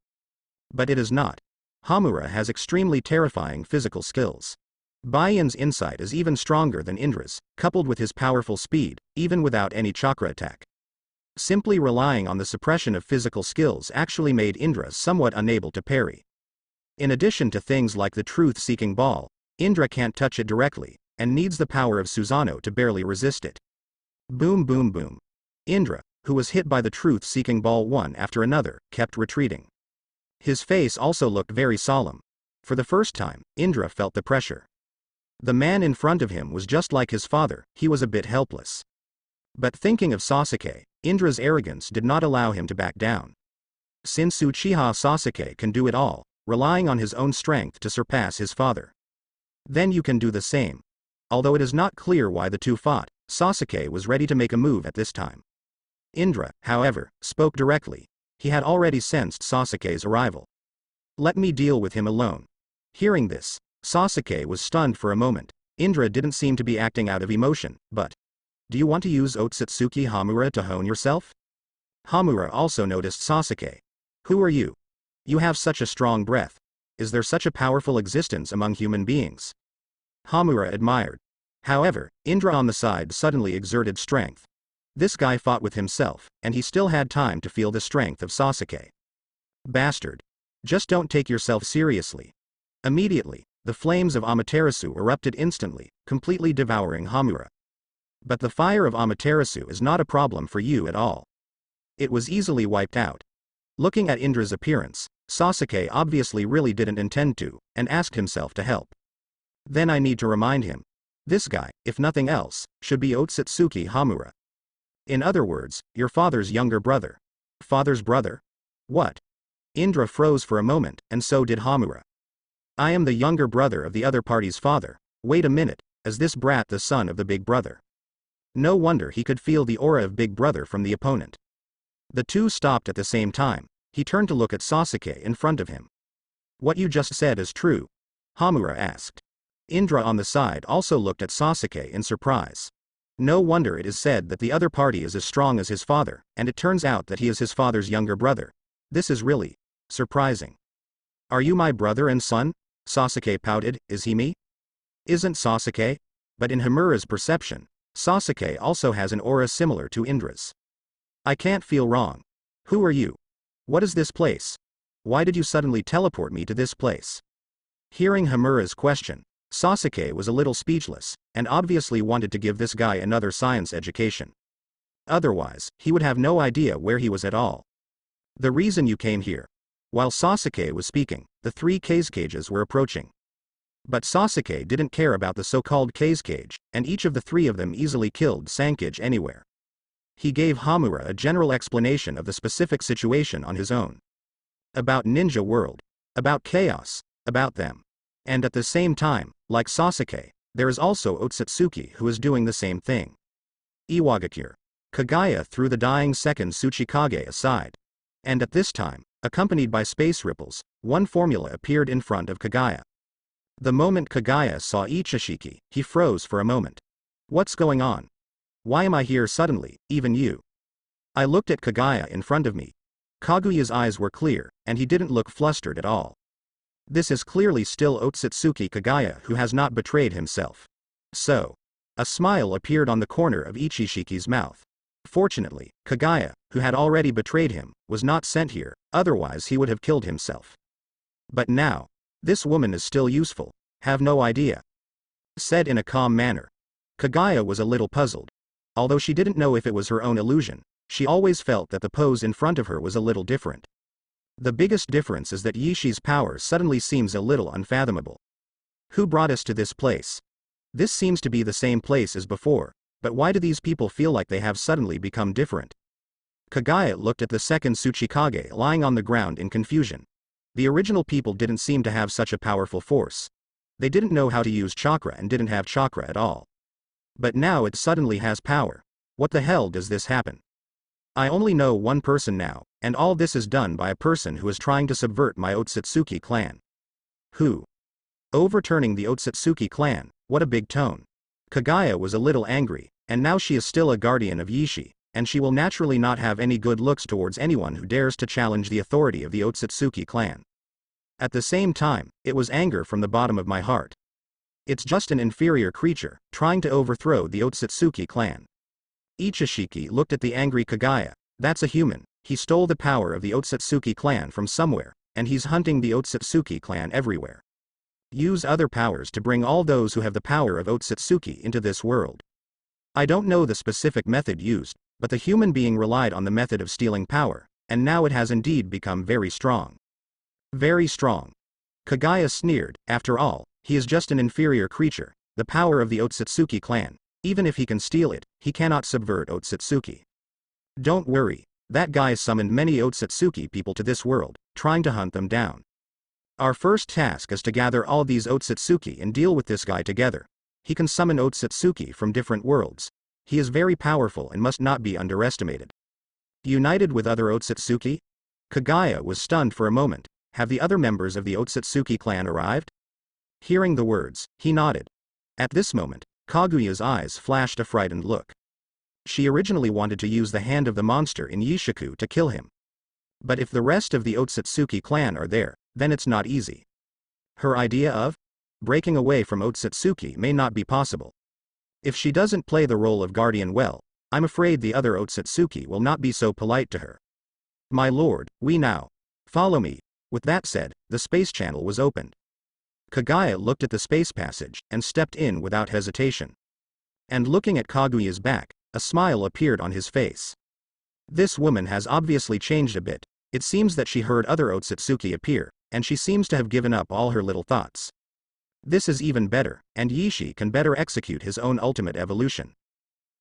But it is not. Hamura has extremely terrifying physical skills. Bayan's insight is even stronger than Indra's, coupled with his powerful speed, even without any chakra attack. Simply relying on the suppression of physical skills actually made Indra somewhat unable to parry. In addition to things like the truth-seeking ball, Indra can't touch it directly, and needs the power of Susanoo to barely resist it. Boom boom boom. Indra, who was hit by the truth-seeking ball one after another, kept retreating. His face also looked very solemn. For the first time, Indra felt the pressure. The man in front of him was just like his father, he was a bit helpless. But thinking of Sasuke, Indra's arrogance did not allow him to back down. Since Uchiha Sasuke can do it all, relying on his own strength to surpass his father, then you can do the same. Although it is not clear why the two fought, Sasuke was ready to make a move at this time. Indra, however, spoke directly. He had already sensed Sasuke's arrival. Let me deal with him alone. Hearing this, Sasuke was stunned for a moment. Indra didn't seem to be acting out of emotion, but, do you want to use Otsutsuki Hamura to hone yourself? Hamura also noticed Sasuke. Who are you? You have such a strong breath. Is there such a powerful existence among human beings? Hamura admired. However, Indra on the side suddenly exerted strength. This guy fought with himself, and he still had time to feel the strength of Sasuke. Bastard. Just don't take yourself seriously. Immediately, the flames of Amaterasu erupted instantly, completely devouring Hamura. But the fire of Amaterasu is not a problem for you at all. It was easily wiped out. Looking at Indra's appearance, Sasuke obviously really didn't intend to, and asked himself to help. Then I need to remind him. This guy, if nothing else, should be Otsutsuki Hamura. In other words, your father's younger brother. Father's brother? What? Indra froze for a moment, and so did Hamura. I am the younger brother of the other party's father. Wait a minute, is this brat the son of the big brother? No wonder he could feel the aura of big brother from the opponent. The two stopped at the same time. He turned to look at Sasuke in front of him. What you just said is true? Hamura asked. Indra on the side also looked at Sasuke in surprise. No wonder it is said that the other party is as strong as his father, and it turns out that he is his father's younger brother. This is really surprising. Are you my brother and son? Sasuke pouted. Is he me? Isn't Sasuke? But in Hamura's perception, Sasuke also has an aura similar to Indra's. I can't feel wrong. Who are you? What is this place? Why did you suddenly teleport me to this place? Hearing Hamura's question, Sasuke was a little speechless, and obviously wanted to give this guy another science education. Otherwise, he would have no idea where he was at all. The reason you came here. While Sasuke was speaking, the three cages were approaching. But Sasuke didn't care about the so-called cage, and each of the three of them easily killed Sankage anywhere. He gave Hamura a general explanation of the specific situation on his own. About Ninja World. About chaos. About them. And at the same time, like Sasuke, there is also Otsutsuki who is doing the same thing. Iwagakure. Kagaya threw the dying second Tsuchikage aside. And at this time, accompanied by space ripples, one formula appeared in front of Kagaya. The moment Kagaya saw Ichishiki, he froze for a moment. What's going on? Why am I here suddenly, even you? I looked at Kagaya in front of me. Kaguya's eyes were clear, and he didn't look flustered at all. This is clearly still Otsutsuki Kagaya who has not betrayed himself. So. A smile appeared on the corner of Ichishiki's mouth. Fortunately, Kagaya, who had already betrayed him, was not sent here, otherwise he would have killed himself. But now, this woman is still useful. Have no idea. Said in a calm manner. Kagaya was a little puzzled. Although she didn't know if it was her own illusion, she always felt that the pose in front of her was a little different. The biggest difference is that Yishi's power suddenly seems a little unfathomable. Who brought us to this place? This seems to be the same place as before, but why do these people feel like they have suddenly become different? Kagaya looked at the second Tsuchikage lying on the ground in confusion. The original people didn't seem to have such a powerful force. They didn't know how to use chakra and didn't have chakra at all. But now it suddenly has power. What the hell does this happen? I only know one person now, and all this is done by a person who is trying to subvert my Otsutsuki clan. Who? Overturning the Otsutsuki clan, what a big tone. Kagaya was a little angry, and now she is still a guardian of Yishi, and she will naturally not have any good looks towards anyone who dares to challenge the authority of the Otsutsuki clan. At the same time, it was anger from the bottom of my heart. It's just an inferior creature, trying to overthrow the Otsutsuki clan. Ichishiki looked at the angry Kaguya. That's a human. He stole the power of the Otsutsuki clan from somewhere, and he's hunting the Otsutsuki clan everywhere. Use other powers to bring all those who have the power of Otsutsuki into this world. I don't know the specific method used, but the human being relied on the method of stealing power, and now it has indeed become very strong. Very strong. Kaguya sneered. After all, he is just an inferior creature. The power of the Otsutsuki clan. Even if he can steal it, he cannot subvert Otsutsuki. Don't worry. That guy summoned many Otsutsuki people to this world, trying to hunt them down. Our first task is to gather all these Otsutsuki and deal with this guy together. He can summon Otsutsuki from different worlds. He is very powerful and must not be underestimated. United with other Otsutsuki? Kaguya was stunned for a moment. Have the other members of the Otsutsuki clan arrived? Hearing the words, he nodded. At this moment, Kaguya's eyes flashed a frightened look. She originally wanted to use the hand of the monster in Yishiku to kill him. But if the rest of the Otsutsuki clan are there, then it's not easy. Her idea of breaking away from Otsutsuki may not be possible. If she doesn't play the role of guardian well, I'm afraid the other Otsutsuki will not be so polite to her. My lord, we now. Follow me. With that said, the space channel was opened. Kaguya looked at the space passage and stepped in without hesitation. And looking at Kaguya's back, a smile appeared on his face. This woman has obviously changed a bit. It seems that she heard other Otsutsuki appear, and she seems to have given up all her little thoughts. This is even better, and Yishi can better execute his own ultimate evolution.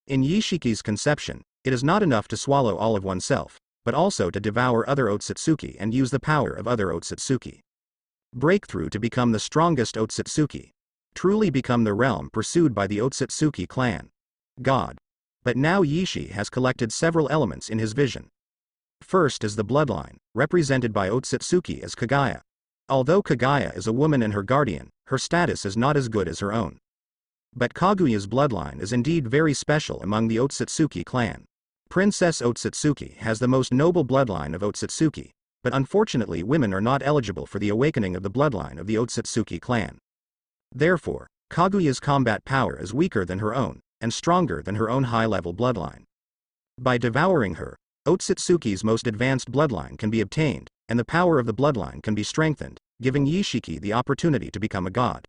In Yishiki's conception, it is not enough to swallow all of oneself, but also to devour other Otsutsuki and use the power of other Otsutsuki. Breakthrough to become the strongest Otsutsuki. Truly become the realm pursued by the Otsutsuki clan. God. But now Yishi has collected several elements in his vision. First is the bloodline, represented by Otsutsuki as Kaguya. Although Kaguya is a woman and her guardian, her status is not as good as her own. But Kaguya's bloodline is indeed very special among the Otsutsuki clan. Princess Otsutsuki has the most noble bloodline of Otsutsuki, but unfortunately women are not eligible for the awakening of the bloodline of the Otsutsuki clan. Therefore, Kaguya's combat power is weaker than her own, and stronger than her own high-level bloodline. By devouring her, Otsutsuki's most advanced bloodline can be obtained, and the power of the bloodline can be strengthened, giving Yishiki the opportunity to become a god.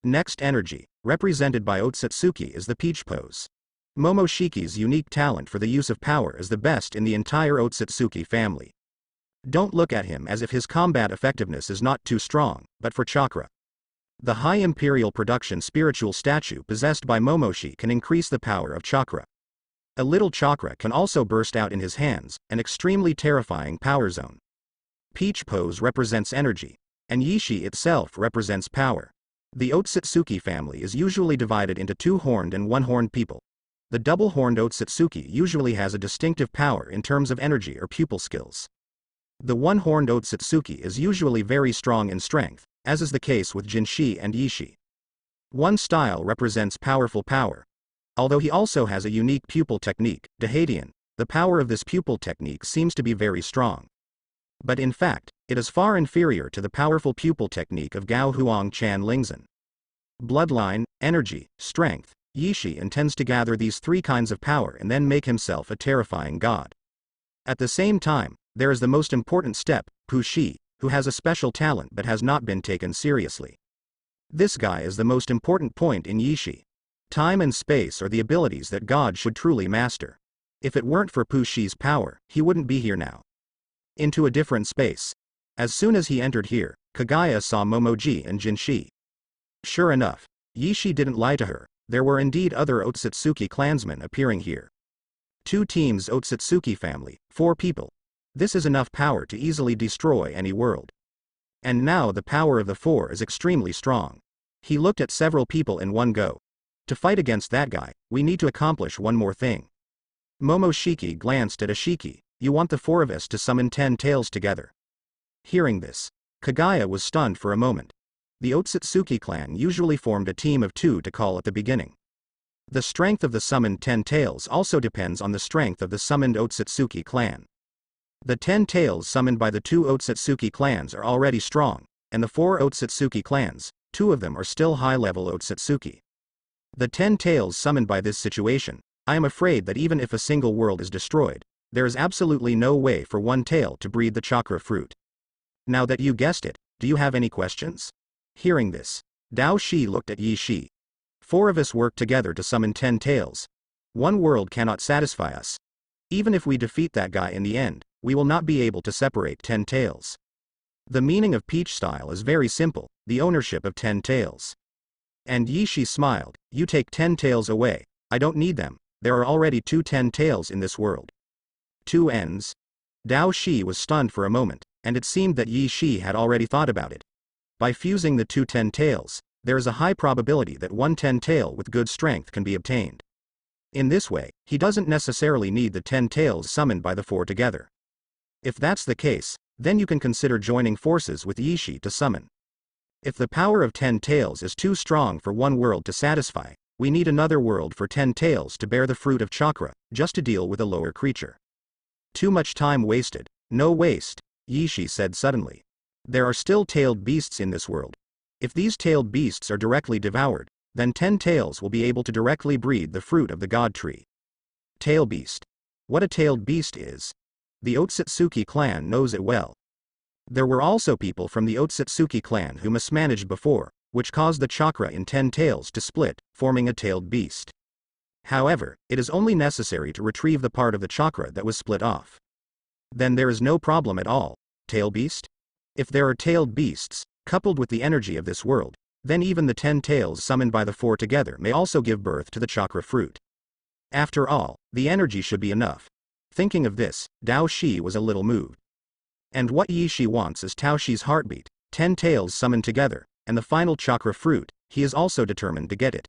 Next energy, represented by Otsutsuki, is the peach pose. Momoshiki's unique talent for the use of power is the best in the entire Otsutsuki family. Don't look at him as if his combat effectiveness is not too strong, but for chakra. The high imperial production spiritual statue possessed by Momoshi can increase the power of chakra. A little chakra can also burst out in his hands, an extremely terrifying power zone. Peach pose represents energy, and Yishi itself represents power. The Otsutsuki family is usually divided into two-horned and one-horned people. The double-horned Otsutsuki usually has a distinctive power in terms of energy or pupil skills. The one-horned Otsutsuki is usually very strong in strength, as is the case with Jinshi and Yishi. One style represents powerful power. Although he also has a unique pupil technique, Dehadian, the power of this pupil technique seems to be very strong. But in fact, it is far inferior to the powerful pupil technique of Gao Huang Chan Lingzhen. Bloodline, energy, strength. Yishi intends to gather these three kinds of power and then make himself a terrifying god. At the same time, there is the most important step, Pushi, who has a special talent but has not been taken seriously. This guy is the most important point in Yishi. Time and space are the abilities that God should truly master. If it weren't for Pushi's power, he wouldn't be here now. Into a different space. As soon as he entered here, Kaguya saw Momoji and Jinshi. Sure enough, Yishi didn't lie to her, there were indeed other Otsutsuki clansmen appearing here. 2 teams Otsutsuki family, 4 people. This is enough power to easily destroy any world. And now the power of the 4 is extremely strong. He looked at several people in one go. To fight against that guy, we need to accomplish one more thing. Momoshiki glanced at Ashiki. You want the 4 of us to summon 10 tails together. Hearing this, Kaguya was stunned for a moment. The Otsutsuki clan usually formed a team of 2 to call at the beginning. The strength of the summoned 10 tails also depends on the strength of the summoned Otsutsuki clan. The 10 tails summoned by the 2 Otsutsuki clans are already strong, and the 4 Otsutsuki clans, 2 of them are still high-level Otsutsuki. The 10 tails summoned by this situation, I am afraid that even if a single world is destroyed, there is absolutely no way for one tail to breed the chakra fruit. Now that you guessed it, do you have any questions? Hearing this, Dao Shi looked at Yi Shi. 4 of us work together to summon 10 tails. One world cannot satisfy us. Even if we defeat that guy in the end, we will not be able to separate 10 tails. The meaning of peach style is very simple, the ownership of 10 tails. And Yi Shi smiled, you take 10 tails away, I don't need them, there are already 2 10 tails in this world. 2 ends? Dao Shi was stunned for a moment, and it seemed that Yi Shi had already thought about it. By fusing the 2 10 tails, there is a high probability that 1 10 tail with good strength can be obtained. In this way, he doesn't necessarily need the 10 tails summoned by the 4 together. If that's the case, then you can consider joining forces with Yi Shi to summon. If the power of 10 tails is too strong for one world to satisfy, we need another world for 10 tails to bear the fruit of chakra, just to deal with a lower creature. Too much time wasted. No waste, Yi Shi said suddenly. There are still tailed beasts in this world. If these tailed beasts are directly devoured, then 10 tails will be able to directly breed the fruit of the god tree. Tail beast. What a tailed beast is. The Otsutsuki clan knows it well. There were also people from the Otsutsuki clan who mismanaged before, which caused the chakra in 10 tails to split, forming a tailed beast. However, it is only necessary to retrieve the part of the chakra that was split off. Then there is no problem at all. Tail beast? If there are tailed beasts, coupled with the energy of this world, then even the 10 tails summoned by the 4 together may also give birth to the chakra fruit. After all, the energy should be enough. Thinking of this, Dao Shi was a little moved. And what Yi Shi wants is Tao Shi's heartbeat, 10 tails summoned together, and the final chakra fruit, he is also determined to get it.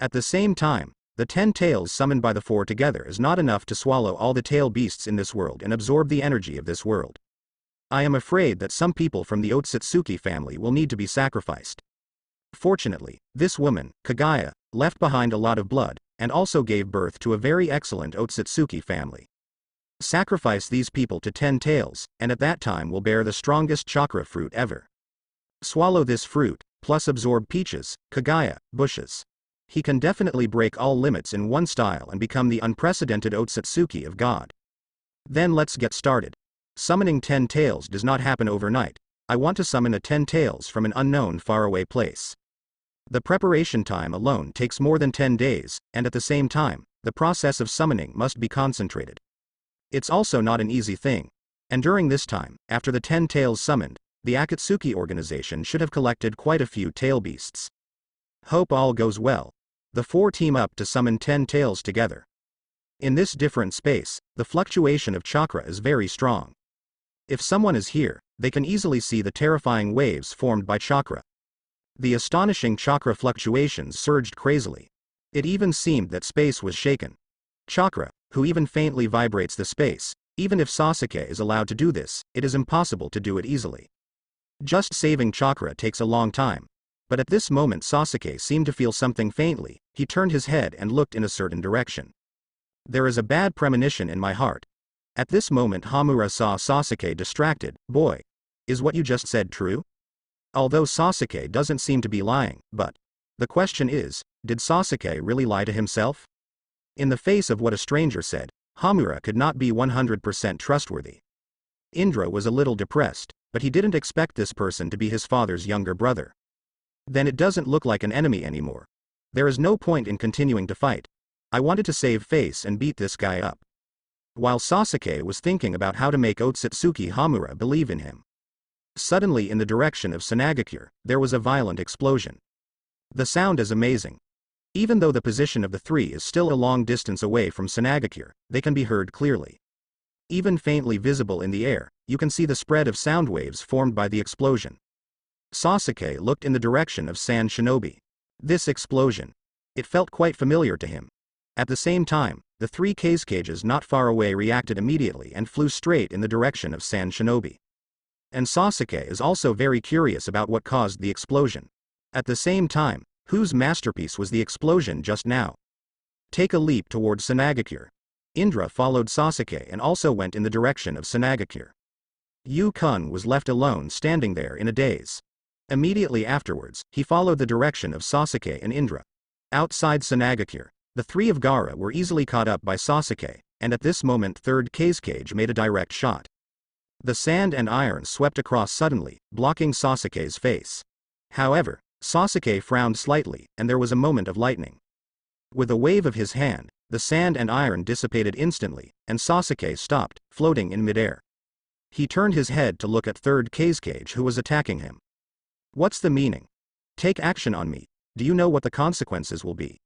At the same time, the 10 tails summoned by the 4 together is not enough to swallow all the tail beasts in this world and absorb the energy of this world. I am afraid that some people from the Otsutsuki family will need to be sacrificed. Fortunately, this woman, Kagaya, left behind a lot of blood, and also gave birth to a very excellent Otsutsuki family. Sacrifice these people to 10 tails, and at that time will bear the strongest chakra fruit ever. Swallow this fruit, plus absorb peaches, Kagaya, bushes. He can definitely break all limits in one style and become the unprecedented Otsutsuki of God. Then let's get started. Summoning 10 tails does not happen overnight. I want to summon a 10 tails from an unknown faraway place. The preparation time alone takes more than 10 days, and at the same time, the process of summoning must be concentrated. It's also not an easy thing. And during this time, after the 10 tails summoned, the Akatsuki organization should have collected quite a few tail beasts. Hope all goes well. The 4 team up to summon 10 tails together. In this different space, the fluctuation of chakra is very strong. If someone is here, they can easily see the terrifying waves formed by chakra. The astonishing chakra fluctuations surged crazily. It even seemed that space was shaken. Chakra, who even faintly vibrates the space, even if Sasuke is allowed to do this, it is impossible to do it easily. Just saving chakra takes a long time. But at this moment Sasuke seemed to feel something faintly. He turned his head and looked in a certain direction. There is a bad premonition in my heart. At this moment Hamura saw Sasuke distracted. Boy, is what you just said true? Although Sasuke doesn't seem to be lying, but the question is, did Sasuke really lie to himself? In the face of what a stranger said, Hamura could not be 100% trustworthy. Indra was a little depressed, but he didn't expect this person to be his father's younger brother. Then it doesn't look like an enemy anymore. There is no point in continuing to fight. I wanted to save face and beat this guy up. While Sasuke was thinking about how to make Otsutsuki Hamura believe in him. Suddenly in the direction of Sanagakure, there was a violent explosion. The sound is amazing. Even though the position of the 3 is still a long distance away from Sanagakure, they can be heard clearly. Even faintly visible in the air, you can see the spread of sound waves formed by the explosion. Sasuke looked in the direction of San Shinobi. This explosion. It felt quite familiar to him. At the same time, the 3 case cages not far away reacted immediately and flew straight in the direction of San Shinobi. And Sasuke is also very curious about what caused the explosion. At the same time, whose masterpiece was the explosion just now? Take a leap toward Sanagakure. Indra followed Sasuke and also went in the direction of Sanagakure. Yu-kun was left alone standing there in a daze. Immediately afterwards, he followed the direction of Sasuke and Indra. Outside Sanagakure, the three of Gaara were easily caught up by Sasuke, and at this moment third Kazekage made a direct shot. The sand and iron swept across suddenly, blocking Sasuke's face. However, Sasuke frowned slightly, and there was a moment of lightning. With a wave of his hand, the sand and iron dissipated instantly, and Sasuke stopped, floating in midair. He turned his head to look at third Kazekage who was attacking him. What's the meaning? Take action on me. Do you know what the consequences will be?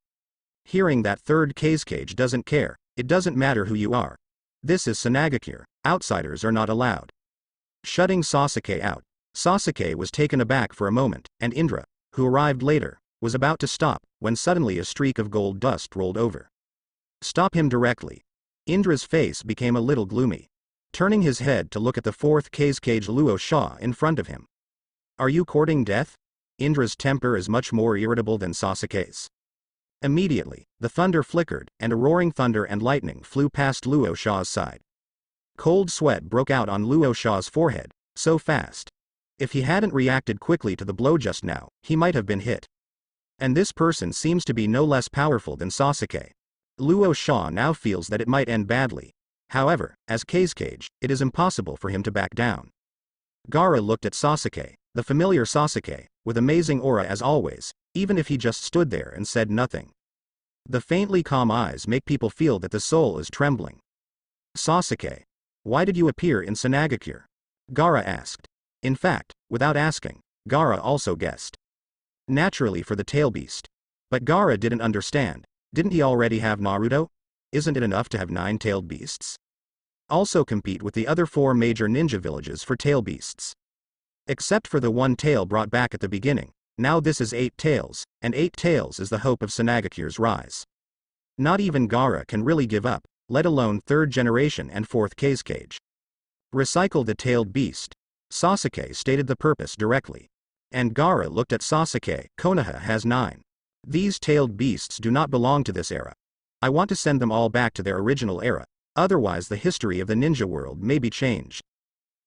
Hearing that third Kazekage doesn't care, it doesn't matter who you are. This is Sanagakure, outsiders are not allowed. Shutting Sasuke out, Sasuke was taken aback for a moment, and Indra, who arrived later, was about to stop, when suddenly a streak of gold dust rolled over. Stop him directly. Indra's face became a little gloomy. Turning his head to look at the fourth Kazekage Luo Sha in front of him. Are you courting death? Indra's temper is much more irritable than Sasuke's. Immediately, the thunder flickered, and a roaring thunder and lightning flew past Luo Sha's side. Cold sweat broke out on Luo Sha's forehead, so fast. If he hadn't reacted quickly to the blow just now, he might have been hit. And this person seems to be no less powerful than Sasuke. Luo Sha now feels that it might end badly. However, as Kazekage, it is impossible for him to back down. Gaara looked at Sasuke, the familiar Sasuke, with amazing aura as always, even if he just stood there and said nothing. The faintly calm eyes make people feel that the soul is trembling. Sasuke, why did you appear in Sanagakure? Gaara asked. In fact, without asking, Gaara also guessed. Naturally for the tail beast. But Gaara didn't understand. Didn't he already have Naruto? Isn't it enough to have 9 tailed beasts? Also compete with the other 4 major ninja villages for tail beasts. Except for the one tail brought back at the beginning, now this is 8 tails, and 8 tails is the hope of Sanagakure's rise. Not even Gaara can really give up, let alone 3rd generation and 4th Kazekage. Recycle the tailed beast. Sasuke stated the purpose directly. And Gaara looked at Sasuke. Konoha has 9. These tailed beasts do not belong to this era. I want to send them all back to their original era, otherwise the history of the ninja world may be changed.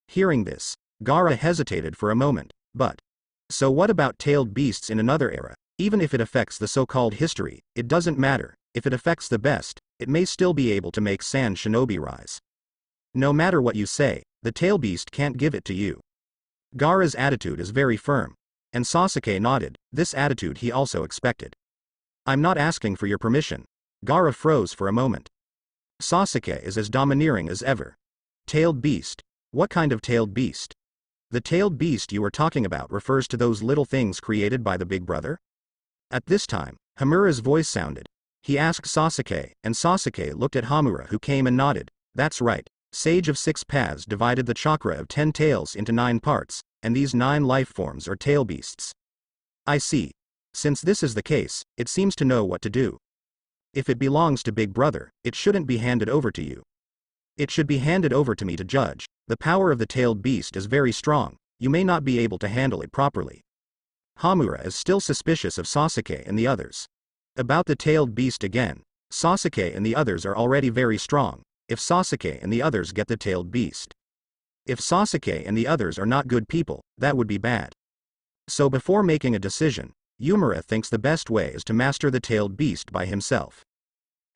Hearing this, Gaara hesitated for a moment, but... So what about tailed beasts in another era? Even if it affects the so-called history, it doesn't matter. If it affects the best, it may still be able to make Sand Shinobi rise. No matter what you say, the tail beast can't give it to you. Gaara's attitude is very firm. And Sasuke nodded, this attitude he also expected. I'm not asking for your permission. Gaara froze for a moment. Sasuke is as domineering as ever. Tailed beast? What kind of tailed beast? The tailed beast you were talking about refers to those little things created by the big brother? At this time, Hamura's voice sounded. He asked Sasuke, and Sasuke looked at Hamura who came and nodded. That's right. Sage of 6 Paths divided the chakra of 10 tails into 9 parts, and these 9 life forms are tail beasts. I see. Since this is the case, it seems to know what to do. If it belongs to Big Brother, it shouldn't be handed over to you. It should be handed over to me to judge. The power of the tailed beast is very strong, you may not be able to handle it properly. Hamura is still suspicious of Sasuke and the others. About the tailed beast again, Sasuke and the others are already very strong. If Sasuke and the others get the tailed beast. If Sasuke and the others are not good people, that would be bad. So before making a decision, Yumura thinks the best way is to master the tailed beast by himself.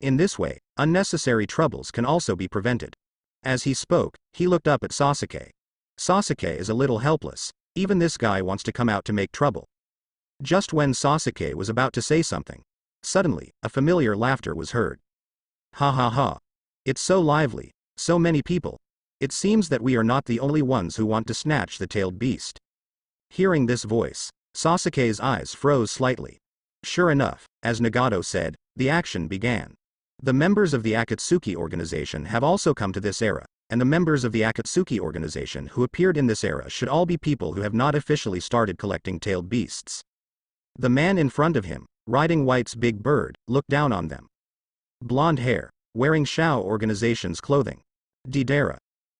In this way, unnecessary troubles can also be prevented. As he spoke, he looked up at Sasuke. Sasuke is a little helpless, even this guy wants to come out to make trouble. Just when Sasuke was about to say something, suddenly, a familiar laughter was heard. Ha ha ha. It's so lively, so many people. It seems that we are not the only ones who want to snatch the tailed beast. Hearing this voice, Sasuke's eyes froze slightly. Sure enough, as Nagato said, the action began. The members of the Akatsuki organization have also come to this era, and the members of the Akatsuki organization who appeared in this era should all be people who have not officially started collecting tailed beasts. The man in front of him, riding White's big bird, looked down on them. Blonde hair, wearing Shao organization's clothing. Deidara.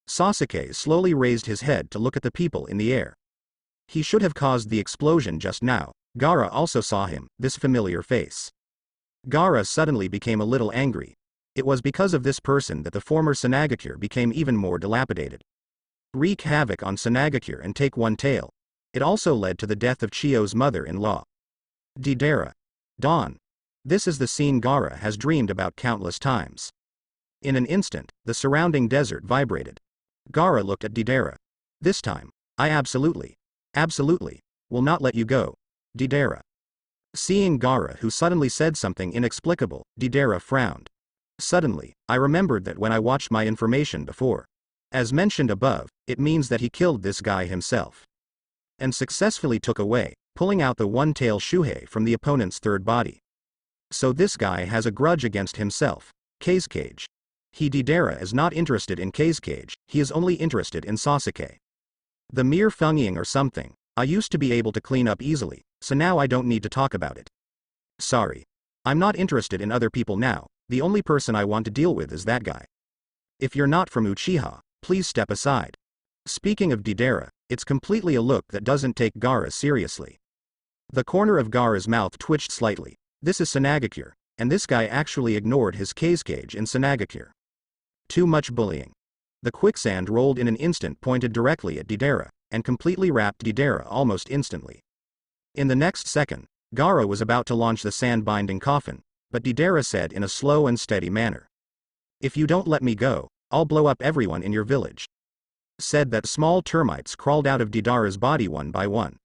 Sasuke slowly raised his head to look at the people in the air. He should have caused the explosion just now. Gaara also saw him, this familiar face. Gaara suddenly became a little angry. It was because of this person that the former Sanagakure became even more dilapidated. Wreak havoc on Sanagakure and take one tail. It also led to the death of Chio's mother-in-law. Deidara. Dawn. This is the scene Gaara has dreamed about countless times. In an instant, the surrounding desert vibrated. Gaara looked at Deidara. This time, I absolutely, will not let you go, Deidara. Seeing Gaara, who suddenly said something inexplicable, Deidara frowned. Suddenly, I remembered that when I watched my information before. As mentioned above, it means that he killed this guy himself. And successfully took away, pulling out the one-tail Shuhei from the opponent's third body. So this guy has a grudge against himself, Kazekage. Deidara is not interested in Kazekage, he is only interested in Sasuke. The mere Feng or something, I used to be able to clean up easily, so now I don't need to talk about it. Sorry. I'm not interested in other people now, the only person I want to deal with is that guy. If you're not from Uchiha, please step aside. Speaking of Deidara, it's completely a look that doesn't take Gaara seriously. The corner of Gaara's mouth twitched slightly. This is Sanagakure, and this guy actually ignored his Kazekage in Sanagakure. Too much bullying. The quicksand rolled in an instant, pointed directly at Deidara, and completely wrapped Deidara almost instantly. In the next second, Gaara was about to launch the sand-binding coffin, but Deidara said in a slow and steady manner. If you don't let me go, I'll blow up everyone in your village. Said that small termites crawled out of Deidara's body one by one.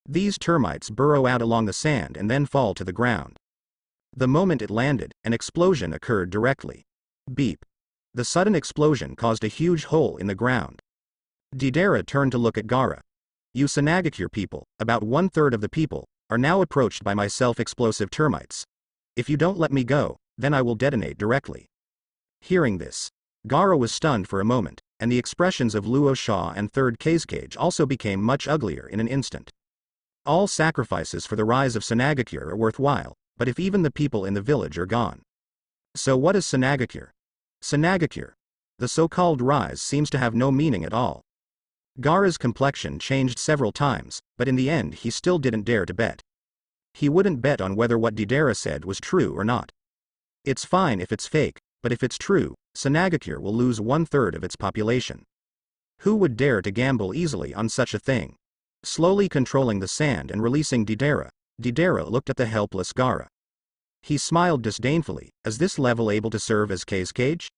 These termites burrow out along the sand and then fall to the ground. The moment it landed, an explosion occurred directly. Beep. The sudden explosion caused a huge hole in the ground. Deidara turned to look at Gaara. You Sanagakure people, about 1/3 of the people, are now approached by my self-explosive termites. If you don't let me go, then I will detonate directly. Hearing this, Gaara was stunned for a moment, and the expressions of Luo Sha and third Kazekage also became much uglier in an instant. All sacrifices for the rise of Sanagakure are worthwhile, but if even the people in the village are gone. So what is Sanagakure? Sanagakure. The so-called rise seems to have no meaning at all. Gaara's complexion changed several times, but in the end he still didn't dare to bet. He wouldn't bet on whether what Deidara said was true or not. It's fine if it's fake, but if it's true, Sanagakure will lose 1/3 of its population. Who would dare to gamble easily on such a thing? Slowly controlling the sand and releasing Deidara, Deidara looked at the helpless Gaara. He smiled disdainfully. Is this level able to serve as Kazekage?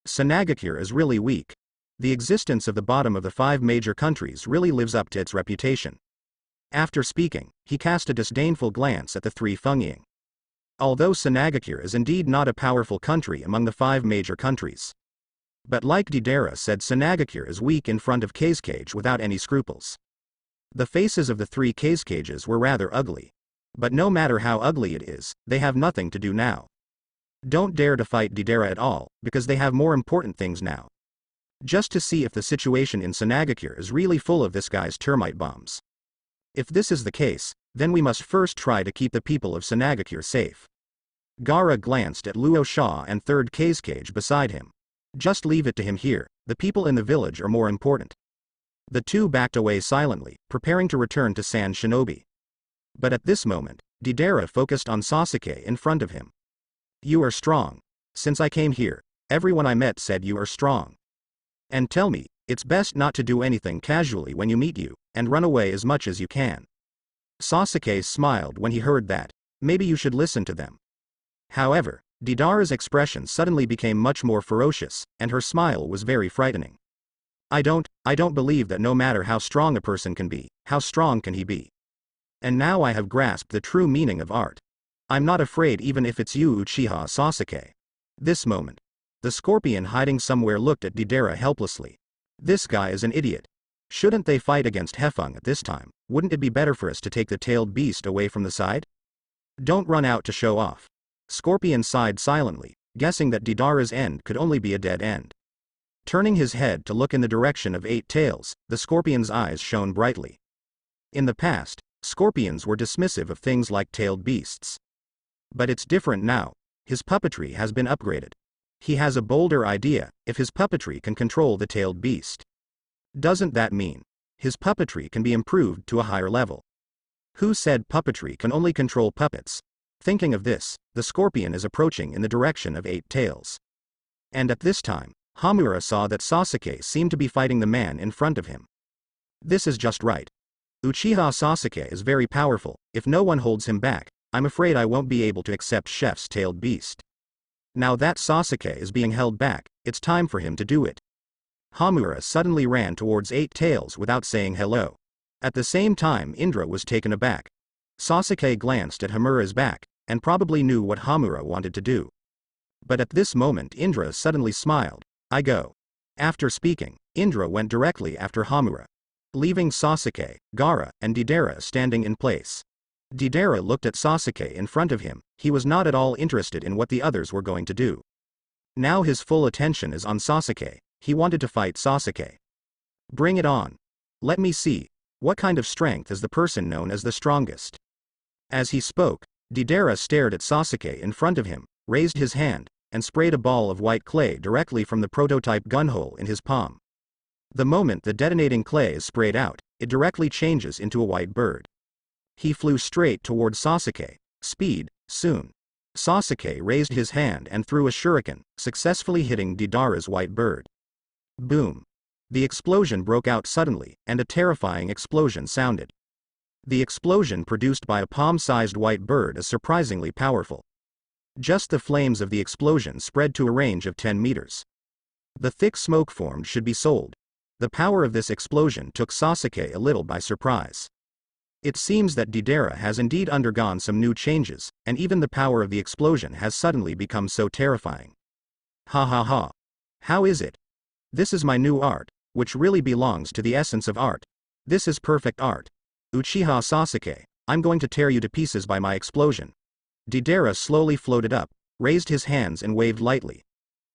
Sanagakure is really weak. The existence of the bottom of the 5 major countries really lives up to its reputation. After speaking, he cast a disdainful glance at the 3 Fengying. Although Sanagakure is indeed not a powerful country among the 5 major countries. But like Deidara said, Sanagakure is weak in front of Kazekage without any scruples. The faces of the 3 Kazekages were rather ugly. But no matter how ugly it is, they have nothing to do now. Don't dare to fight Deidara at all, because they have more important things now. Just to see if the situation in Sanagakure is really full of this guy's termite bombs. If this is the case, then we must first try to keep the people of Sanagakure safe. Gaara glanced at Luo Sha and third Kazekage beside him. Just leave it to him here, the people in the village are more important. The 2 backed away silently, preparing to return to Sand Shinobi. But at this moment, Deidara focused on Sasuke in front of him. You are strong. Since I came here, everyone I met said you are strong. And tell me, it's best not to do anything casually when you meet you, and run away as much as you can. Sasuke smiled when he heard that. Maybe you should listen to them. However, Deidara's expression suddenly became much more ferocious, and her smile was very frightening. I don't believe that no matter how strong a person can be, how strong can he be? And now I have grasped the true meaning of art. I'm not afraid even if it's you Uchiha Sasuke. This moment. The scorpion hiding somewhere looked at Deidara helplessly. This guy is an idiot. Shouldn't they fight against Hefeng at this time? Wouldn't it be better for us to take the tailed beast away from the side? Don't run out to show off. Scorpion sighed silently, guessing that Deidara's end could only be a dead end. Turning his head to look in the direction of 8 tails, the scorpion's eyes shone brightly. In the past, scorpions were dismissive of things like tailed beasts. But it's different now. His puppetry has been upgraded. He has a bolder idea. If his puppetry can control the tailed beast, doesn't that mean his puppetry can be improved to a higher level? Who said puppetry can only control puppets? Thinking of this, the scorpion is approaching in the direction of 8 tails. And at this time, Hamura saw that Sasuke seemed to be fighting the man in front of him. This is just right. Uchiha Sasuke is very powerful. If no one holds him back, I'm afraid I won't be able to accept Chef's tailed beast. Now that Sasuke is being held back, it's time for him to do it. Hamura suddenly ran towards 8 tails without saying hello. At the same time, Indra was taken aback. Sasuke glanced at Hamura's back, and probably knew what Hamura wanted to do. But at this moment Indra suddenly smiled. I go. After speaking, Indra went directly after Hamura, leaving Sasuke, Gaara, and Deidara standing in place. Deidara looked at Sasuke in front of him. He was not at all interested in what the others were going to do. Now his full attention is on Sasuke. He wanted to fight Sasuke. Bring it on. Let me see. What kind of strength is the person known as the strongest? As he spoke, Deidara stared at Sasuke in front of him, raised his hand, and sprayed a ball of white clay directly from the prototype gunhole in his palm. The moment the detonating clay is sprayed out, it directly changes into a white bird. He flew straight towards Sasuke. Speed, soon. Sasuke raised his hand and threw a shuriken, successfully hitting Deidara's white bird. Boom. The explosion broke out suddenly, and a terrifying explosion sounded. The explosion produced by a palm-sized white bird is surprisingly powerful. Just the flames of the explosion spread to a range of 10 meters. The thick smoke formed should be sold. The power of this explosion took Sasuke a little by surprise. It seems that Deidara has indeed undergone some new changes, and even the power of the explosion has suddenly become so terrifying. Ha ha ha. How is it? This is my new art, which really belongs to the essence of art. This is perfect art. Uchiha Sasuke, I'm going to tear you to pieces by my explosion. Deidara slowly floated up, raised his hands and waved lightly.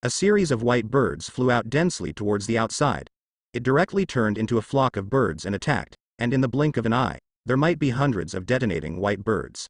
A series of white birds flew out densely towards the outside. It directly turned into a flock of birds and attacked, and in the blink of an eye, there might be hundreds of detonating white birds.